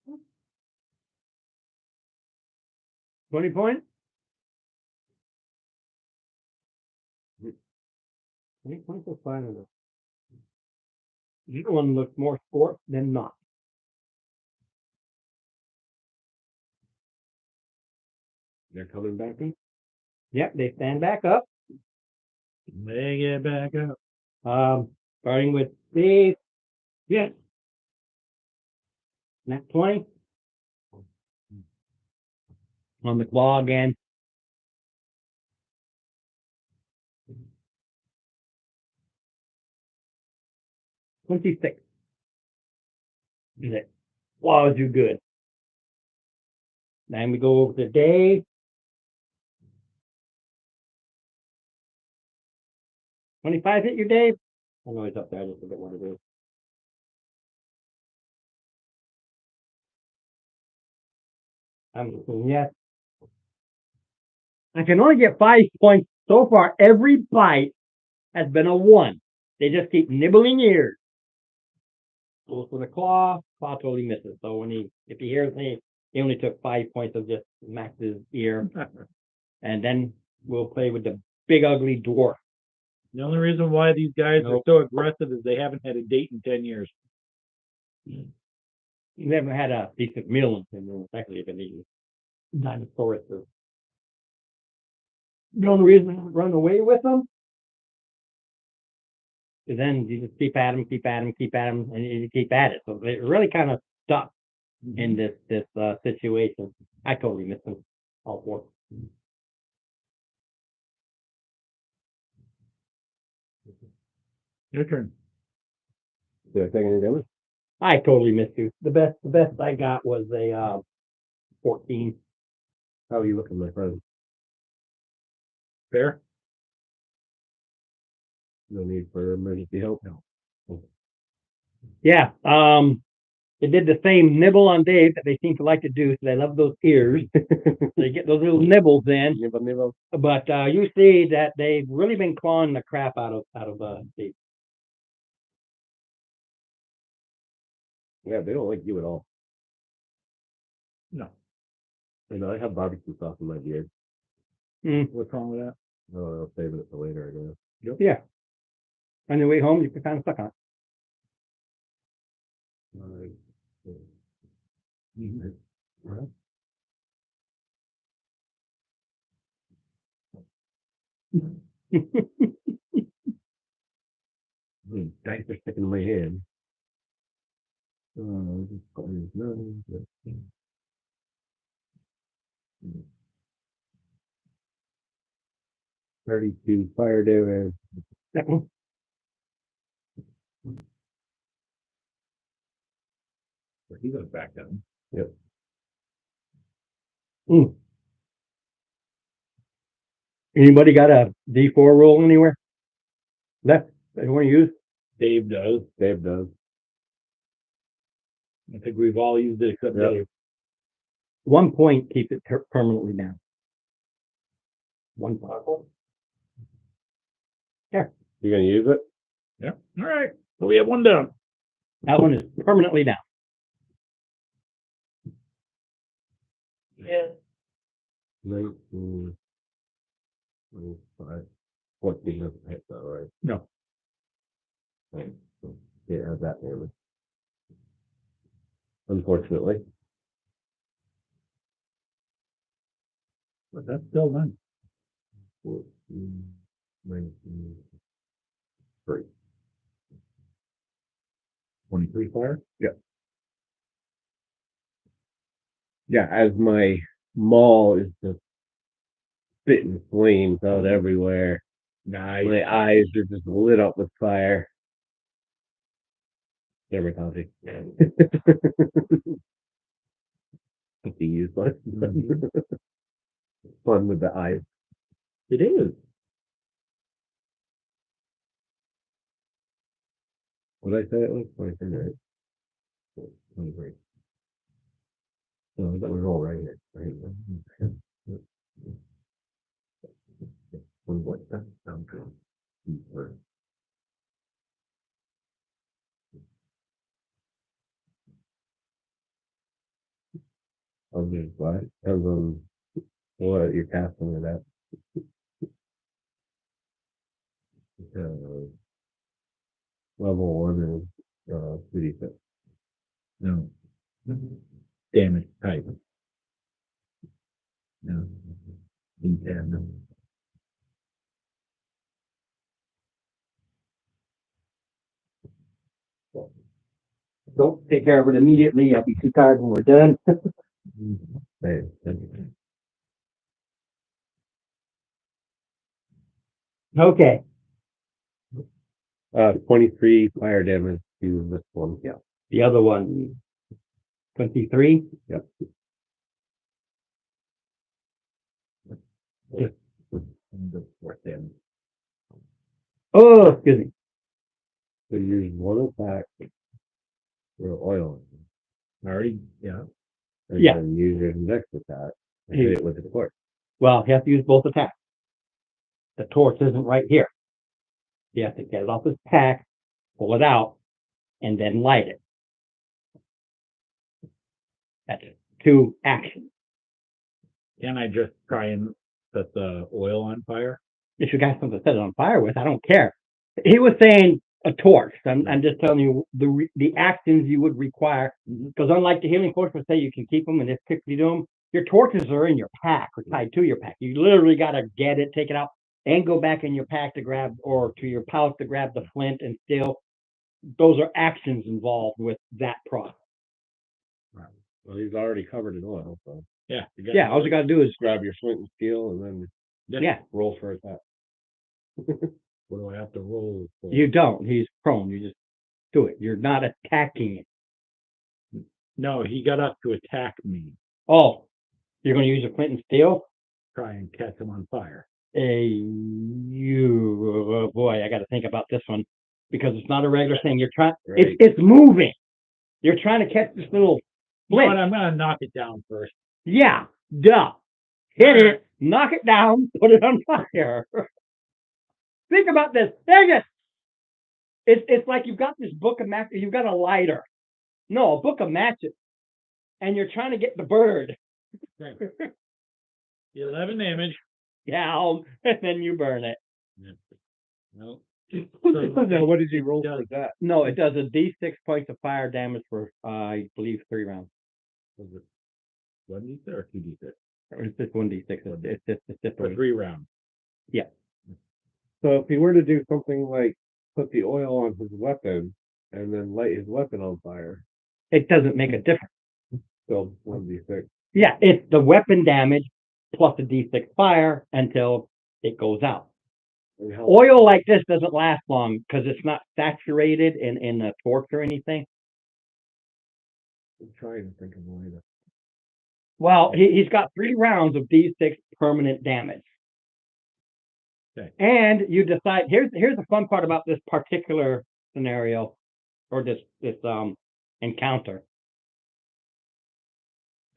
No. 20 points? 20 points is fine enough. This one looks more sport than not. They're coming back in. Yep, they stand back up. They get back up. Starting with Dave. Yes. Nat 20. On the claw again. $26. Is it? Wow, you good. Then we go over to Dave. 25 hit your Dave? I know it's up there, I just forget what it is. Yes. I can only get 5 points so far. Every bite has been a 1. They just keep nibbling ears. Goes for the claw totally misses. So when if he hears me, he only took 5 points of just Max's ear. And then we'll play with the big ugly dwarf. The only reason why these guys are Nope. so aggressive is they haven't had a date in 10 years. You never had a decent meal in 10 years. Actually, been eating dinosaurs. The only reason I run away with them is then you just keep at them, and you keep at it. So they're really kind of stuck in this situation. I totally missed them all 4. Your turn. Did I take any damage? I totally missed you. The best I got was a 14. How are you looking, my friend? Fair? No need for emergency help? No. Yeah. They did the same nibble on Dave that they seem to like to do. So they love those ears. They get those little nibbles in. Nibble. But you see that they've really been clawing the crap out of Dave. Yeah, they don't like you at all. No. And I have barbecue sauce in my beard. What's wrong with that? Oh, I'll save it for later, I guess. Yeah. On your way home, you can kind of suck on it. Dice are sticking in my hand. 32 fire damage. That one. He goes back down. Yep. Anybody got a D4 roll anywhere? Left? That you want to use? Dave does. Dave does. I think we've all used it except Yep. Dave. 1 point keeps it permanently down. 1 point. You gonna use it? Yeah. All right. So we have one down. That one is permanently down. Yeah. 19, 25, 14 doesn't hit though, right? No. Right. So, yeah, that damage. Unfortunately. But that's still done. 14, 19, 3. 23 fire? Yeah, as my maul is just spitting flames out everywhere. Nice. My eyes are just lit up with fire. Never coffee. The use one. Fun with the eyes. It is. What did I say it was? 23, right? 23. So that was all right here. Right. One point. That sounds good. I'll do what? Depends on what you're casting it at. Level 1 is 2d6. No. Damage type. No. D10. No. don't take care of it immediately. I'll be too tired when we're done. Right. Okay. 23 fire damage to this one. Yeah. The other one, 23. Yep. The fourth damage. Oh, excuse me. So use one attack for oil. Already, yeah. And Yeah. then use your next attack and hit it with the torch. Well, you have to use both attacks. The torch isn't right here. You have to get it off his pack, pull it out, and then light it. That's 2 actions. Can I just try and set the oil on fire? If you got something to set it on fire with, I don't care. He was saying a torch. I'm just telling you the actions you would require. Because unlike the healing potion, say you can keep them and just quickly do them, your torches are in your pack or tied to your pack. You literally got to get it, take it out, and go back in your pack to grab, or to your pouch to grab the flint and steel. Those are actions involved with that process. Well, he's already covered in oil, so Yeah. Yeah, all you got to do is, grab your flint and steel and then yeah, roll for attack. What do I have to roll for? you don't. He's prone. You just do it. You're not attacking it. No, he got up to attack me. Oh, you're going to use your flint and steel? Try and catch him on fire. Oh boy, I got to think about this one because it's not a regular thing. You're trying, Right. it's moving. You're trying to catch this little You know what, flint. I'm gonna knock it down first. Yeah, duh. Hit it, knock it down, put it on fire. Think about this. Dang it. It's like you've got this book of matches, you've got a lighter. No, a book of matches. And you're trying to get the bird. 11 damage. Yeah, and then you burn it. No. Now, what did you roll Yeah. for that? No, it does a D6 points of fire damage for, I believe, 3 rounds. Was it 1d6 or 2d6? Or it's just 1D6. It's just For 3 rounds. So if he were to do something like put the oil on his weapon and then light his weapon on fire, it doesn't make a difference. still 1d6. Yeah, it's the weapon damage plus a D6 fire until it goes out. And how Oil like this doesn't last long because it's not saturated in the torch or anything. I'm trying to think of a way to. Well, he's got 3 rounds of D6 permanent damage. Okay. And you decide, here's the fun part about this particular scenario or this encounter.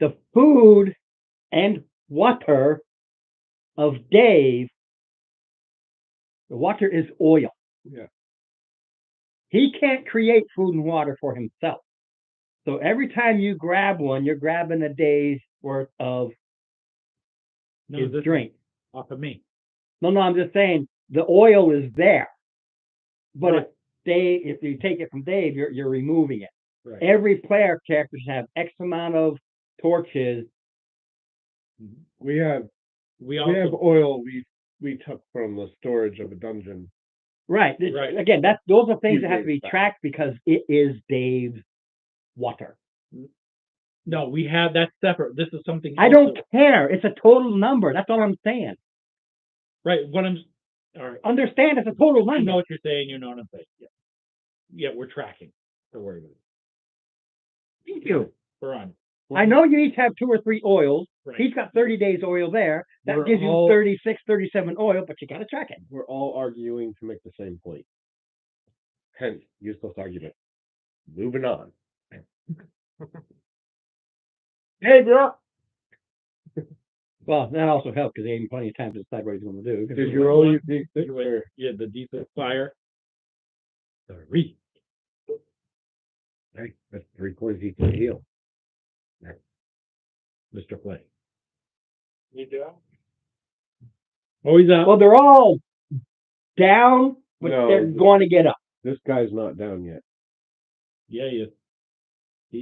The food and water of Dave, the water is oil. Yeah. He can't create food and water for himself. So every time you grab one, you're grabbing a day's worth of No, his this drink. off of me. No, I'm just saying the oil is there. But Right. if you take it from Dave, you're removing it. Right. Every player character should have X amount of torches. We have We also, we have oil we took from the storage of a dungeon. Right. Right. Again, those are things that have to be Dave's tracked because it is Dave's water. no, we have that separate. This is something. I also- don't care. It's a total number. That's all I'm saying. Right. What I'm. All right. Understand it's a total I know number. what you're saying. You know what I'm saying. Yeah. Yeah, we're tracking. Don't worry about it. Thank you. We're on. I know you each have 2 or 3 oils. Right. He's got 30 days oil there. That We're gives you all- 36, 37 oil, but you got to track it. We're all arguing to make the same point. Hence, useless argument. Moving on. Hey, bro. Well, that also helped because he gave him plenty of time to decide what he's going to do. Did you roll your d6 You went- or Yeah, the D6 fire. 3. hey, that's 3 points each to heal. Mr. Flay. You do? Oh, he's up. Well, they're all down, but No. they're going to get up. This guy's not down yet. Yeah, he is.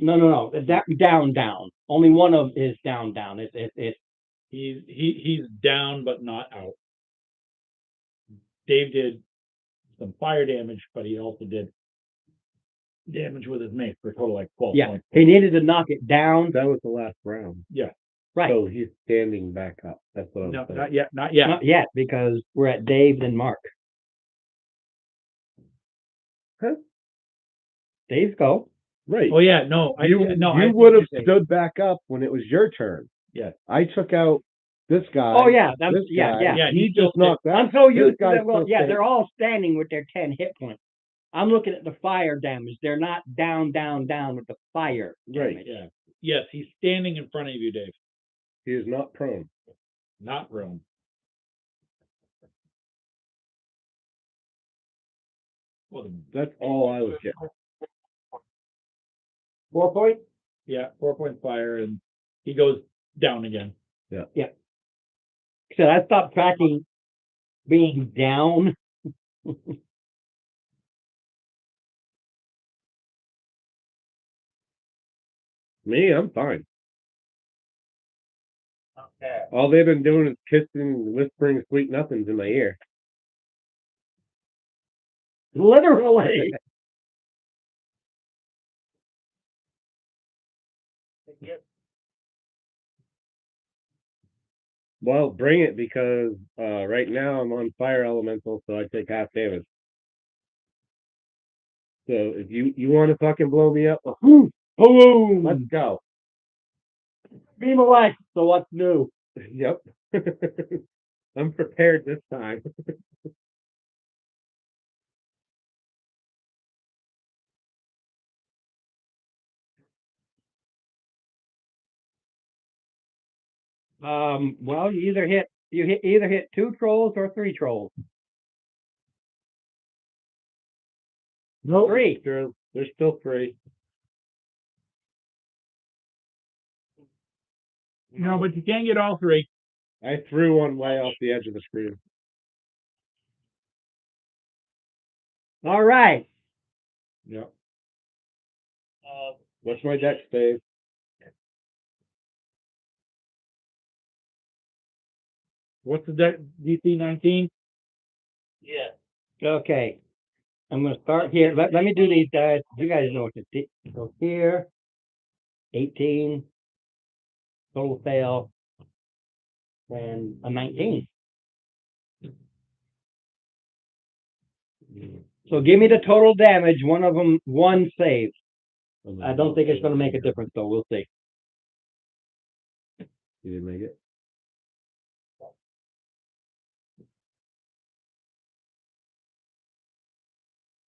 No. Down. Only one of is down. It's He's down but not out. Dave did some fire damage, but he also did damage with his mace for a total like 12 Yeah, points. he needed to knock it down. That was the last round. Yeah. Right. So he's standing back up. That's what I'm No, saying. not yet, not yet. Not yet, because we're at Dave and Mark. Huh? Dave, go. Right. Oh, yeah, no. I You would have stood back up when it was your turn. Yeah. I took out this guy. Oh, yeah, that's, this yeah, guy. yeah. Yeah, He he still just knocked that. I'm so this used to guy's that. Well, still yeah, standing. they're all standing with their 10 hit points. I'm looking at the fire damage. They're not down, down, down with the fire Right. damage. Yeah. Yes, he's standing in front of you, Dave. He is not prone. Not room. Well, That's all I was getting. 4 point? yeah, 4 point fire, and he goes down again. So I stopped tracking being down. Me, I'm fine. Okay. All they've been doing is kissing, whispering sweet nothings in my ear. Literally. Yep. Well, bring it because right now I'm on fire elemental, so I take half damage. So if you want to fucking blow me up, Boom. let's go. Beam of life. So what's new? Yep. I'm prepared this time. Well, you either hit 2 trolls or 3 trolls. No. 3. There's still 3. No, but you can't get all 3. I threw one way off the edge of the screen. All right. Yep. Uh, What's my dex save? What's the DC 19? yeah. Okay. I'm going to start here. Let me do these guys. You guys know what to do. So here, 18, total fail, and a 19. So give me the total damage. One of them, 1 save. I don't think it's going to make a difference, though. We'll see. You didn't make it?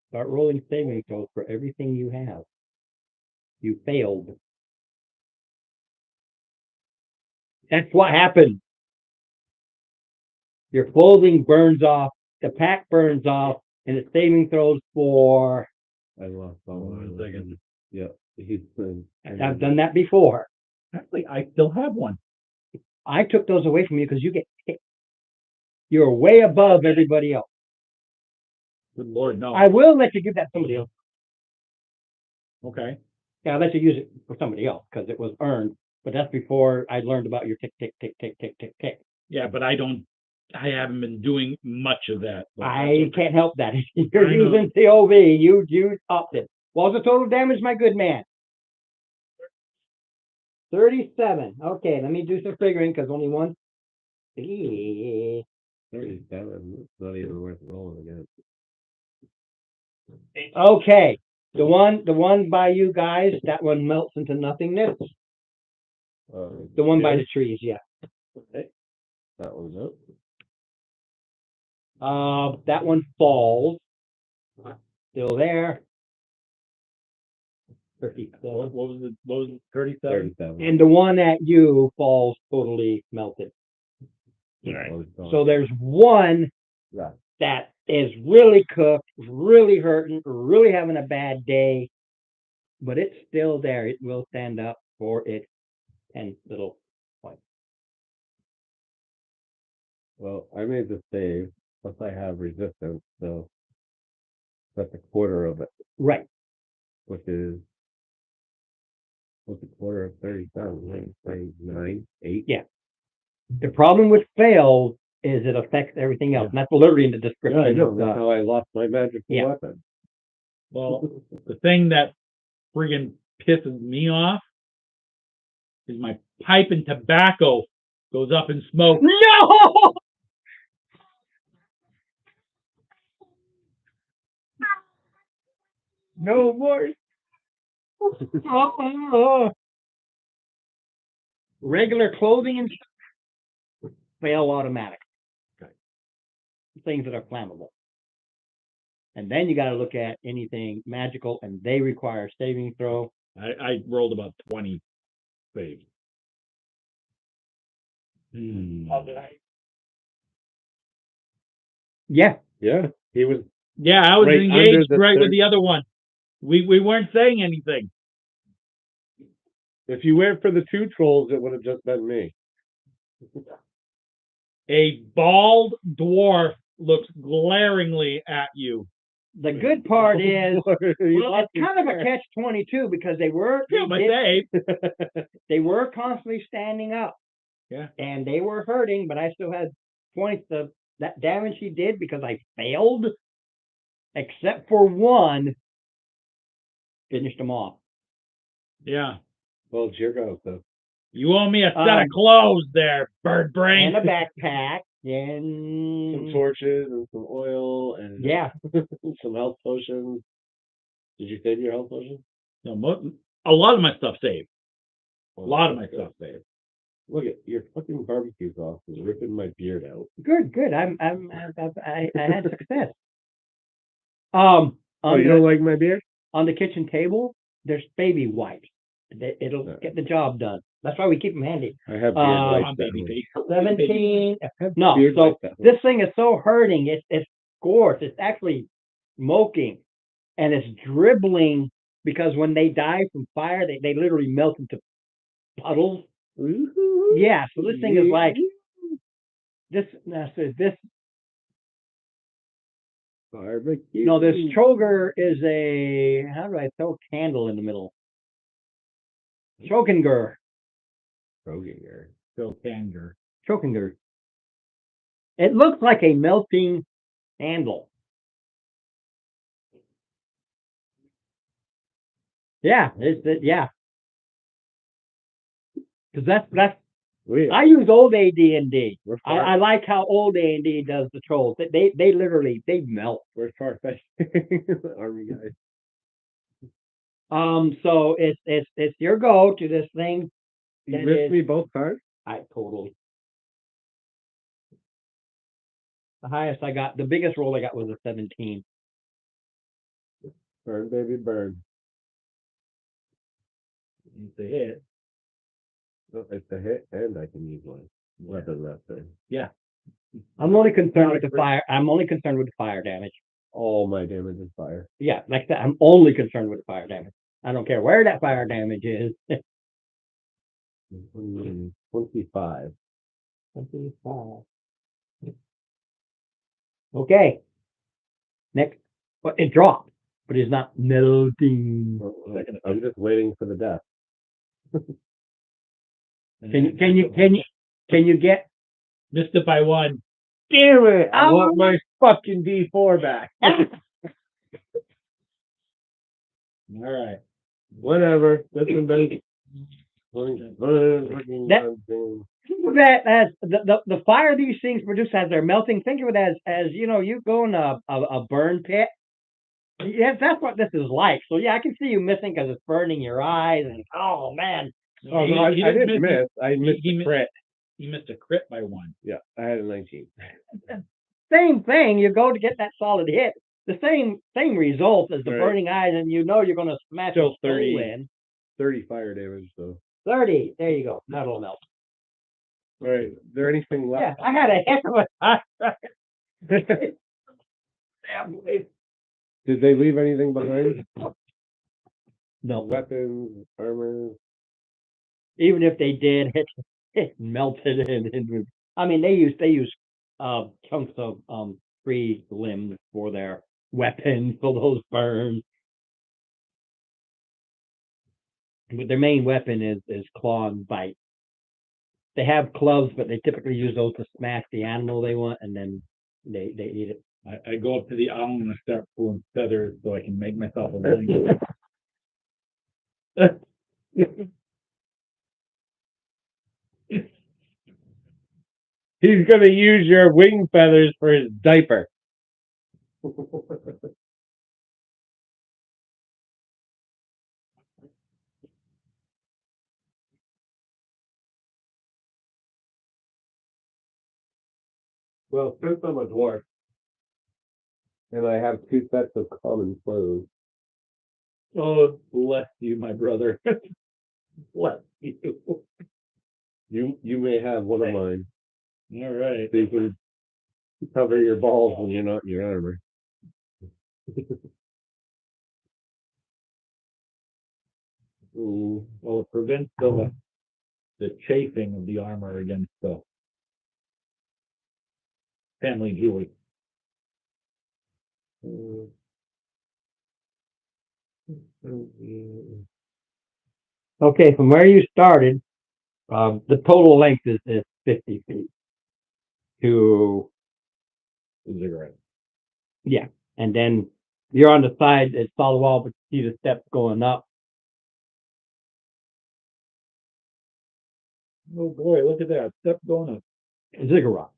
Start rolling saving throws for everything you have. You failed. That's what happened. Your clothing burns off, the pack burns off, and the saving throws for. I lost all Hold on a second. Yep. He's I've done that before. Actually, I still have one. I took those away from you because you get hit. You're way above everybody else. Good Lord, no. I will let you give that to somebody else. Okay. Yeah, I'll let you use it for somebody else because it was earned. But that's before I learned about your tick, tick, tick, tick, tick, tick, tick. Yeah, but I haven't been doing much of that. but that's I okay. can't help that. You're I know. using COV. You upped it. What's the total damage, my good man? 37. Okay, let me do some figuring because only one. 37. It's not even worth rolling again. Okay, the one by you guys, that one melts into nothingness. The one by the trees, yeah. Okay. That one's out. That one falls. Still there. 37. What was it? 37? 37. And the one at you falls totally melted. Right. So there's one Yeah. that is really cooked, really hurting, really having a bad day, but it's still there. It will stand up for its 10 little points. Well, I made the save, plus I have resistance, so that's a quarter of it, Right. which is what's a quarter of 37? Say 9, 8. Yeah. The problem with fails is it affects everything else. And that's literally in the description. Yeah, I know. of That's the- how I lost my magical Yeah. weapon. Well, the thing that friggin' pisses me off is my pipe and tobacco goes up in smoke. No! No more. Regular clothing and stuff, fail automatic. Okay. Things that are flammable. And then you got to look at anything magical, and they require saving throw. I rolled about 20 saves. How did I? Yeah, Yeah, he was. Yeah, I was Right under engaged the right with third- the other one. We weren't saying anything. If you went for the 2 trolls, it would have just been me. A bald dwarf looks glaringly at you. the good part is, You well, lost it's kind of your a catch-22 because they were Yeah, my they, save. they were constantly standing up. Yeah. And they were hurting, but I still had points of that damage he did because I failed, except for one, finished them off. Yeah. Well, it's your go, so. You owe me a set Um, of clothes there, bird brain. And a backpack, Some and torches and some oil and yeah, some health potions. Did you save your health potions? No, a lot of my stuff saved. A Oh, lot of my that's stuff good. saved. Look at your fucking barbecue sauce is ripping my beard out. good. I had success. On Oh, you the, don't like my beard? on the kitchen table, there's baby wipes. It'll get the job done. That's why we keep them handy. I have beard Come wipes on, at baby home. face. 17. I have No, beard so wipes at home. this thing is so hurting. It's scorched. It's actually smoking, and it's dribbling because when they die from fire, they literally melt into puddles. Woo-hoo. Yeah, so this thing is like this. So this Barbecue. no, this Choger is a, how do I throw a candle in the middle? Chokinger. Kroger. Phil Kanger. Chokinger. It looks like a melting candle. Yeah, yeah. Because that's I use old AD&D. We're I like how old A&D does the trolls. They literally they melt. We're far-fetched army guys. So it's your go to this thing. You That missed is- me both cards? I totally. The highest I got, the biggest roll I got was a 17. Burn, baby, burn. It's a hit. Oh, it's a hit, and I can use one weapon left there. I'm only concerned Not with a the crit. fire. I'm only concerned with the fire damage. All my damage is fire. Yeah, like that. I'm only concerned with the fire damage. I don't care where that fire damage is. 25. 25. Okay. Next, but it dropped, but it's not melting. I'm just waiting for the death. Can you get? Missed it by one. Damn it! I Oh. want my fucking D4 back. All right. Whatever. Listen, baby. That as the fire these things produce as they're melting, think of it as you know, you go in a burn pit. Yeah, that's what this is like. So yeah, I can see you missing because it's burning your eyes and oh man. Oh, no, I didn't didn't miss. I missed he the missed- crit. He missed a crit by one. Yeah, I had a 19. Same thing. You go to get that solid hit. The same result as the Right. burning eyes, and you know you're going to smash Still your 30. soul in. 30 fire damage, though. 30. There you go. That'll melt. All right. Is there anything Yeah, left? I had a heck of a time. Damn, wait. Did they leave anything behind? No, Weapons, armor? even if they did, it melted and I mean they use chunks of tree limbs for their weapons for those burns. But their main weapon is claw and bite. They have clubs, but they typically use those to smash the animal they want, and then they eat it. I go up to the owl and I start pulling feathers so I can make myself a wing. He's gonna use your wing feathers for his diaper. Well, since I'm a dwarf and I have two sets of common clothes, Oh, bless you, my brother. Bless you. you may have one of mine. All right. So you can cover your balls when you're not in your armor. Ooh, well, it prevents the chafing of the armor against the family jewelry. Okay, from where you started, the total length is 50 feet to, Ziggurat. yeah, and then you're on the side, it's solid wall, but you see the steps going up. Oh boy, look at that. Step going up. Ziggurat.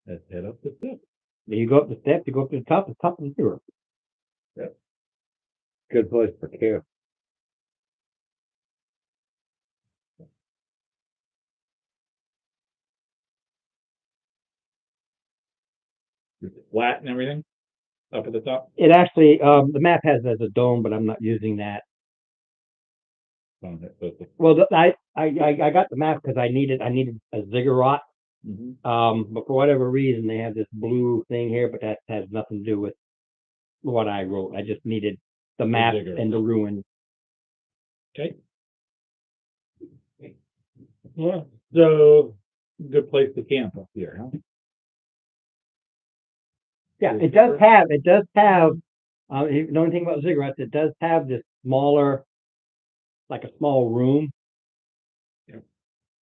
Let's head up the step. Then you go up the steps, you go up to the top of the ziggurat. Good place for camp. It's flat and everything up at the top. It actually, the map has it as a dome, but I'm not using that. On it, but the- Well, I got the map because I needed a ziggurat. But for whatever reason, they have this blue thing here, but that has nothing to do with what I wrote. I just needed the map ziggurat. and the ruin. Okay. Yeah, so good place to camp up here, huh? Yeah, it does have, the only thing about ziggurats, it does have this smaller, like a small room. Yep.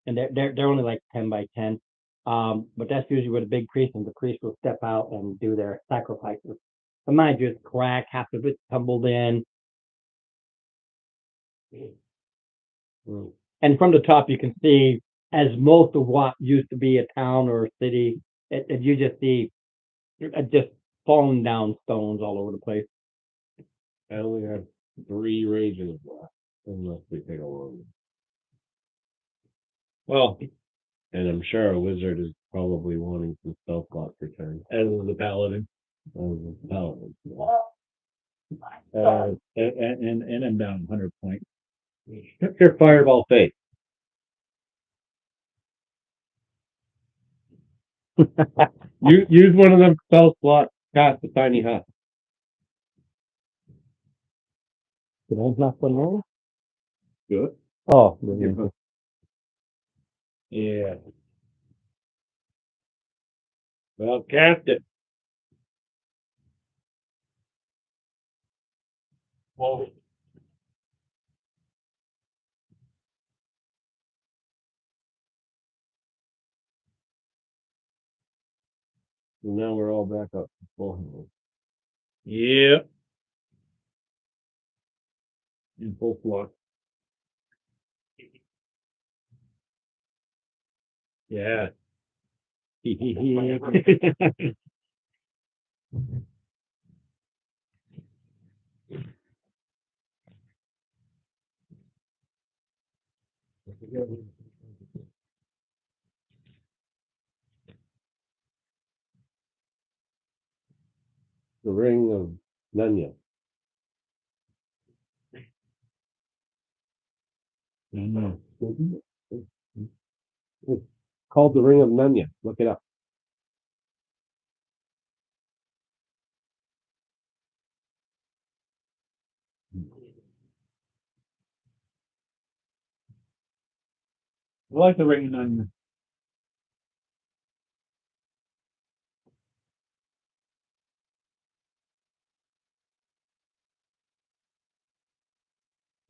And they're only like 10 by 10. But that's usually where the big priest and the priest will step out and do their sacrifices. But mind you, it's cracked, half of it's tumbled in. And from the top, you can see, as most of what used to be a town or a city, you just see just falling down stones all over the place. I only have 3 rages left, unless we take a long. Well, And I'm sure a wizard is probably wanting some spell slot return. as is the paladin. Paladin. And I'm down 100 points. Your fireball face. Use one of them spell slots, cast a tiny hut. Did I knock one over? Good. Oh, Yeah. Well, cast it. Well, So now we're all back up to full health. Yep. In full flock. Yeah. The ring of Nunya. It's called the ring of Nunya. Look it up. I like the ring on.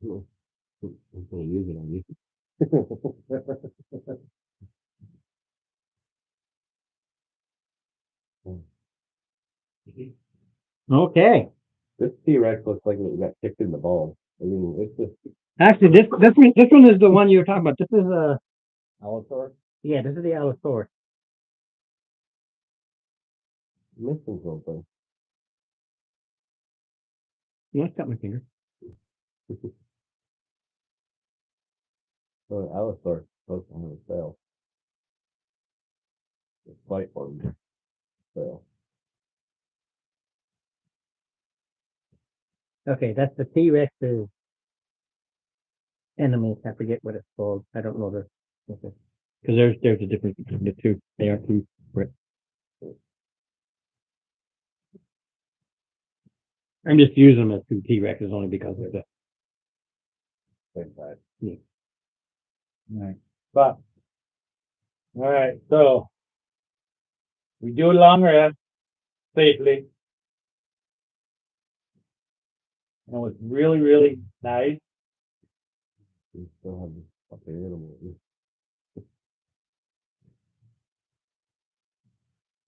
I'm gonna use it on you. Okay. This T-Rex looks like it got kicked in the balls. I mean, it's just Actually, this one is the one you were talking about. This is Allosaurus yeah, this is the Allosaurus. missing something. You want to cut my finger? So Allosaurus is supposed to have a tail. The fight one. Tail. Okay, that's the T-Rex's enemy. I forget what it's called. I don't know the. Because there's a difference between the two. They are two. I'm just using them as two T-Rexes only because they're the. Same size. Right. But, all right, so we do a long rest safely. And it was really, really nice. We still have this fucking animal.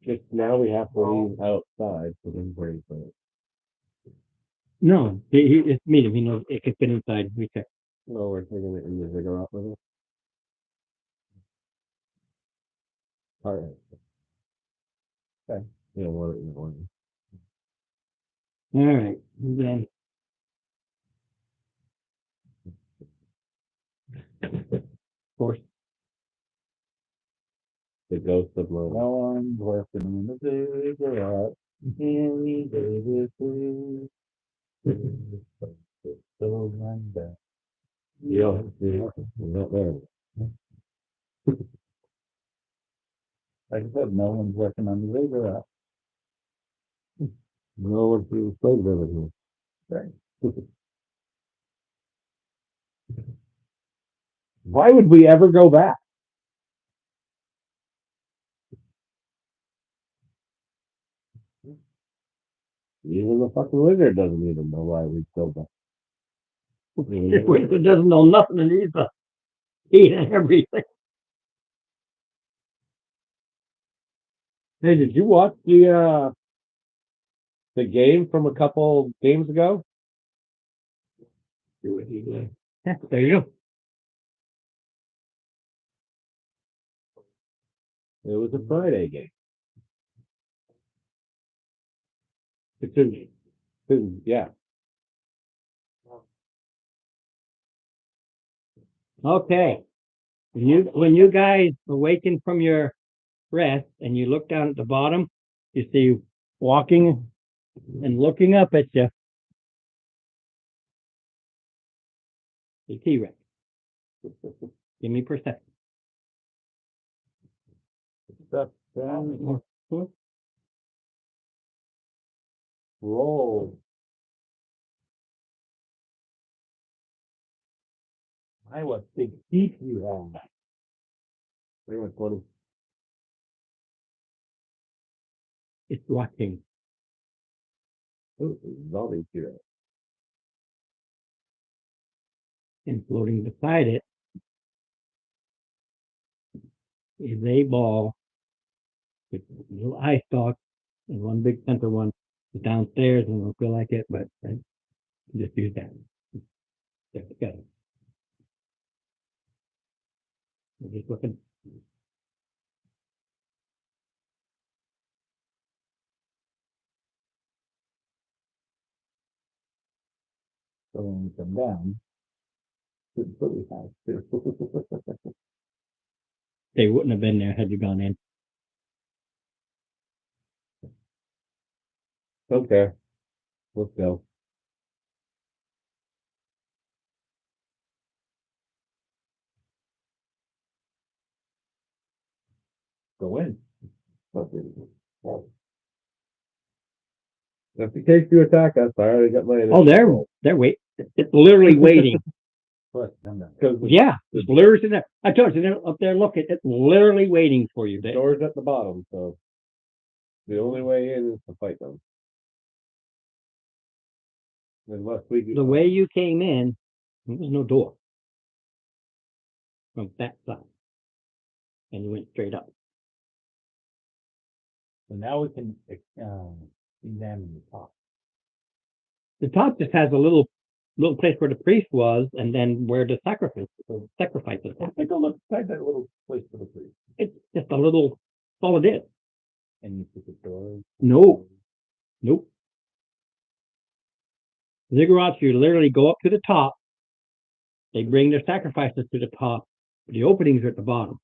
Just now we have to leave outside for them break, but No, it's medium. He knows it can fit inside. We check. no, we're taking it in the ziggurat with us. All right. Okay. You don't want it in the morning. All right. And then. Of course. The ghost of my No one's working on the ziggurat. Any day this week. So run back. yeah, not there. Like I said, no one's working on the ziggurat. No one feels played everything. Right. Why would we ever go back? Even the fucking lizard doesn't even know why we killed them. It doesn't know nothing and he's eating everything. Hey, did you watch the game from a couple games ago? Yeah, there you go. It was a Friday game. Yeah. Okay. When you guys awaken from your rest and you look down at the bottom, you see walking and looking up at you. The T-Rex. Give me perception. Stuff done. Roll. I what big teeth you have. Pretty much 20. It's watching. Ooh, zombie T-Rex. And floating beside it is a ball with little eye stalks and one big center one is downstairs and I don't feel like it, but I just use that. There we go. We're just looking. So when we come down. It's pretty high too. They wouldn't have been there had you gone in. Okay. Let's go. Go in. Just in case you attack us, I already got my. Oh, they're wait. It's literally waiting. But come down. Yeah, it's literally sitting there. I told you, they're up there looking. It's literally waiting for you. The door's at the bottom, so the only way in is to fight them. Unless we The way you came in, there was no door from that side, and you went straight up. So now we can examine the top. The top just has a little place where the priest was, and then where the sacrifices. Take a look inside that little place for the priest. It's just a little. That's all it is. And you put the door. No. Nope. Ziggurats, you literally go up to the top. They bring their sacrifices to the top. The openings are at the bottom.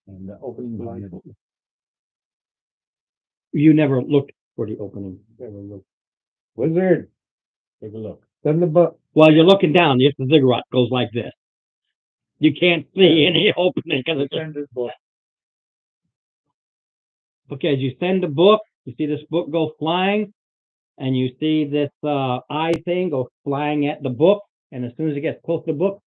And the opening line. You never looked for the opening. Wizard, Take a look. send the book. While you're looking down, the ziggurat goes like this. You can't see any opening because it's Send this book. okay. As you send the book, you see this book go flying, and you see this eye thing go flying at the book. And as soon as it gets close to the book,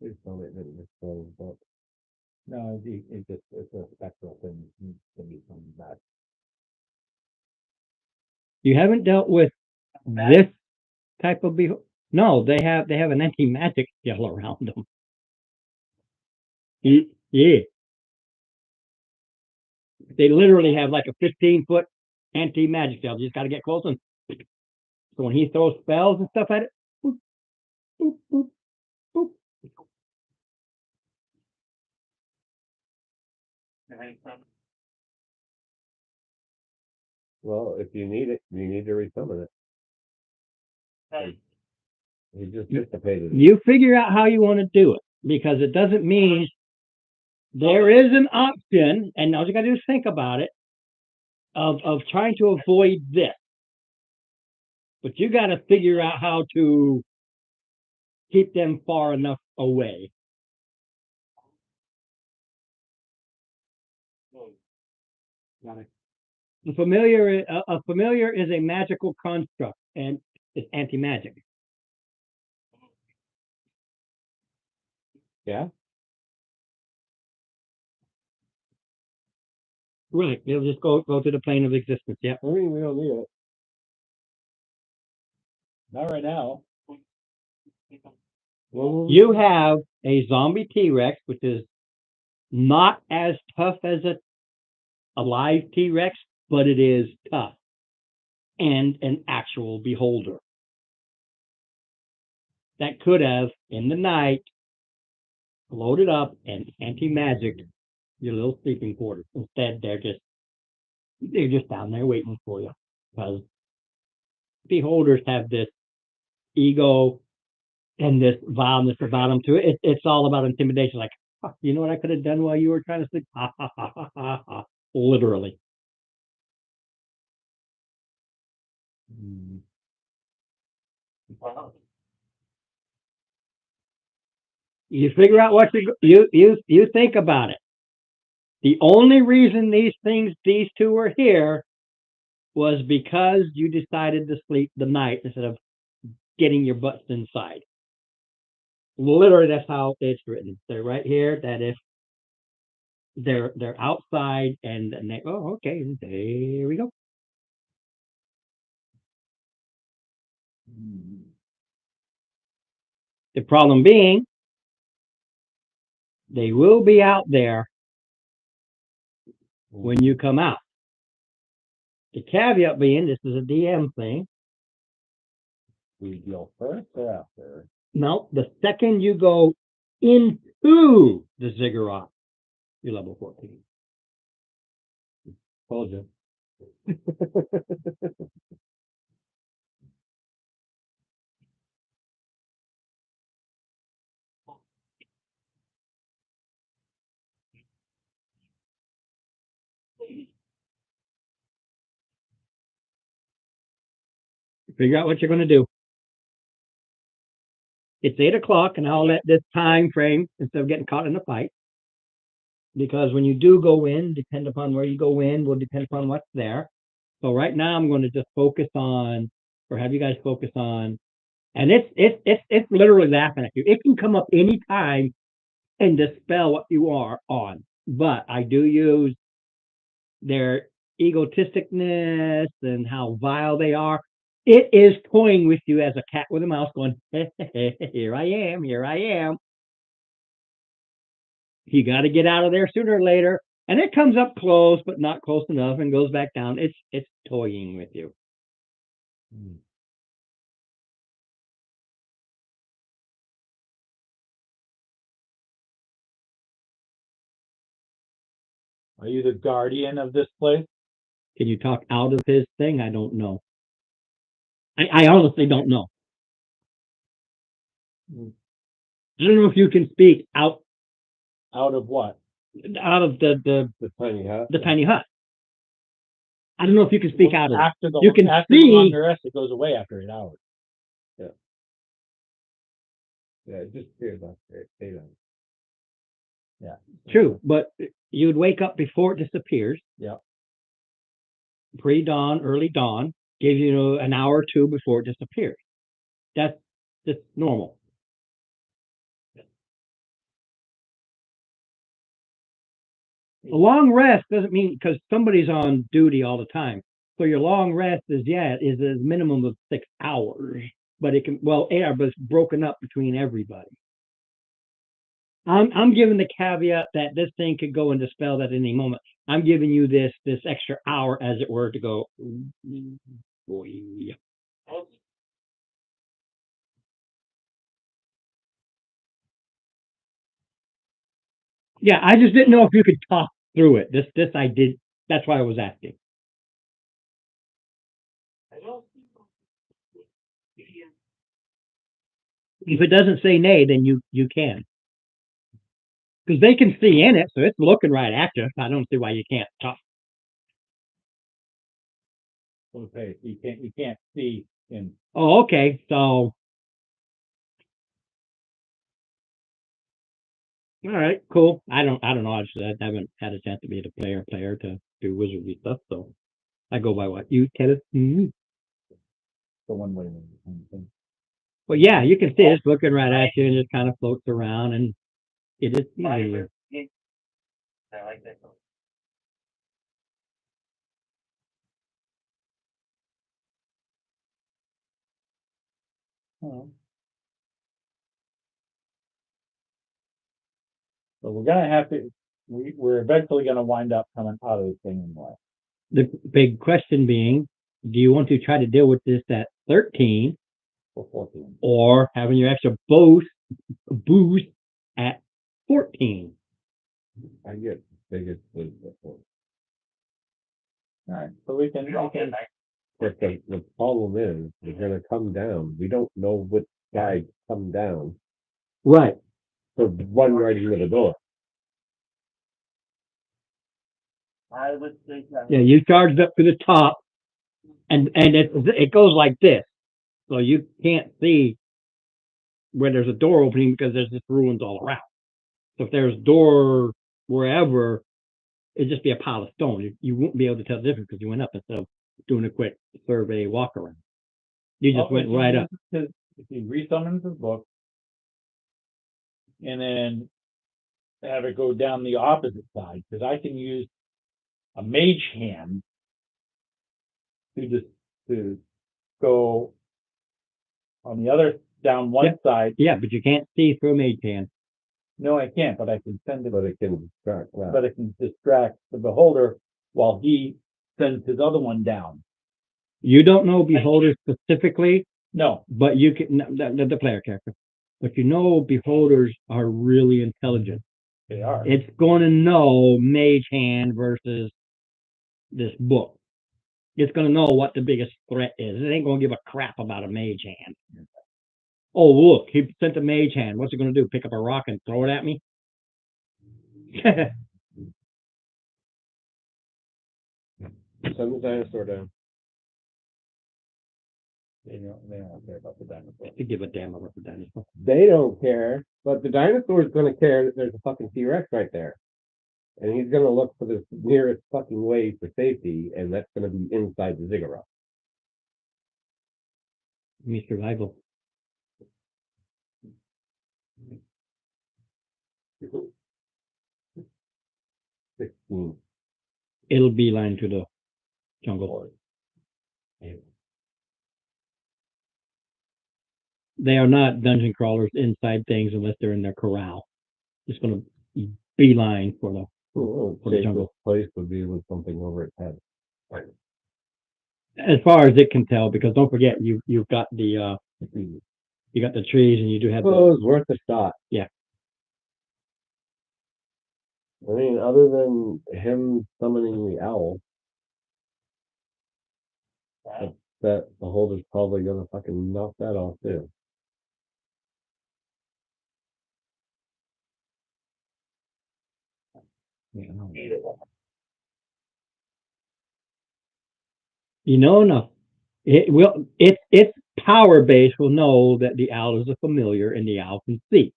Please tell me it didn't misspell the book. No, it's a spectral thing. It needs to be coming back. you haven't dealt with this type of No, they have an anti-magic spell around them. Yeah. They literally have like a 15-foot anti-magic spell. You just got to get close and so when he throws spells and stuff at it, boop, boop, boop, boop. Well, if you need it, you need to resummon it. Hey, He just dissipated it. You figure out how you want to do it because it doesn't mean there is an option, and all you got to do is think about it, of trying to avoid this. But you got to figure out how to keep them far enough away. A familiar is a magical construct, and it's anti-magic. Yeah? Right. It'll just go to the plane of existence. Yeah. I mean, we don't need it. Not right now. Well, You have a zombie T-Rex, which is not as tough as a live T-Rex, but it is tough. And an actual beholder. That could have, in the night, loaded up and anti-magic your little sleeping quarters. Instead, they're just down there waiting for you. Because beholders have this ego and this vileness about them too. It's all about intimidation. Like, you know what I could have done while you were trying to sleep? Ha ha ha ha ha ha. Literally. well, You figure out what you think about it. The only reason these two were here was because you decided to sleep the night instead of getting your butts inside. Literally, that's how it's written. They're right here. That if they're outside and they okay, there we go. The problem being, they will be out there when you come out. The caveat being, this is a DM thing. We go first or after? No, the second you go into the ziggurat, you're level 14. told you. Figure out what you're going to do. It's 8 o'clock, and I'll let this time frame instead of getting caught in a fight. Because when you do go in, depend upon where you go in, will depend upon what's there. So right now, I'm going to just focus on, or have you guys focus on, and it's literally laughing at you. It can come up any time and dispel what you are on. But I do use their egotisticness and how vile they are. It is toying with you as a cat with a mouse going, here I am, here I am. You got to get out of there sooner or later, And it comes up close, but not close enough, and goes back down. It's toying with you. Are you the guardian of this place? Can you talk out of his thing? I don't know. I honestly don't know. I don't know if you can speak out Out of what? of The tiny hut. the tiny hut. I don't know if you can speak out of it. After the You can after see- the longer rest, it goes away after 8 hours. Yeah, it just clears up. Stay down. True, but you'd wake up before it disappears. Yeah. Pre-dawn, early dawn, gives you an hour or two before it disappears. That's just normal. A long rest doesn't mean because somebody's on duty all the time. So your long rest is a minimum of 6 hours, but it can 8 hours, but it's broken up between everybody. I'm giving the caveat that this thing could go and dispel at any moment. I'm giving you this extra hour, as it were, to go. Boy. Yeah, I just didn't know if you could talk through it. This I did. That's why I was asking. If it doesn't say nay, then you can. Because they can see in it, so it's looking right at you. I don't see why you can't talk. Okay, you can't see in. Oh, okay. So, all right, cool. I don't know. I haven't had a chance to be the player to do wizardry stuff, so I go by what you tell us. The one way. Well, yeah, you can see it's looking right at you and just kind of floats around, and it is easier. I like that. So we're gonna have to. We're eventually gonna wind up coming out of this thing anyway. The big question being, do you want to try to deal with this at 13 For 14. or having your extra boost at 14? I get biggest sleep before. All right, so we can. But the problem is, they're gonna come down. We don't know which side come down. Right. So run right into the door. I would think that. Yeah, you charged up to the top, and it goes like this, so you can't see where there's a door opening because there's just ruins all around. So if there's a door wherever, it'd just be a pile of stone. You won't be able to tell the difference because you went up instead of doing a quick survey walk around. You just went right up. If you resummon the book, and then have it go down the opposite side, because I can use a mage hand to go on the other down one side. Yeah, but you can't see through a mage hand. No, I can't, but I can send it. But it can distract that. But it can distract the beholder while he sends his other one down. You don't know beholders specifically, No, but you can the player character. But you know beholders are really intelligent. they are. It's going to know mage hand versus this book. It's going to know what the biggest threat is. It ain't going to give a crap about a mage hand. Oh, look, he sent a mage hand. What's it going to do? Pick up a rock and throw it at me? Send the dinosaur down. They don't care about the dinosaur. To give a damn about the dinosaur. They don't care, but the dinosaur's gonna care that there's a fucking T-Rex right there. And he's gonna look for the nearest fucking way for safety, and that's gonna be inside the ziggurat. Me survival. It'll beeline to the jungle. They are not dungeon crawlers inside things unless they're in their corral. Just going to beeline for the Well, For the safest jungle. place would be with something over its head. As far as it can tell, because don't forget you've got the you got the trees and you do have Well, it was worth a shot. Yeah. I mean, other than him summoning the owl, Right? that the holder's probably gonna fucking knock that off too. Eat it. you know enough. It will its power base will know that the owl is a familiar and the owl can see.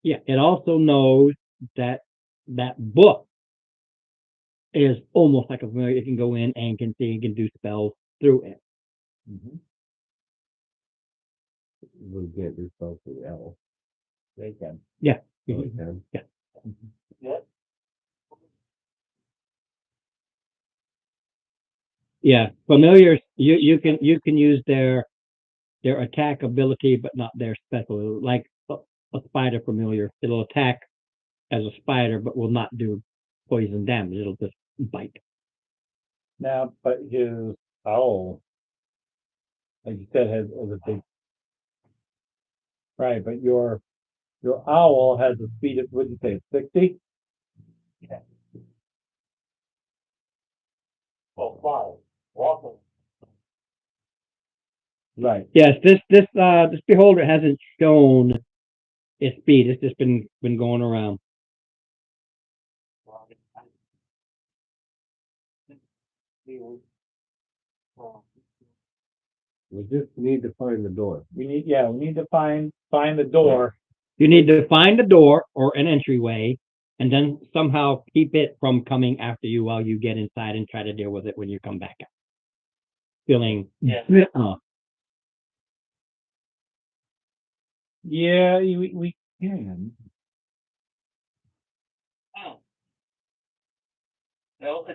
Yeah, it also knows that that book is almost like a familiar. It can go in and can see and can do spells through it. We can't do spells with the owl. They can. Yeah. So it can. Yeah. Yeah, familiars you can use their attack ability, but not their special. Like a spider familiar, it'll attack as a spider, but will not do poison damage. It'll just bite. Now, but his owl, like you said, has a big. Right, but your owl has a speed of, what did you say, 60? Well, fly. Walking. Right. Yes, this beholder hasn't shown its speed. It's just been going around. We just need to find the door. We need to find the door. You need to find a door or an entryway, and then somehow keep it from coming after you while you get inside and try to deal with it when you come back out. Feeling Yeah. Yeah, we can. Oh. No,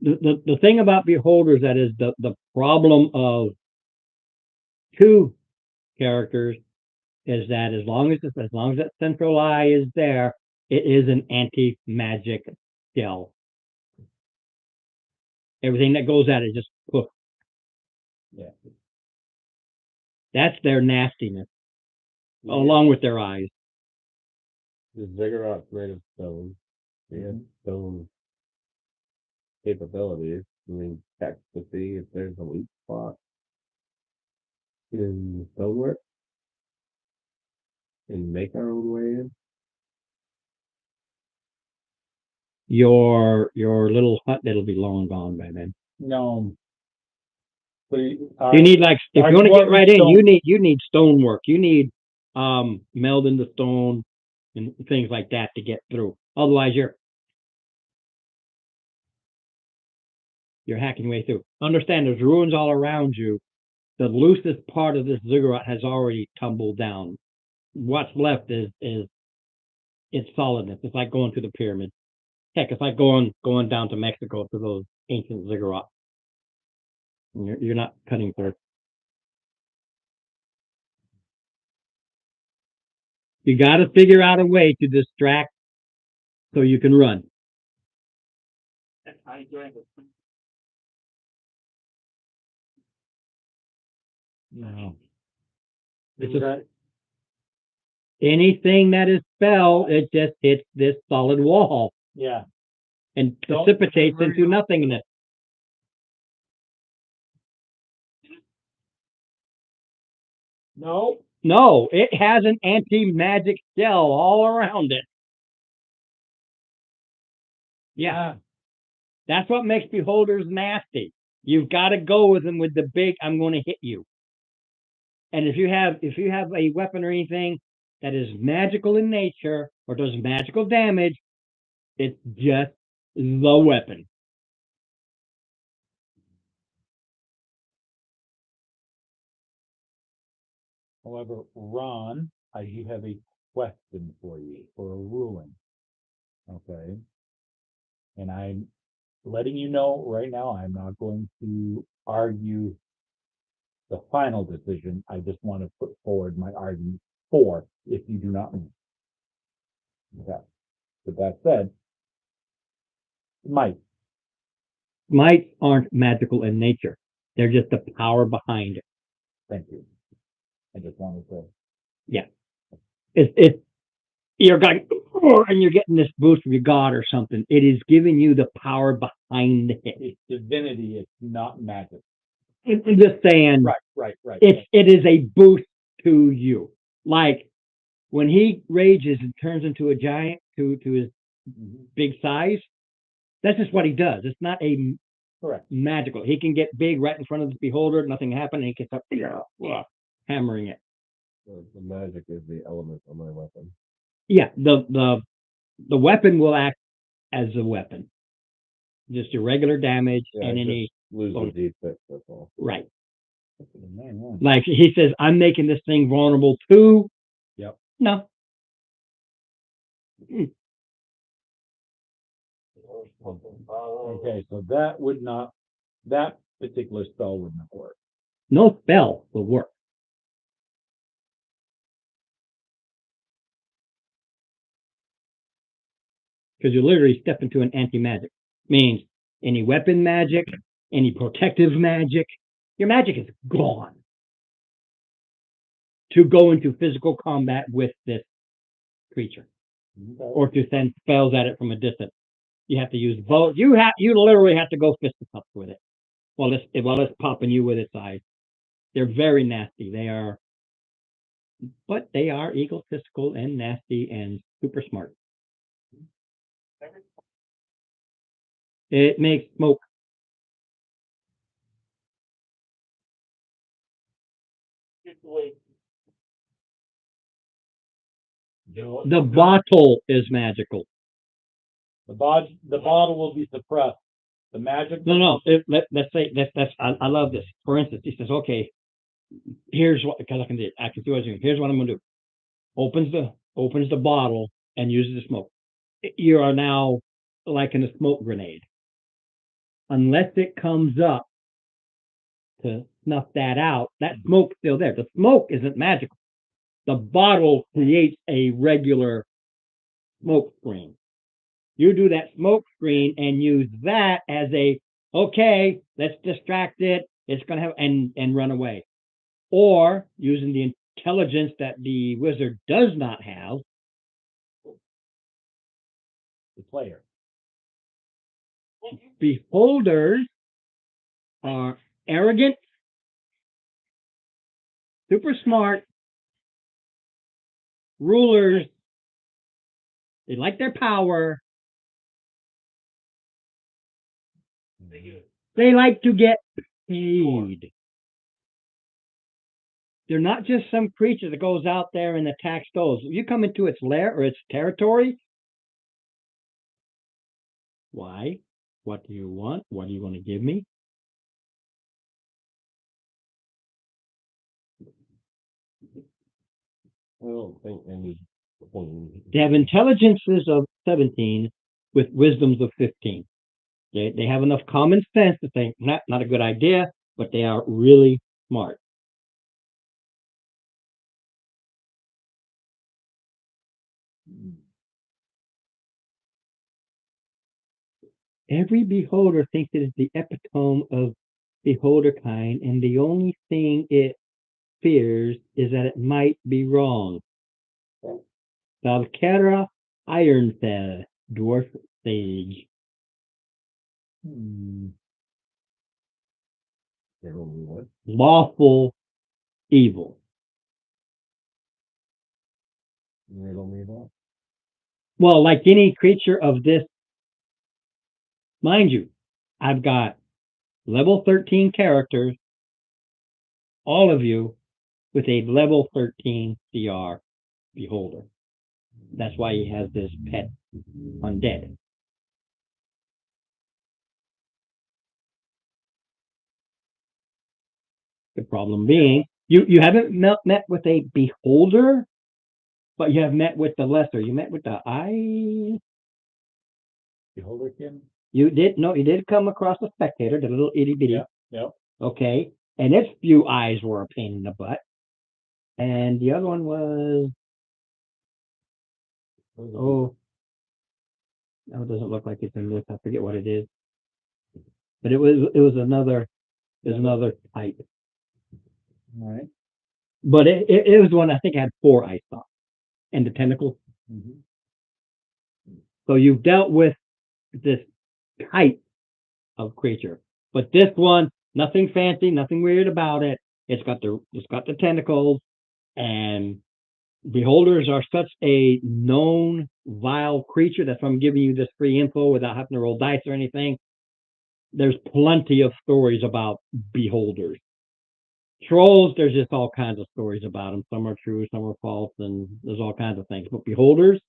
the thing about beholders that is the problem of two characters is that as long as that central eye is there, it is an anti-magic shell. Everything that goes at it just poof. Yeah. That's their nastiness, along with their eyes. The ziggurat's made of stone. He has stone capabilities. We check to see if there's a weak spot in the stonework and make our own way in. Your little hut that'll be long gone by then. No. So You need if you want to get right in, you need stonework. You need meld into stone and things like that to get through. Otherwise, you're hacking your way through. Understand, there's ruins all around you. The loosest part of this ziggurat has already tumbled down. What's left is its solidness. It's like going to the pyramid. Heck, it's like going down to Mexico to those ancient ziggurats. You're not cutting through. You got to figure out a way to distract so you can run. I joined the. No. It's anything that is spell, it just hits this solid wall Yeah. and precipitates into nothingness. No. No, it has an anti-magic shell all around it. Yeah. That's what makes beholders nasty. You've got to go with them with the big, I'm going to hit you. And if you have a weapon or anything that is magical in nature or does magical damage, it's just the weapon. However, Ron, you have a question for you for a ruling. Okay? And I'm letting you know right now, I'm not going to argue the final decision. I just want to put forward my argument for if you do not move. Okay. With that said, Mike, Mites aren't magical in nature. They're just the power behind it. thank you. I just wanted to. It's you're going, and you're getting this boost from your God or something. It is giving you the power behind it. It's divinity. It's not magic. I'm just saying, Right. it is a boost to you. Like when he rages and turns into a giant to his Mhm. big size, that's just what he does. It's not a Correct. magical. He can get big right in front of the beholder, nothing happened, and he gets up, hammering it. The magic is the element on my weapon. Yeah, the weapon will act as a weapon. Just your regular damage Yeah, and I any Lose bonus. the D6, that's all. Right. Man. Like he says, I'm making this thing vulnerable to. Yep. No. Okay, so that particular spell would not work. No spell will work. Because you literally step into an anti-magic. Means any weapon magic, any protective magic, your magic is gone. To go into physical combat with this creature, or to send spells at it from a distance, you have to use both. You literally have to go fisticuffs with it. While it's popping you with its eyes. They're very nasty. But they are egotistical and nasty and super smart. It makes smoke. The bottle is magical. The bottle will be suppressed. The magic. No. Let's say that's. I love this. For instance, he says, "Okay, here's what because I can do. I can do it. Here's what I'm going to do." Opens the bottle and uses the smoke. You are now like in a smoke grenade. Unless it comes up to snuff that out, that smoke's still there. The smoke isn't magical. The bottle creates a regular smoke screen. You do that smoke screen and use that as okay, let's distract it. It's going to have, and run away. Or using the intelligence that the wizard does not have. The player. Beholders are arrogant, super smart, rulers. They like their power. They like to get paid. They're not just some creature that goes out there and attacks those. If you come into its lair or its territory, why? What do you want? What do you want to give me? I don't think any. They have intelligences of 17 with wisdoms of 15. They have enough common sense to think, not a good idea, but they are really smart. Every beholder thinks it is the epitome of beholder kind, and the only thing it fears is that it might be wrong. Valkera Ironfell, dwarf sage. Lawful evil. Well, like any creature of this, mind you, I've got level 13 characters, all of you, with a level 13 CR beholder. That's why he has this pet undead. The problem being, you haven't met with a beholder but you have met with the lesser. You met with the eye. Beholder Kim? You did come across a spectator, the little itty bitty. Yep. Okay. And its few eyes were a pain in the butt. And the other one was, oh, no, it doesn't look like it's in this. I forget what it is. But it was another type. All right. But it was one I think had 4 eye stalks and the tentacles. Mhm. So you've dealt with this type of creature. But this one, nothing fancy, nothing weird about it. It's got the tentacles, and beholders are such a known vile creature. That's why I'm giving you this free info without having to roll dice or anything. There's plenty of stories about beholders. Trolls, there's just all kinds of stories about them. Some are true, some are false, and there's all kinds of things. But beholders,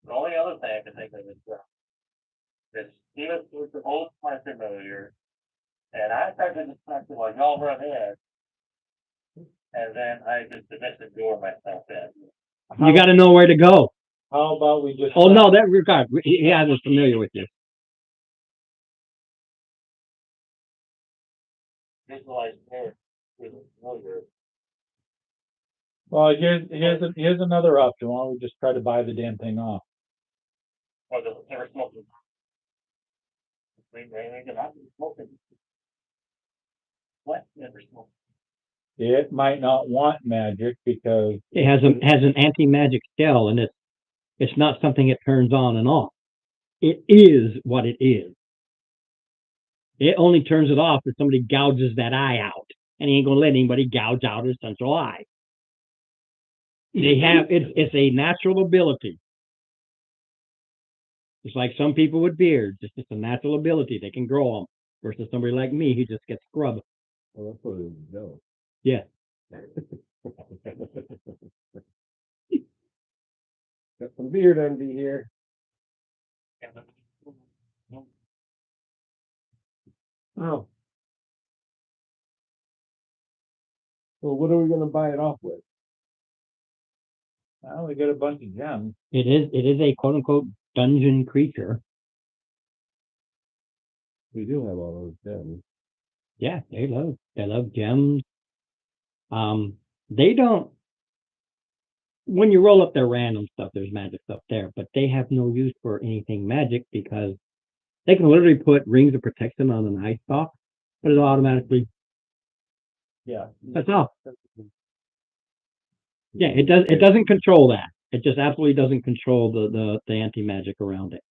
The only other thing I can think of is this even with the old my familiar, and I started to discuss it while y'all run in, and then I just domestic door myself in. you got to know where to go. How about we just? Oh no, that regard, he has us familiar with you. Visualize there with a familiar. Well, here's another option. Why don't we just try to buy the damn thing off? Or the never smoking. Green rain, and I've been smoking. What? Never smoking. It might not want magic because It has an anti-magic shell, and it's not something it turns on and off. It is what it is. It only turns it off if somebody gouges that eye out, and he ain't gonna let anybody gouge out his central eye. It's a natural ability. It's like some people with beards. It's just a natural ability. They can grow them. Versus somebody like me who just gets scrubbed. Well, that's what it is. No. Yeah. Got some beard envy here. Oh. Well, what are we gonna buy it off with? well, we got a bunch of gems. It is a quote unquote dungeon creature. We do have all those gems. Yeah, they love gems. They don't, when you roll up their random stuff, there's magic stuff there, but they have no use for anything magic because they can literally put rings of protection on an eye stalk, but it'll automatically, Yeah. that's all. Yeah, it doesn't control that. It just absolutely doesn't control the anti-magic around it.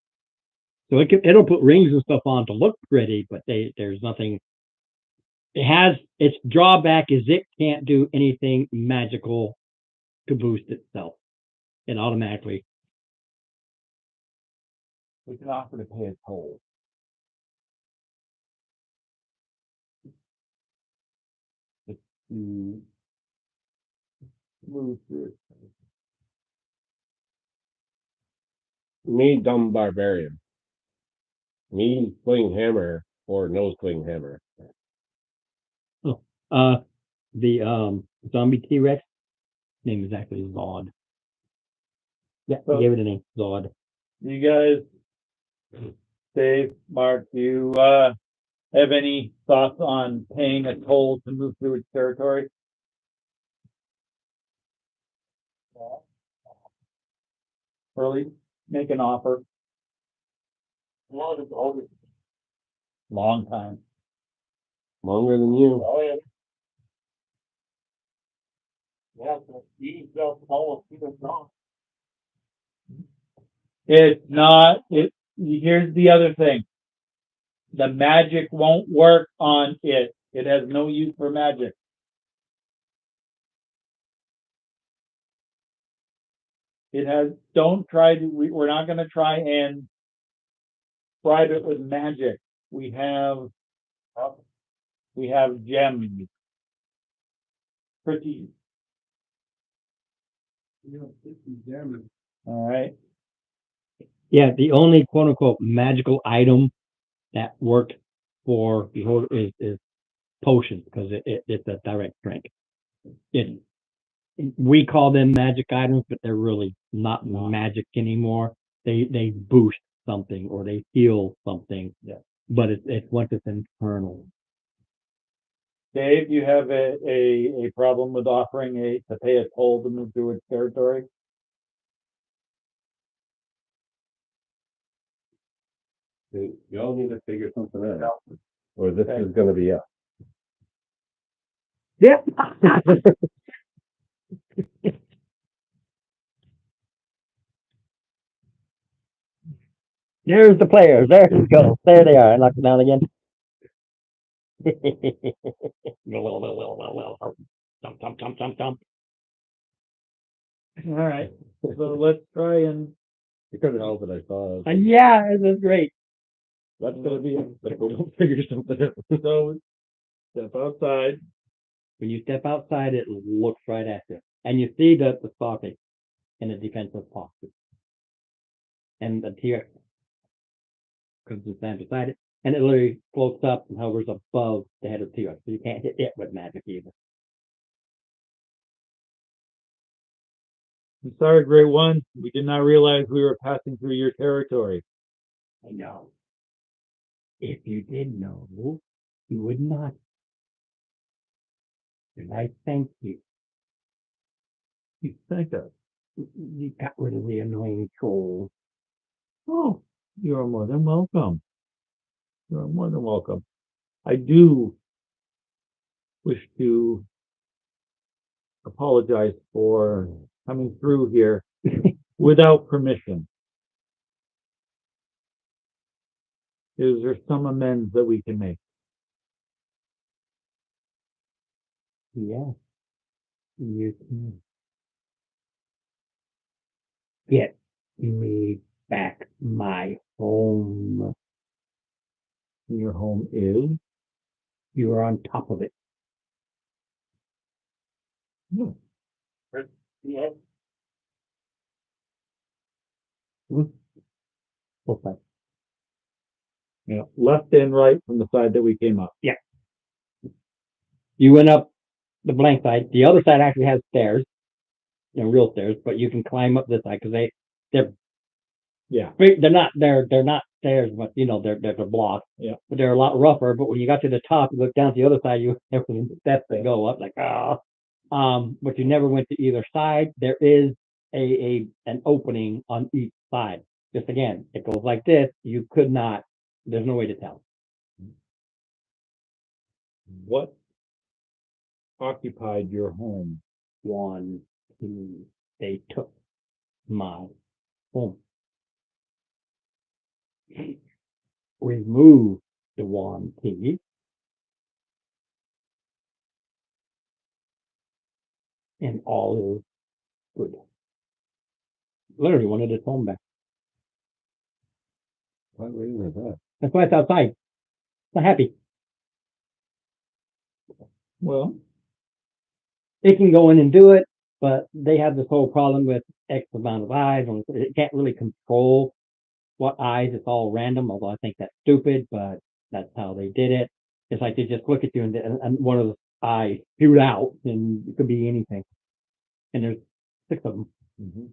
So it'll put rings and stuff on to look pretty, but there's nothing. It has its drawback is it can't do anything magical to boost itself. It automatically. We can offer to pay a toll. To move through it. Me, dumb barbarian. Me, swing hammer or no swing hammer. The zombie T-Rex name is actually Zod. Yeah, So- I gave it a name, Zod. You guys, Dave, Mark, do you have any thoughts on paying a toll to move through its territory? Early, make an offer, Long as older. long time. Longer than you. Oh, yeah. Yeah, so these almost even gone. It's not, here's the other thing. The magic won't work on it. It has no use for magic. Don't try to, we're not gonna try and bribe it with magic. We have gems. Pretty. All right. Yeah, the only quote unquote magical item that worked for Beholder is potions because it's a direct drink. It we call them magic items, but they're really not magic anymore. They boost something or they heal something. Yeah. But it's once it's internal. Dave, you have a problem with offering to pay a toll to move through its territory? Y'all need to figure something out, or this Okay. is gonna be us. Yeah. There's the players. There you go. There they are. I knocked it down again. Jump, jump, jump, jump, jump. All right, so let's try and, You couldn't help it, I saw it. Yeah, this is great. that's gonna be, it, if we don't figure something out. So, step outside. When you step outside, it looks right at you. And you see the stalking in a defensive posture. And the T-Rex comes and stands beside it. And it literally floats up and hovers above the head of the T-Rex. So you can't hit it with magic either. I'm sorry, Great One, we did not realize we were passing through your territory. I know. If you did know, you would not. And I thank you. You thank us. You got rid of the annoying troll. Oh, you are more than welcome. You are more than welcome. I do wish to apologize for coming through here without permission. Is there some amends that we can make? Yes. You can get me back my home. Your home is? You are on top of it. No. Yeah. Both sides. Yeah, left and right from the side that we came up. You went up the blank side. The other side actually has stairs, real stairs, but you can climb up this side because they're Yeah, they're not stairs, but they're blocks. Yeah. But they're a lot rougher. But when you got to the top, you look down to the other side, you have steps that go up like but you never went to either side. There is an opening on each side. Just again, it goes like this. You could not. There's no way to tell. what occupied your home? One, two. They took my home. Remove the one key. And all is good. Literally wanted his home back. Why waiting at that? That's why it's outside. Not happy. Well, It can go in and do it, but they have this whole problem with X amount of eyes, and it can't really control what eyes. It's all random, although I think that's stupid, but that's how they did it. It's like they just look at you and one of the eyes shoot out, and it could be anything. And there's 6 of them. mhm.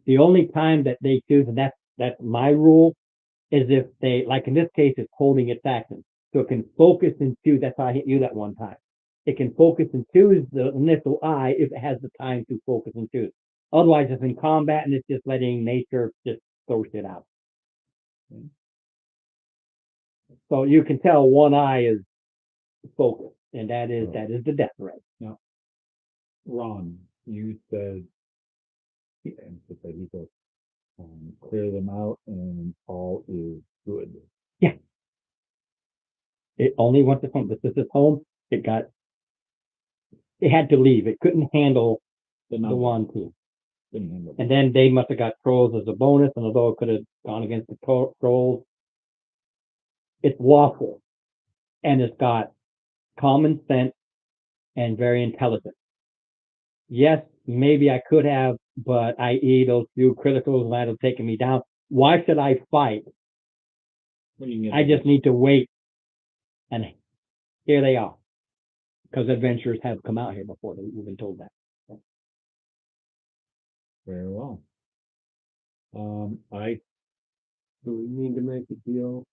The only time that they choose, and that's my rule, is if they, like in this case, it's holding its action. So it can focus and choose. That's how I hit you that one time. It can focus and choose the initial eye if it has the time to focus and choose. Otherwise, it's in combat and it's just letting nature just throw shit out. So you can tell one eye is focused, and that is the death ray. Ron, you said, he said, clear them out and all is good. It only wants to come. This is its home. It had to leave. It couldn't handle The the number one team. didn't handle And then they must have got trolls as a bonus, and although it could have gone against the trolls, it's lawful. And it's got common sense and very intelligent. Yes, maybe I could have, but i.e. those few criticals might have taken me down. Why should I fight What do you I just need to wait, and here they are. Because adventurers have come out here before. We've been told that. Very well. Do we need to make a deal?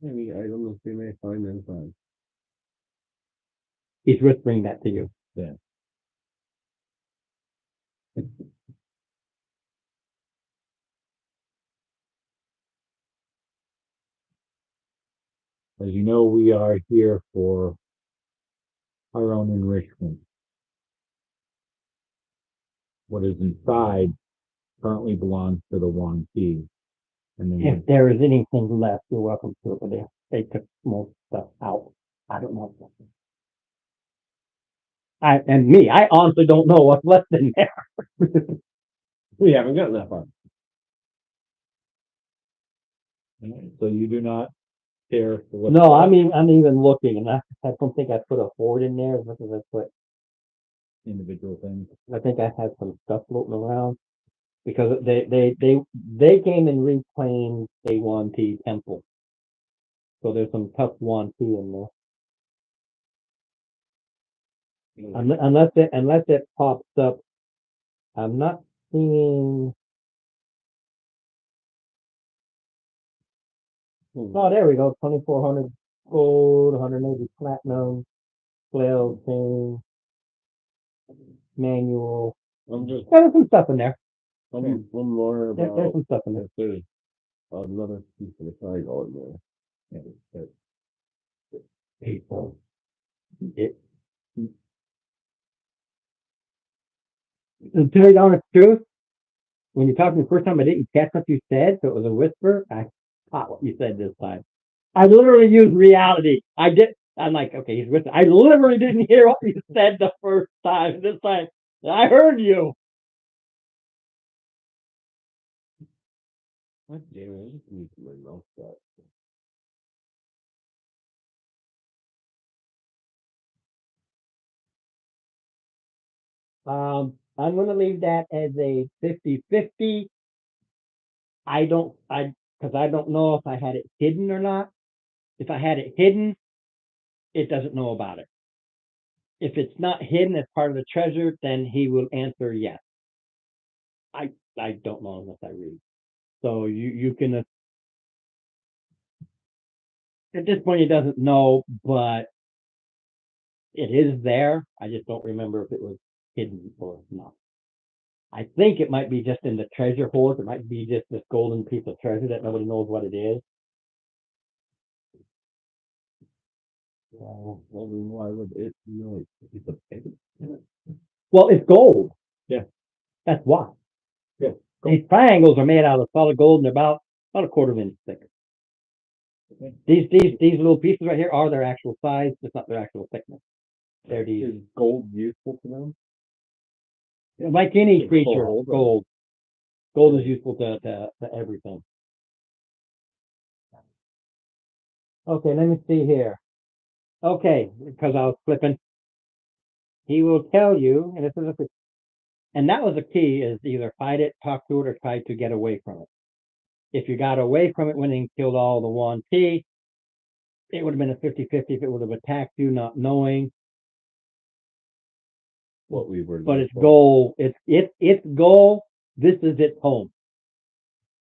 Maybe items we may find inside. He's whispering that to you. as you know, we are here for our own enrichment. What is inside currently belongs to the one key. And then If there is anything left, you're welcome to it. But they took most stuff out. I don't know. I honestly don't know what's left in there. We haven't gotten that far. so you do not care for what. No, I'm even looking, and I don't think I put a Ford in there as much as I put. individual things. I think I had some stuff floating around because they came and reclaimed a Yuan Ti temple. So there's some tough Yuan Ti in there. Unless it pops up, I'm not seeing. Oh, there we go. 2,400 gold, 180 platinum, 12 chain, manual. There's some stuff in there. One more There's about some stuff in there. if there's another piece of the triangle in there. People. To tell you the honest truth, when you talked to me the first time, I didn't catch what you said, so it was a whisper. I caught what you said this time. I literally used reality. I did. I'm like, okay, he's whispering. I literally didn't hear what you said the first time. This time, I heard you. What damn, I just need my mouth shut. I'm going to leave that as a 50-50. Because I don't know if I had it hidden or not. If I had it hidden, it doesn't know about it. If it's not hidden as part of the treasure, then he will answer yes. I don't know unless I read. So you can, at this point he doesn't know, but it is there. I just don't remember if it was hidden or not. I think it might be just in the treasure hoard. It might be just this golden piece of treasure that nobody knows what it is. Well, then why would it be like a piece of paper? Well, it's gold. Yeah. That's why. Yeah. These triangles are made out of solid gold and they're about a quarter of an inch thick. Okay. These little pieces right here are their actual size, it's not their actual thickness. They're these. Is gold useful to them? Like any It's creature, gold. gold. Gold is useful to everything. Okay, let me see here. Okay, because I was flipping. He will tell you, and this is and that was the key, is either fight it, talk to it, or try to get away from it. If you got away from it when he killed all the Yuan Ti, it would have been a 50-50 if it would have attacked you, not knowing. What we were. But its goal, its goal, this is its home.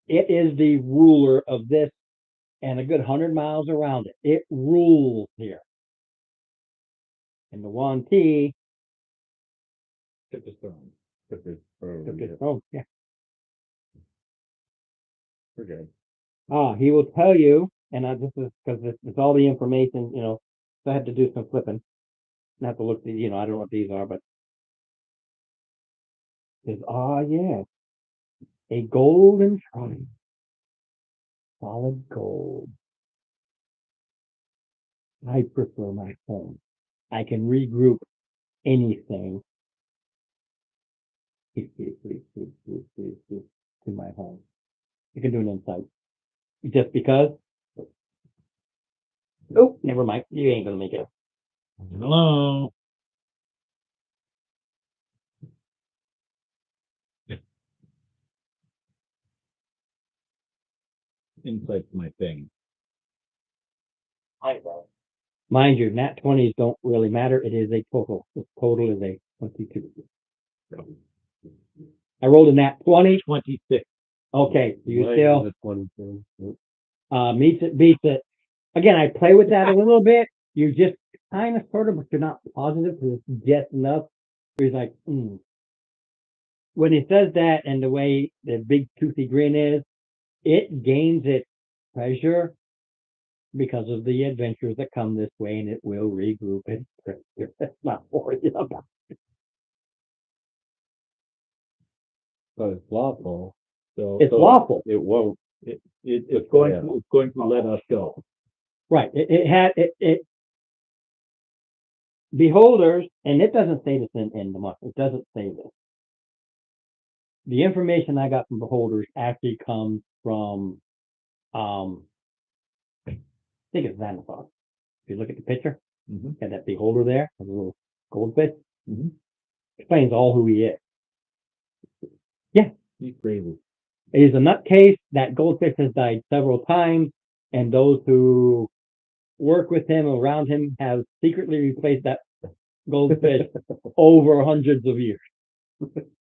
It is the ruler of this and a good 100 miles around it. It rules here. And the Yuan Ti Took his throne. Took his throne. took its throne. Yeah. We're good. He will tell you, and this is because it's all the information, so I had to do some flipping. I have to look, I don't know what these are, but there's, yeah, a golden shrine. Solid gold. I prefer my home. I can regroup anything to my home. You can do an insight. Just because. Oh, never mind. You ain't gonna make it. Hello. inside my thing. I know. Mind you, nat 20s don't really matter. It is a total. The total is a 22. I rolled a nat 20. 26. Okay, you Mine still was a 22. Yep. meets it, beats it. Again, I play with that a little bit. You just kind of sort of, but you're not positive because it's just enough. He's like, when he says that and the way the big toothy grin is, it gains its pleasure because of the adventures that come this way, and it will regroup and it's not for you. But it's lawful. So It's lawful, it won't. It's going to let us go. right? It had it. Beholders, and it doesn't say this in the month. It doesn't say this. The information I got from beholders actually comes from, I think it's Xanathar. If you look at the picture, Mhm. got that beholder there, a little goldfish. Mhm. Explains all who he is. He's crazy. He's a nutcase. That goldfish has died several times, and those who work with him around him have secretly replaced that goldfish over hundreds of years.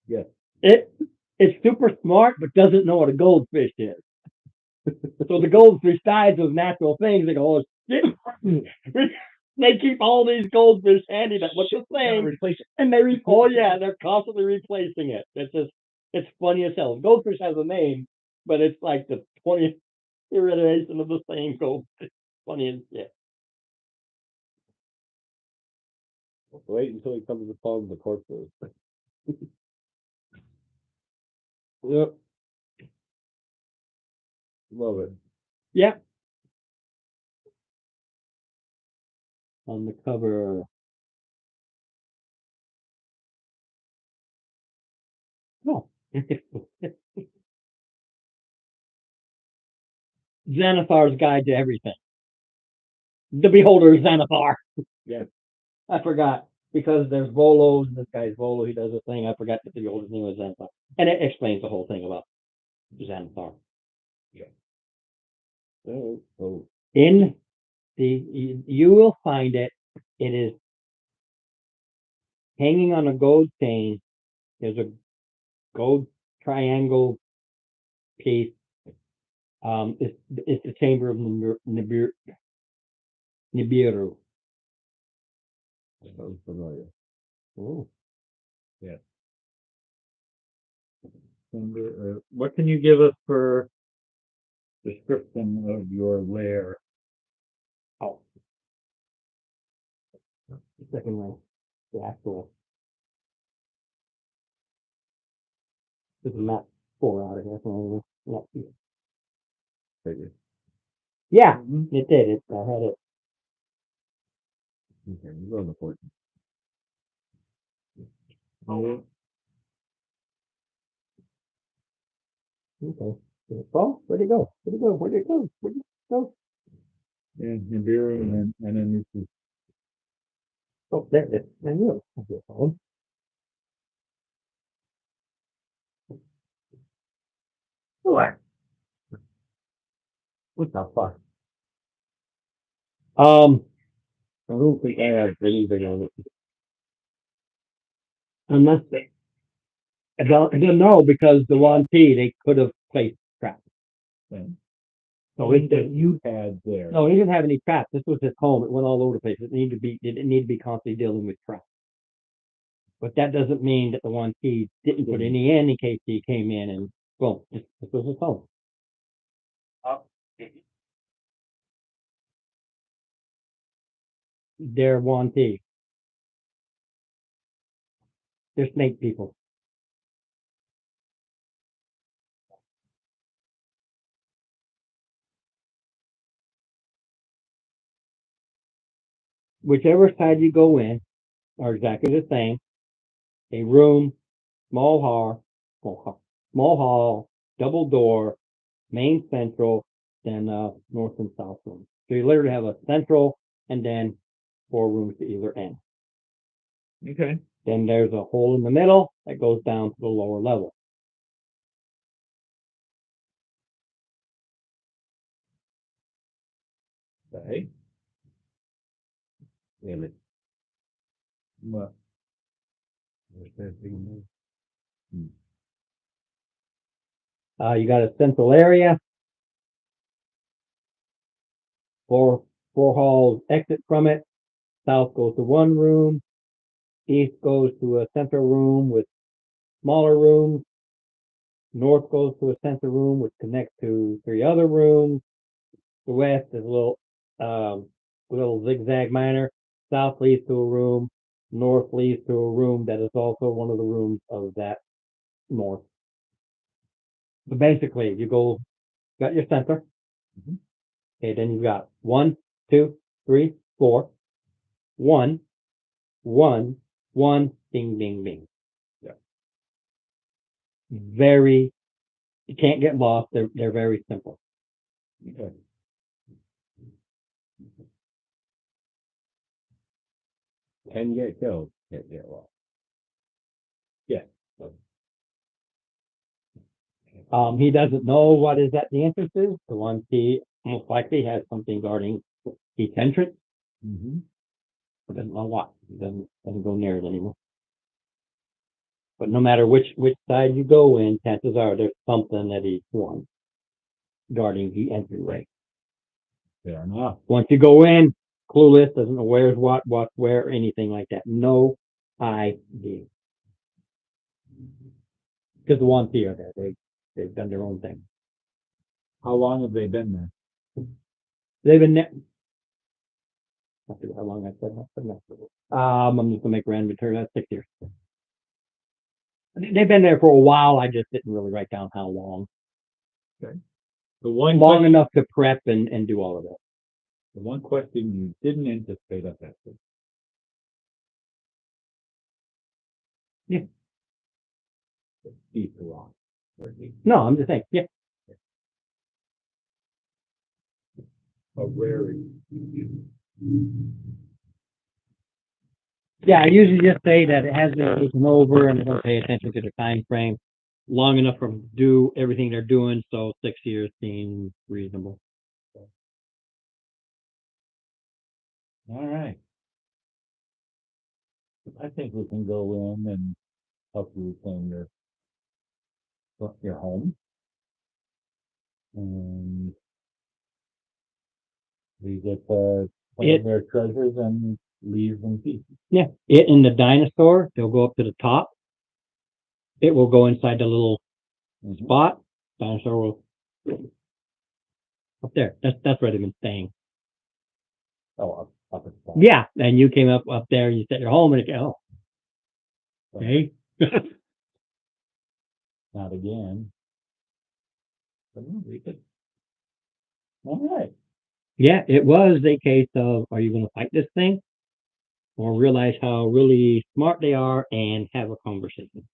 Yes. It's super smart, but doesn't know what a goldfish is. So the goldfish dies of natural things. They go, oh shit. They keep all these goldfish handy. That what's the thing? Replace it. And oh yeah, they're constantly replacing it. It's funny as hell. Goldfish has a name, but it's like the 20th iteration of the same goldfish. Funny as shit. Wait until he comes upon the corpses. Yep. Love it. Yeah. On the cover. No. Xanathar's Guide to Everything. The Beholder Xanathar. Yes. I forgot. Because there's Volo, this guy's Volo, he does a thing. I forgot that the Beholder's name was Xanathar. And it explains the whole thing about Xanathar. So In you will find it. It is hanging on a gold chain. There's a gold triangle piece. It's the chamber of Nibiru. sounds familiar. Oh. And, what can you give us for description of your lair? Oh. The second one. The actual. This is not 4 out of here. So not here. Figure. Yeah, Mhm. it did. I had it. Okay, you go on the 14th. Oh, Okay. Oh, where'd it go? Where'd it go? Where'd it go? Where'd it go? yeah, Nibiru, and then this is Oh, there it is. I knew it was your phone. What? What the fuck? I don't think I have anything on it. Unless I don't know because the one P they could have placed traps. thing. So it that did. you had there. No, he didn't have any traps. This was his home. It went all over the place. It didn't need to be constantly dealing with traps. But that doesn't mean that the one P didn't put any in case he came in and boom, this was his home. If you They're one P. They're snake people. Whichever side you go in are exactly the same. A room, small hall, double door, main central, then north and south room. So you literally have a central and then 4 rooms to either end. Okay. Then there's a hole in the middle that goes down to the lower level. Okay. Damn it. What? Where's that thing? You got a central area. Four halls exit from it. South goes to one room. East goes to a central room with smaller rooms. North goes to a central room which connects to 3 other rooms. The west is a little zigzag manner. South leads to a room. North leads to a room that is also one of the rooms of that north. So basically, got your center. Mhm. Okay, then you've got 1, 2, 3, 4. 1, 1, 1, ding, ding, ding. Yeah. You can't get lost. They're very simple. Okay. Can get killed, can't get lost. He doesn't know what is at the entrance is. The one he most likely has something guarding each entrance. Mm-hmm. But doesn't know what. He doesn't go near it anymore. But no matter which side you go in, chances are there's something at each one guarding the entryway. Fair enough. Once you go in, clueless, doesn't know where's what's where, anything like that. No idea. Because the ones here, they've done their own thing. How long have they been there? They've been there. I forget how long I said that. I'm just gonna make random return. That's 6 years. They've been there for a while. I just didn't really write down how long. The one Long question, enough to prep and do all of that. the one question you didn't anticipate us asking. Yeah. Deep wrong. No, I'm just saying. Yeah. A rare. Yeah, I usually just say that it has been taken over and they don't pay attention to the time frame long enough for them to do everything they're doing. So 6 years seems reasonable. All right. I think we can go in and help you reclaim your home. And we get claim their treasures and leave in peace. Yeah. It in the dinosaur, they'll go up to the top. It will go inside the little Mhm. spot. Dinosaur will up there. That's where they've been staying. Oh, up at the top. Yeah. And you came up there, you set your home and it oh. Okay. Not again. But no, we could. All right. Yeah, it was a case of are you gonna fight this thing? Or realize how really smart they are and have a conversation.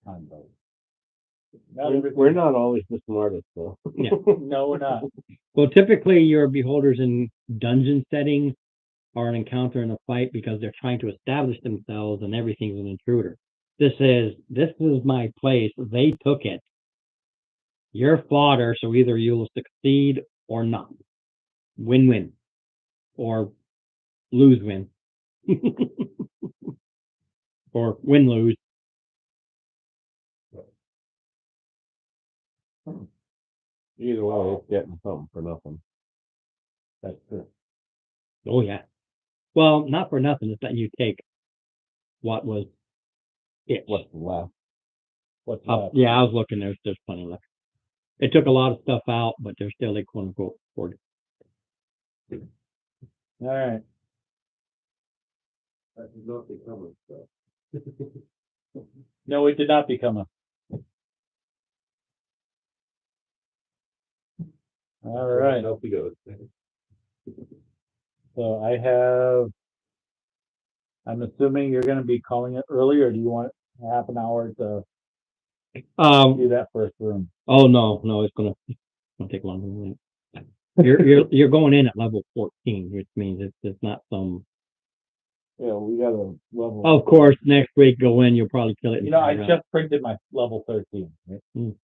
On both. We're not always the smartest, though. Yeah. No, we're not. Well, typically your beholders in dungeon settings are an encounter and a fight because they're trying to establish themselves and everything's an intruder. This is my place. They took it. You're fodder, so either you'll succeed or not. Win-win. Or lose-win. Or win-lose. Either way, it's getting something for nothing. That's good. Oh yeah. Well, not for nothing. It's that you take what was it. What's left? What's left? Yeah, I was looking. There's plenty left. They took a lot of stuff out, but there's still a quote unquote 40. All right. That did not become a stuff. No, it did not become a. All right. Off we go. So I have. I'm assuming you're going to be calling it early, or do you want half an hour to do that first room? Oh no, it's gonna take longer than that. You're going in at level 14, which means it's not some. Yeah, we got a level. Of course, next week go in, you'll probably kill it. You know, I just printed my level 13. Right?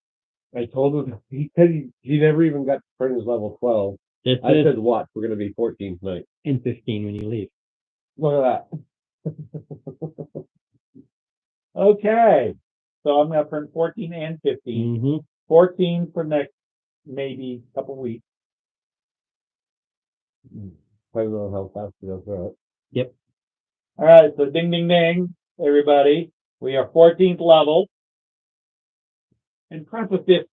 I told him he said he never even got to print his level 12. This I is said, watch, we're gonna be 14 tonight. in 15 when you leave. Look at that. Okay, so I'm gonna print 14 and 15. Mm-hmm. 14 for next, maybe couple weeks. Depending on how fast we go through it. All right, so ding, ding, ding, everybody. We are 14th level. And prep of 15,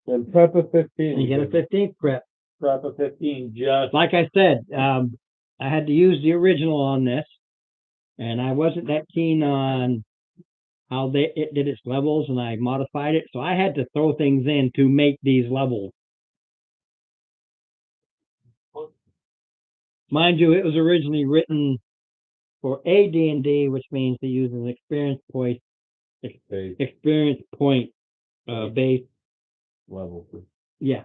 And prep of 15. And you get a 15th prep. prep of 15, just, Like I said, I had to use the original on this, and I wasn't that keen on how it did its levels, and I modified it, so I had to throw things in to make these levels. Mind you, it was originally written for a D&D, which means to use an experience point Base base. level. Yeah.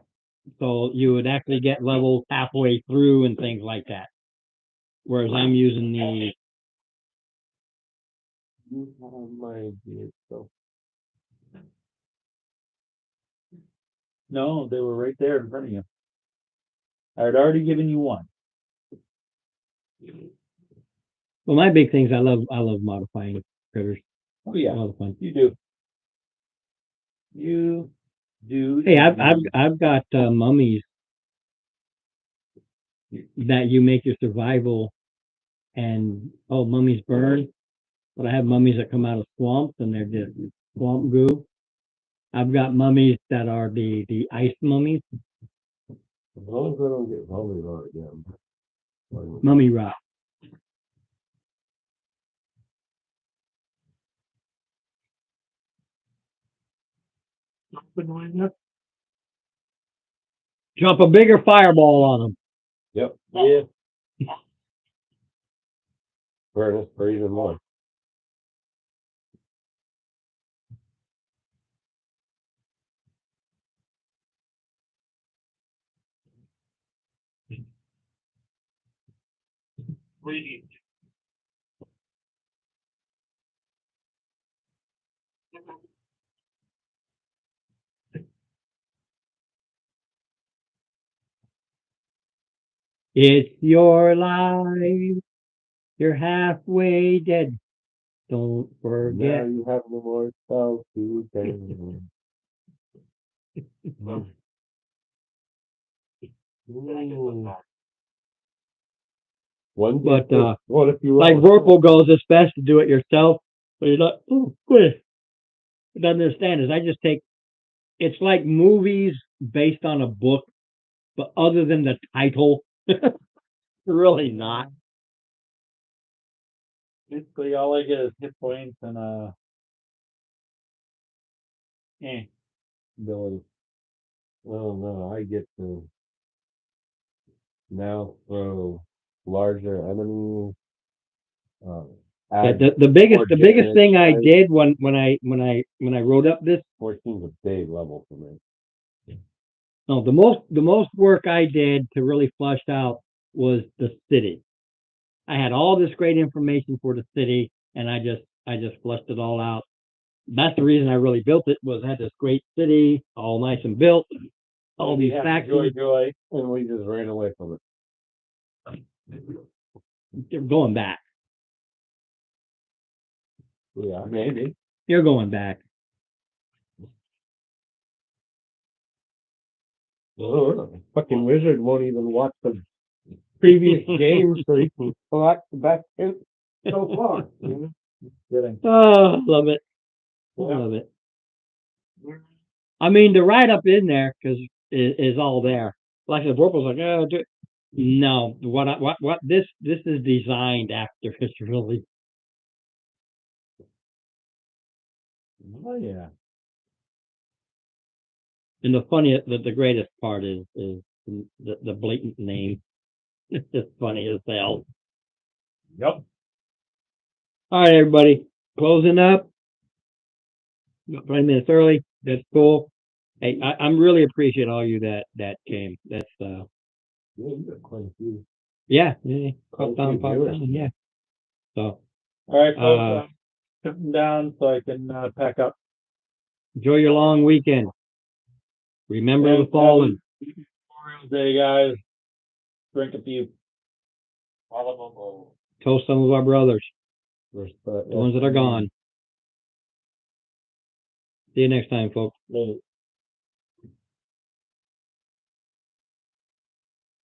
So you would actually get levels halfway through and things like that. Whereas I'm using the You have my idea, so. no, they were right there in front of you. I had already given you one. well, my big things I love modifying critters. Oh, A yeah, lot of fun. you do. You do. Hey, I've got mummies that you make your survival, and mummies burn. But I have mummies that come out of swamps and they're just swamp goo. I've got mummies that are the ice mummies, As long as I don't get volleyed on again. mummy rock. Jump a bigger fireball on them. Yep. Yeah. Burn us for even more. It's your life. You're halfway dead. Don't Now forget. you have no more spells to take. Ooh. One But, what if you Like roll? Vorpal goes, it's best to do it yourself. But you're not, quit. What I understand is I just take, it's like movies based on a book, but other than the title, really not. Basically, all I get is hit points and ability. Oh no, I get to now throw larger enemies. Yeah, Add the biggest damage, thing I right? did when I wrote up this, 14's a big level for me. no, the most work I did to really flush out was the city. I had all this great information for the city, and I just flushed it all out. That's the reason I really built it, was I had this great city, all nice and built, all these Yeah, factories. Joy, and we just ran away from it. You're going back. Yeah, maybe. You're going back. Oh, fucking wizard won't even watch the previous game so he can collect the back hit so far. You know? Kidding. Oh, love it. Yeah. Love it. I mean, the write up in there is all there. Like the Vorpal's like, no, what this is designed after. It's really. Oh, yeah. And the greatest part is the blatant name. It's just funny as hell. Yep. All right, everybody, closing up. 20 minutes early. That's cool. Hey, I'm really appreciate all you that came. That's Yeah, you got quite a few. yeah. Quite Pop a down, few pop viewers. down, yeah. So All right, folks. Sitting down so I can pack up. enjoy your long weekend. Remember the And, fallen. Memorial Day, guys. Drink a few. All Toast some of our brothers, Respect. the ones that are gone. See you next time, folks. Later.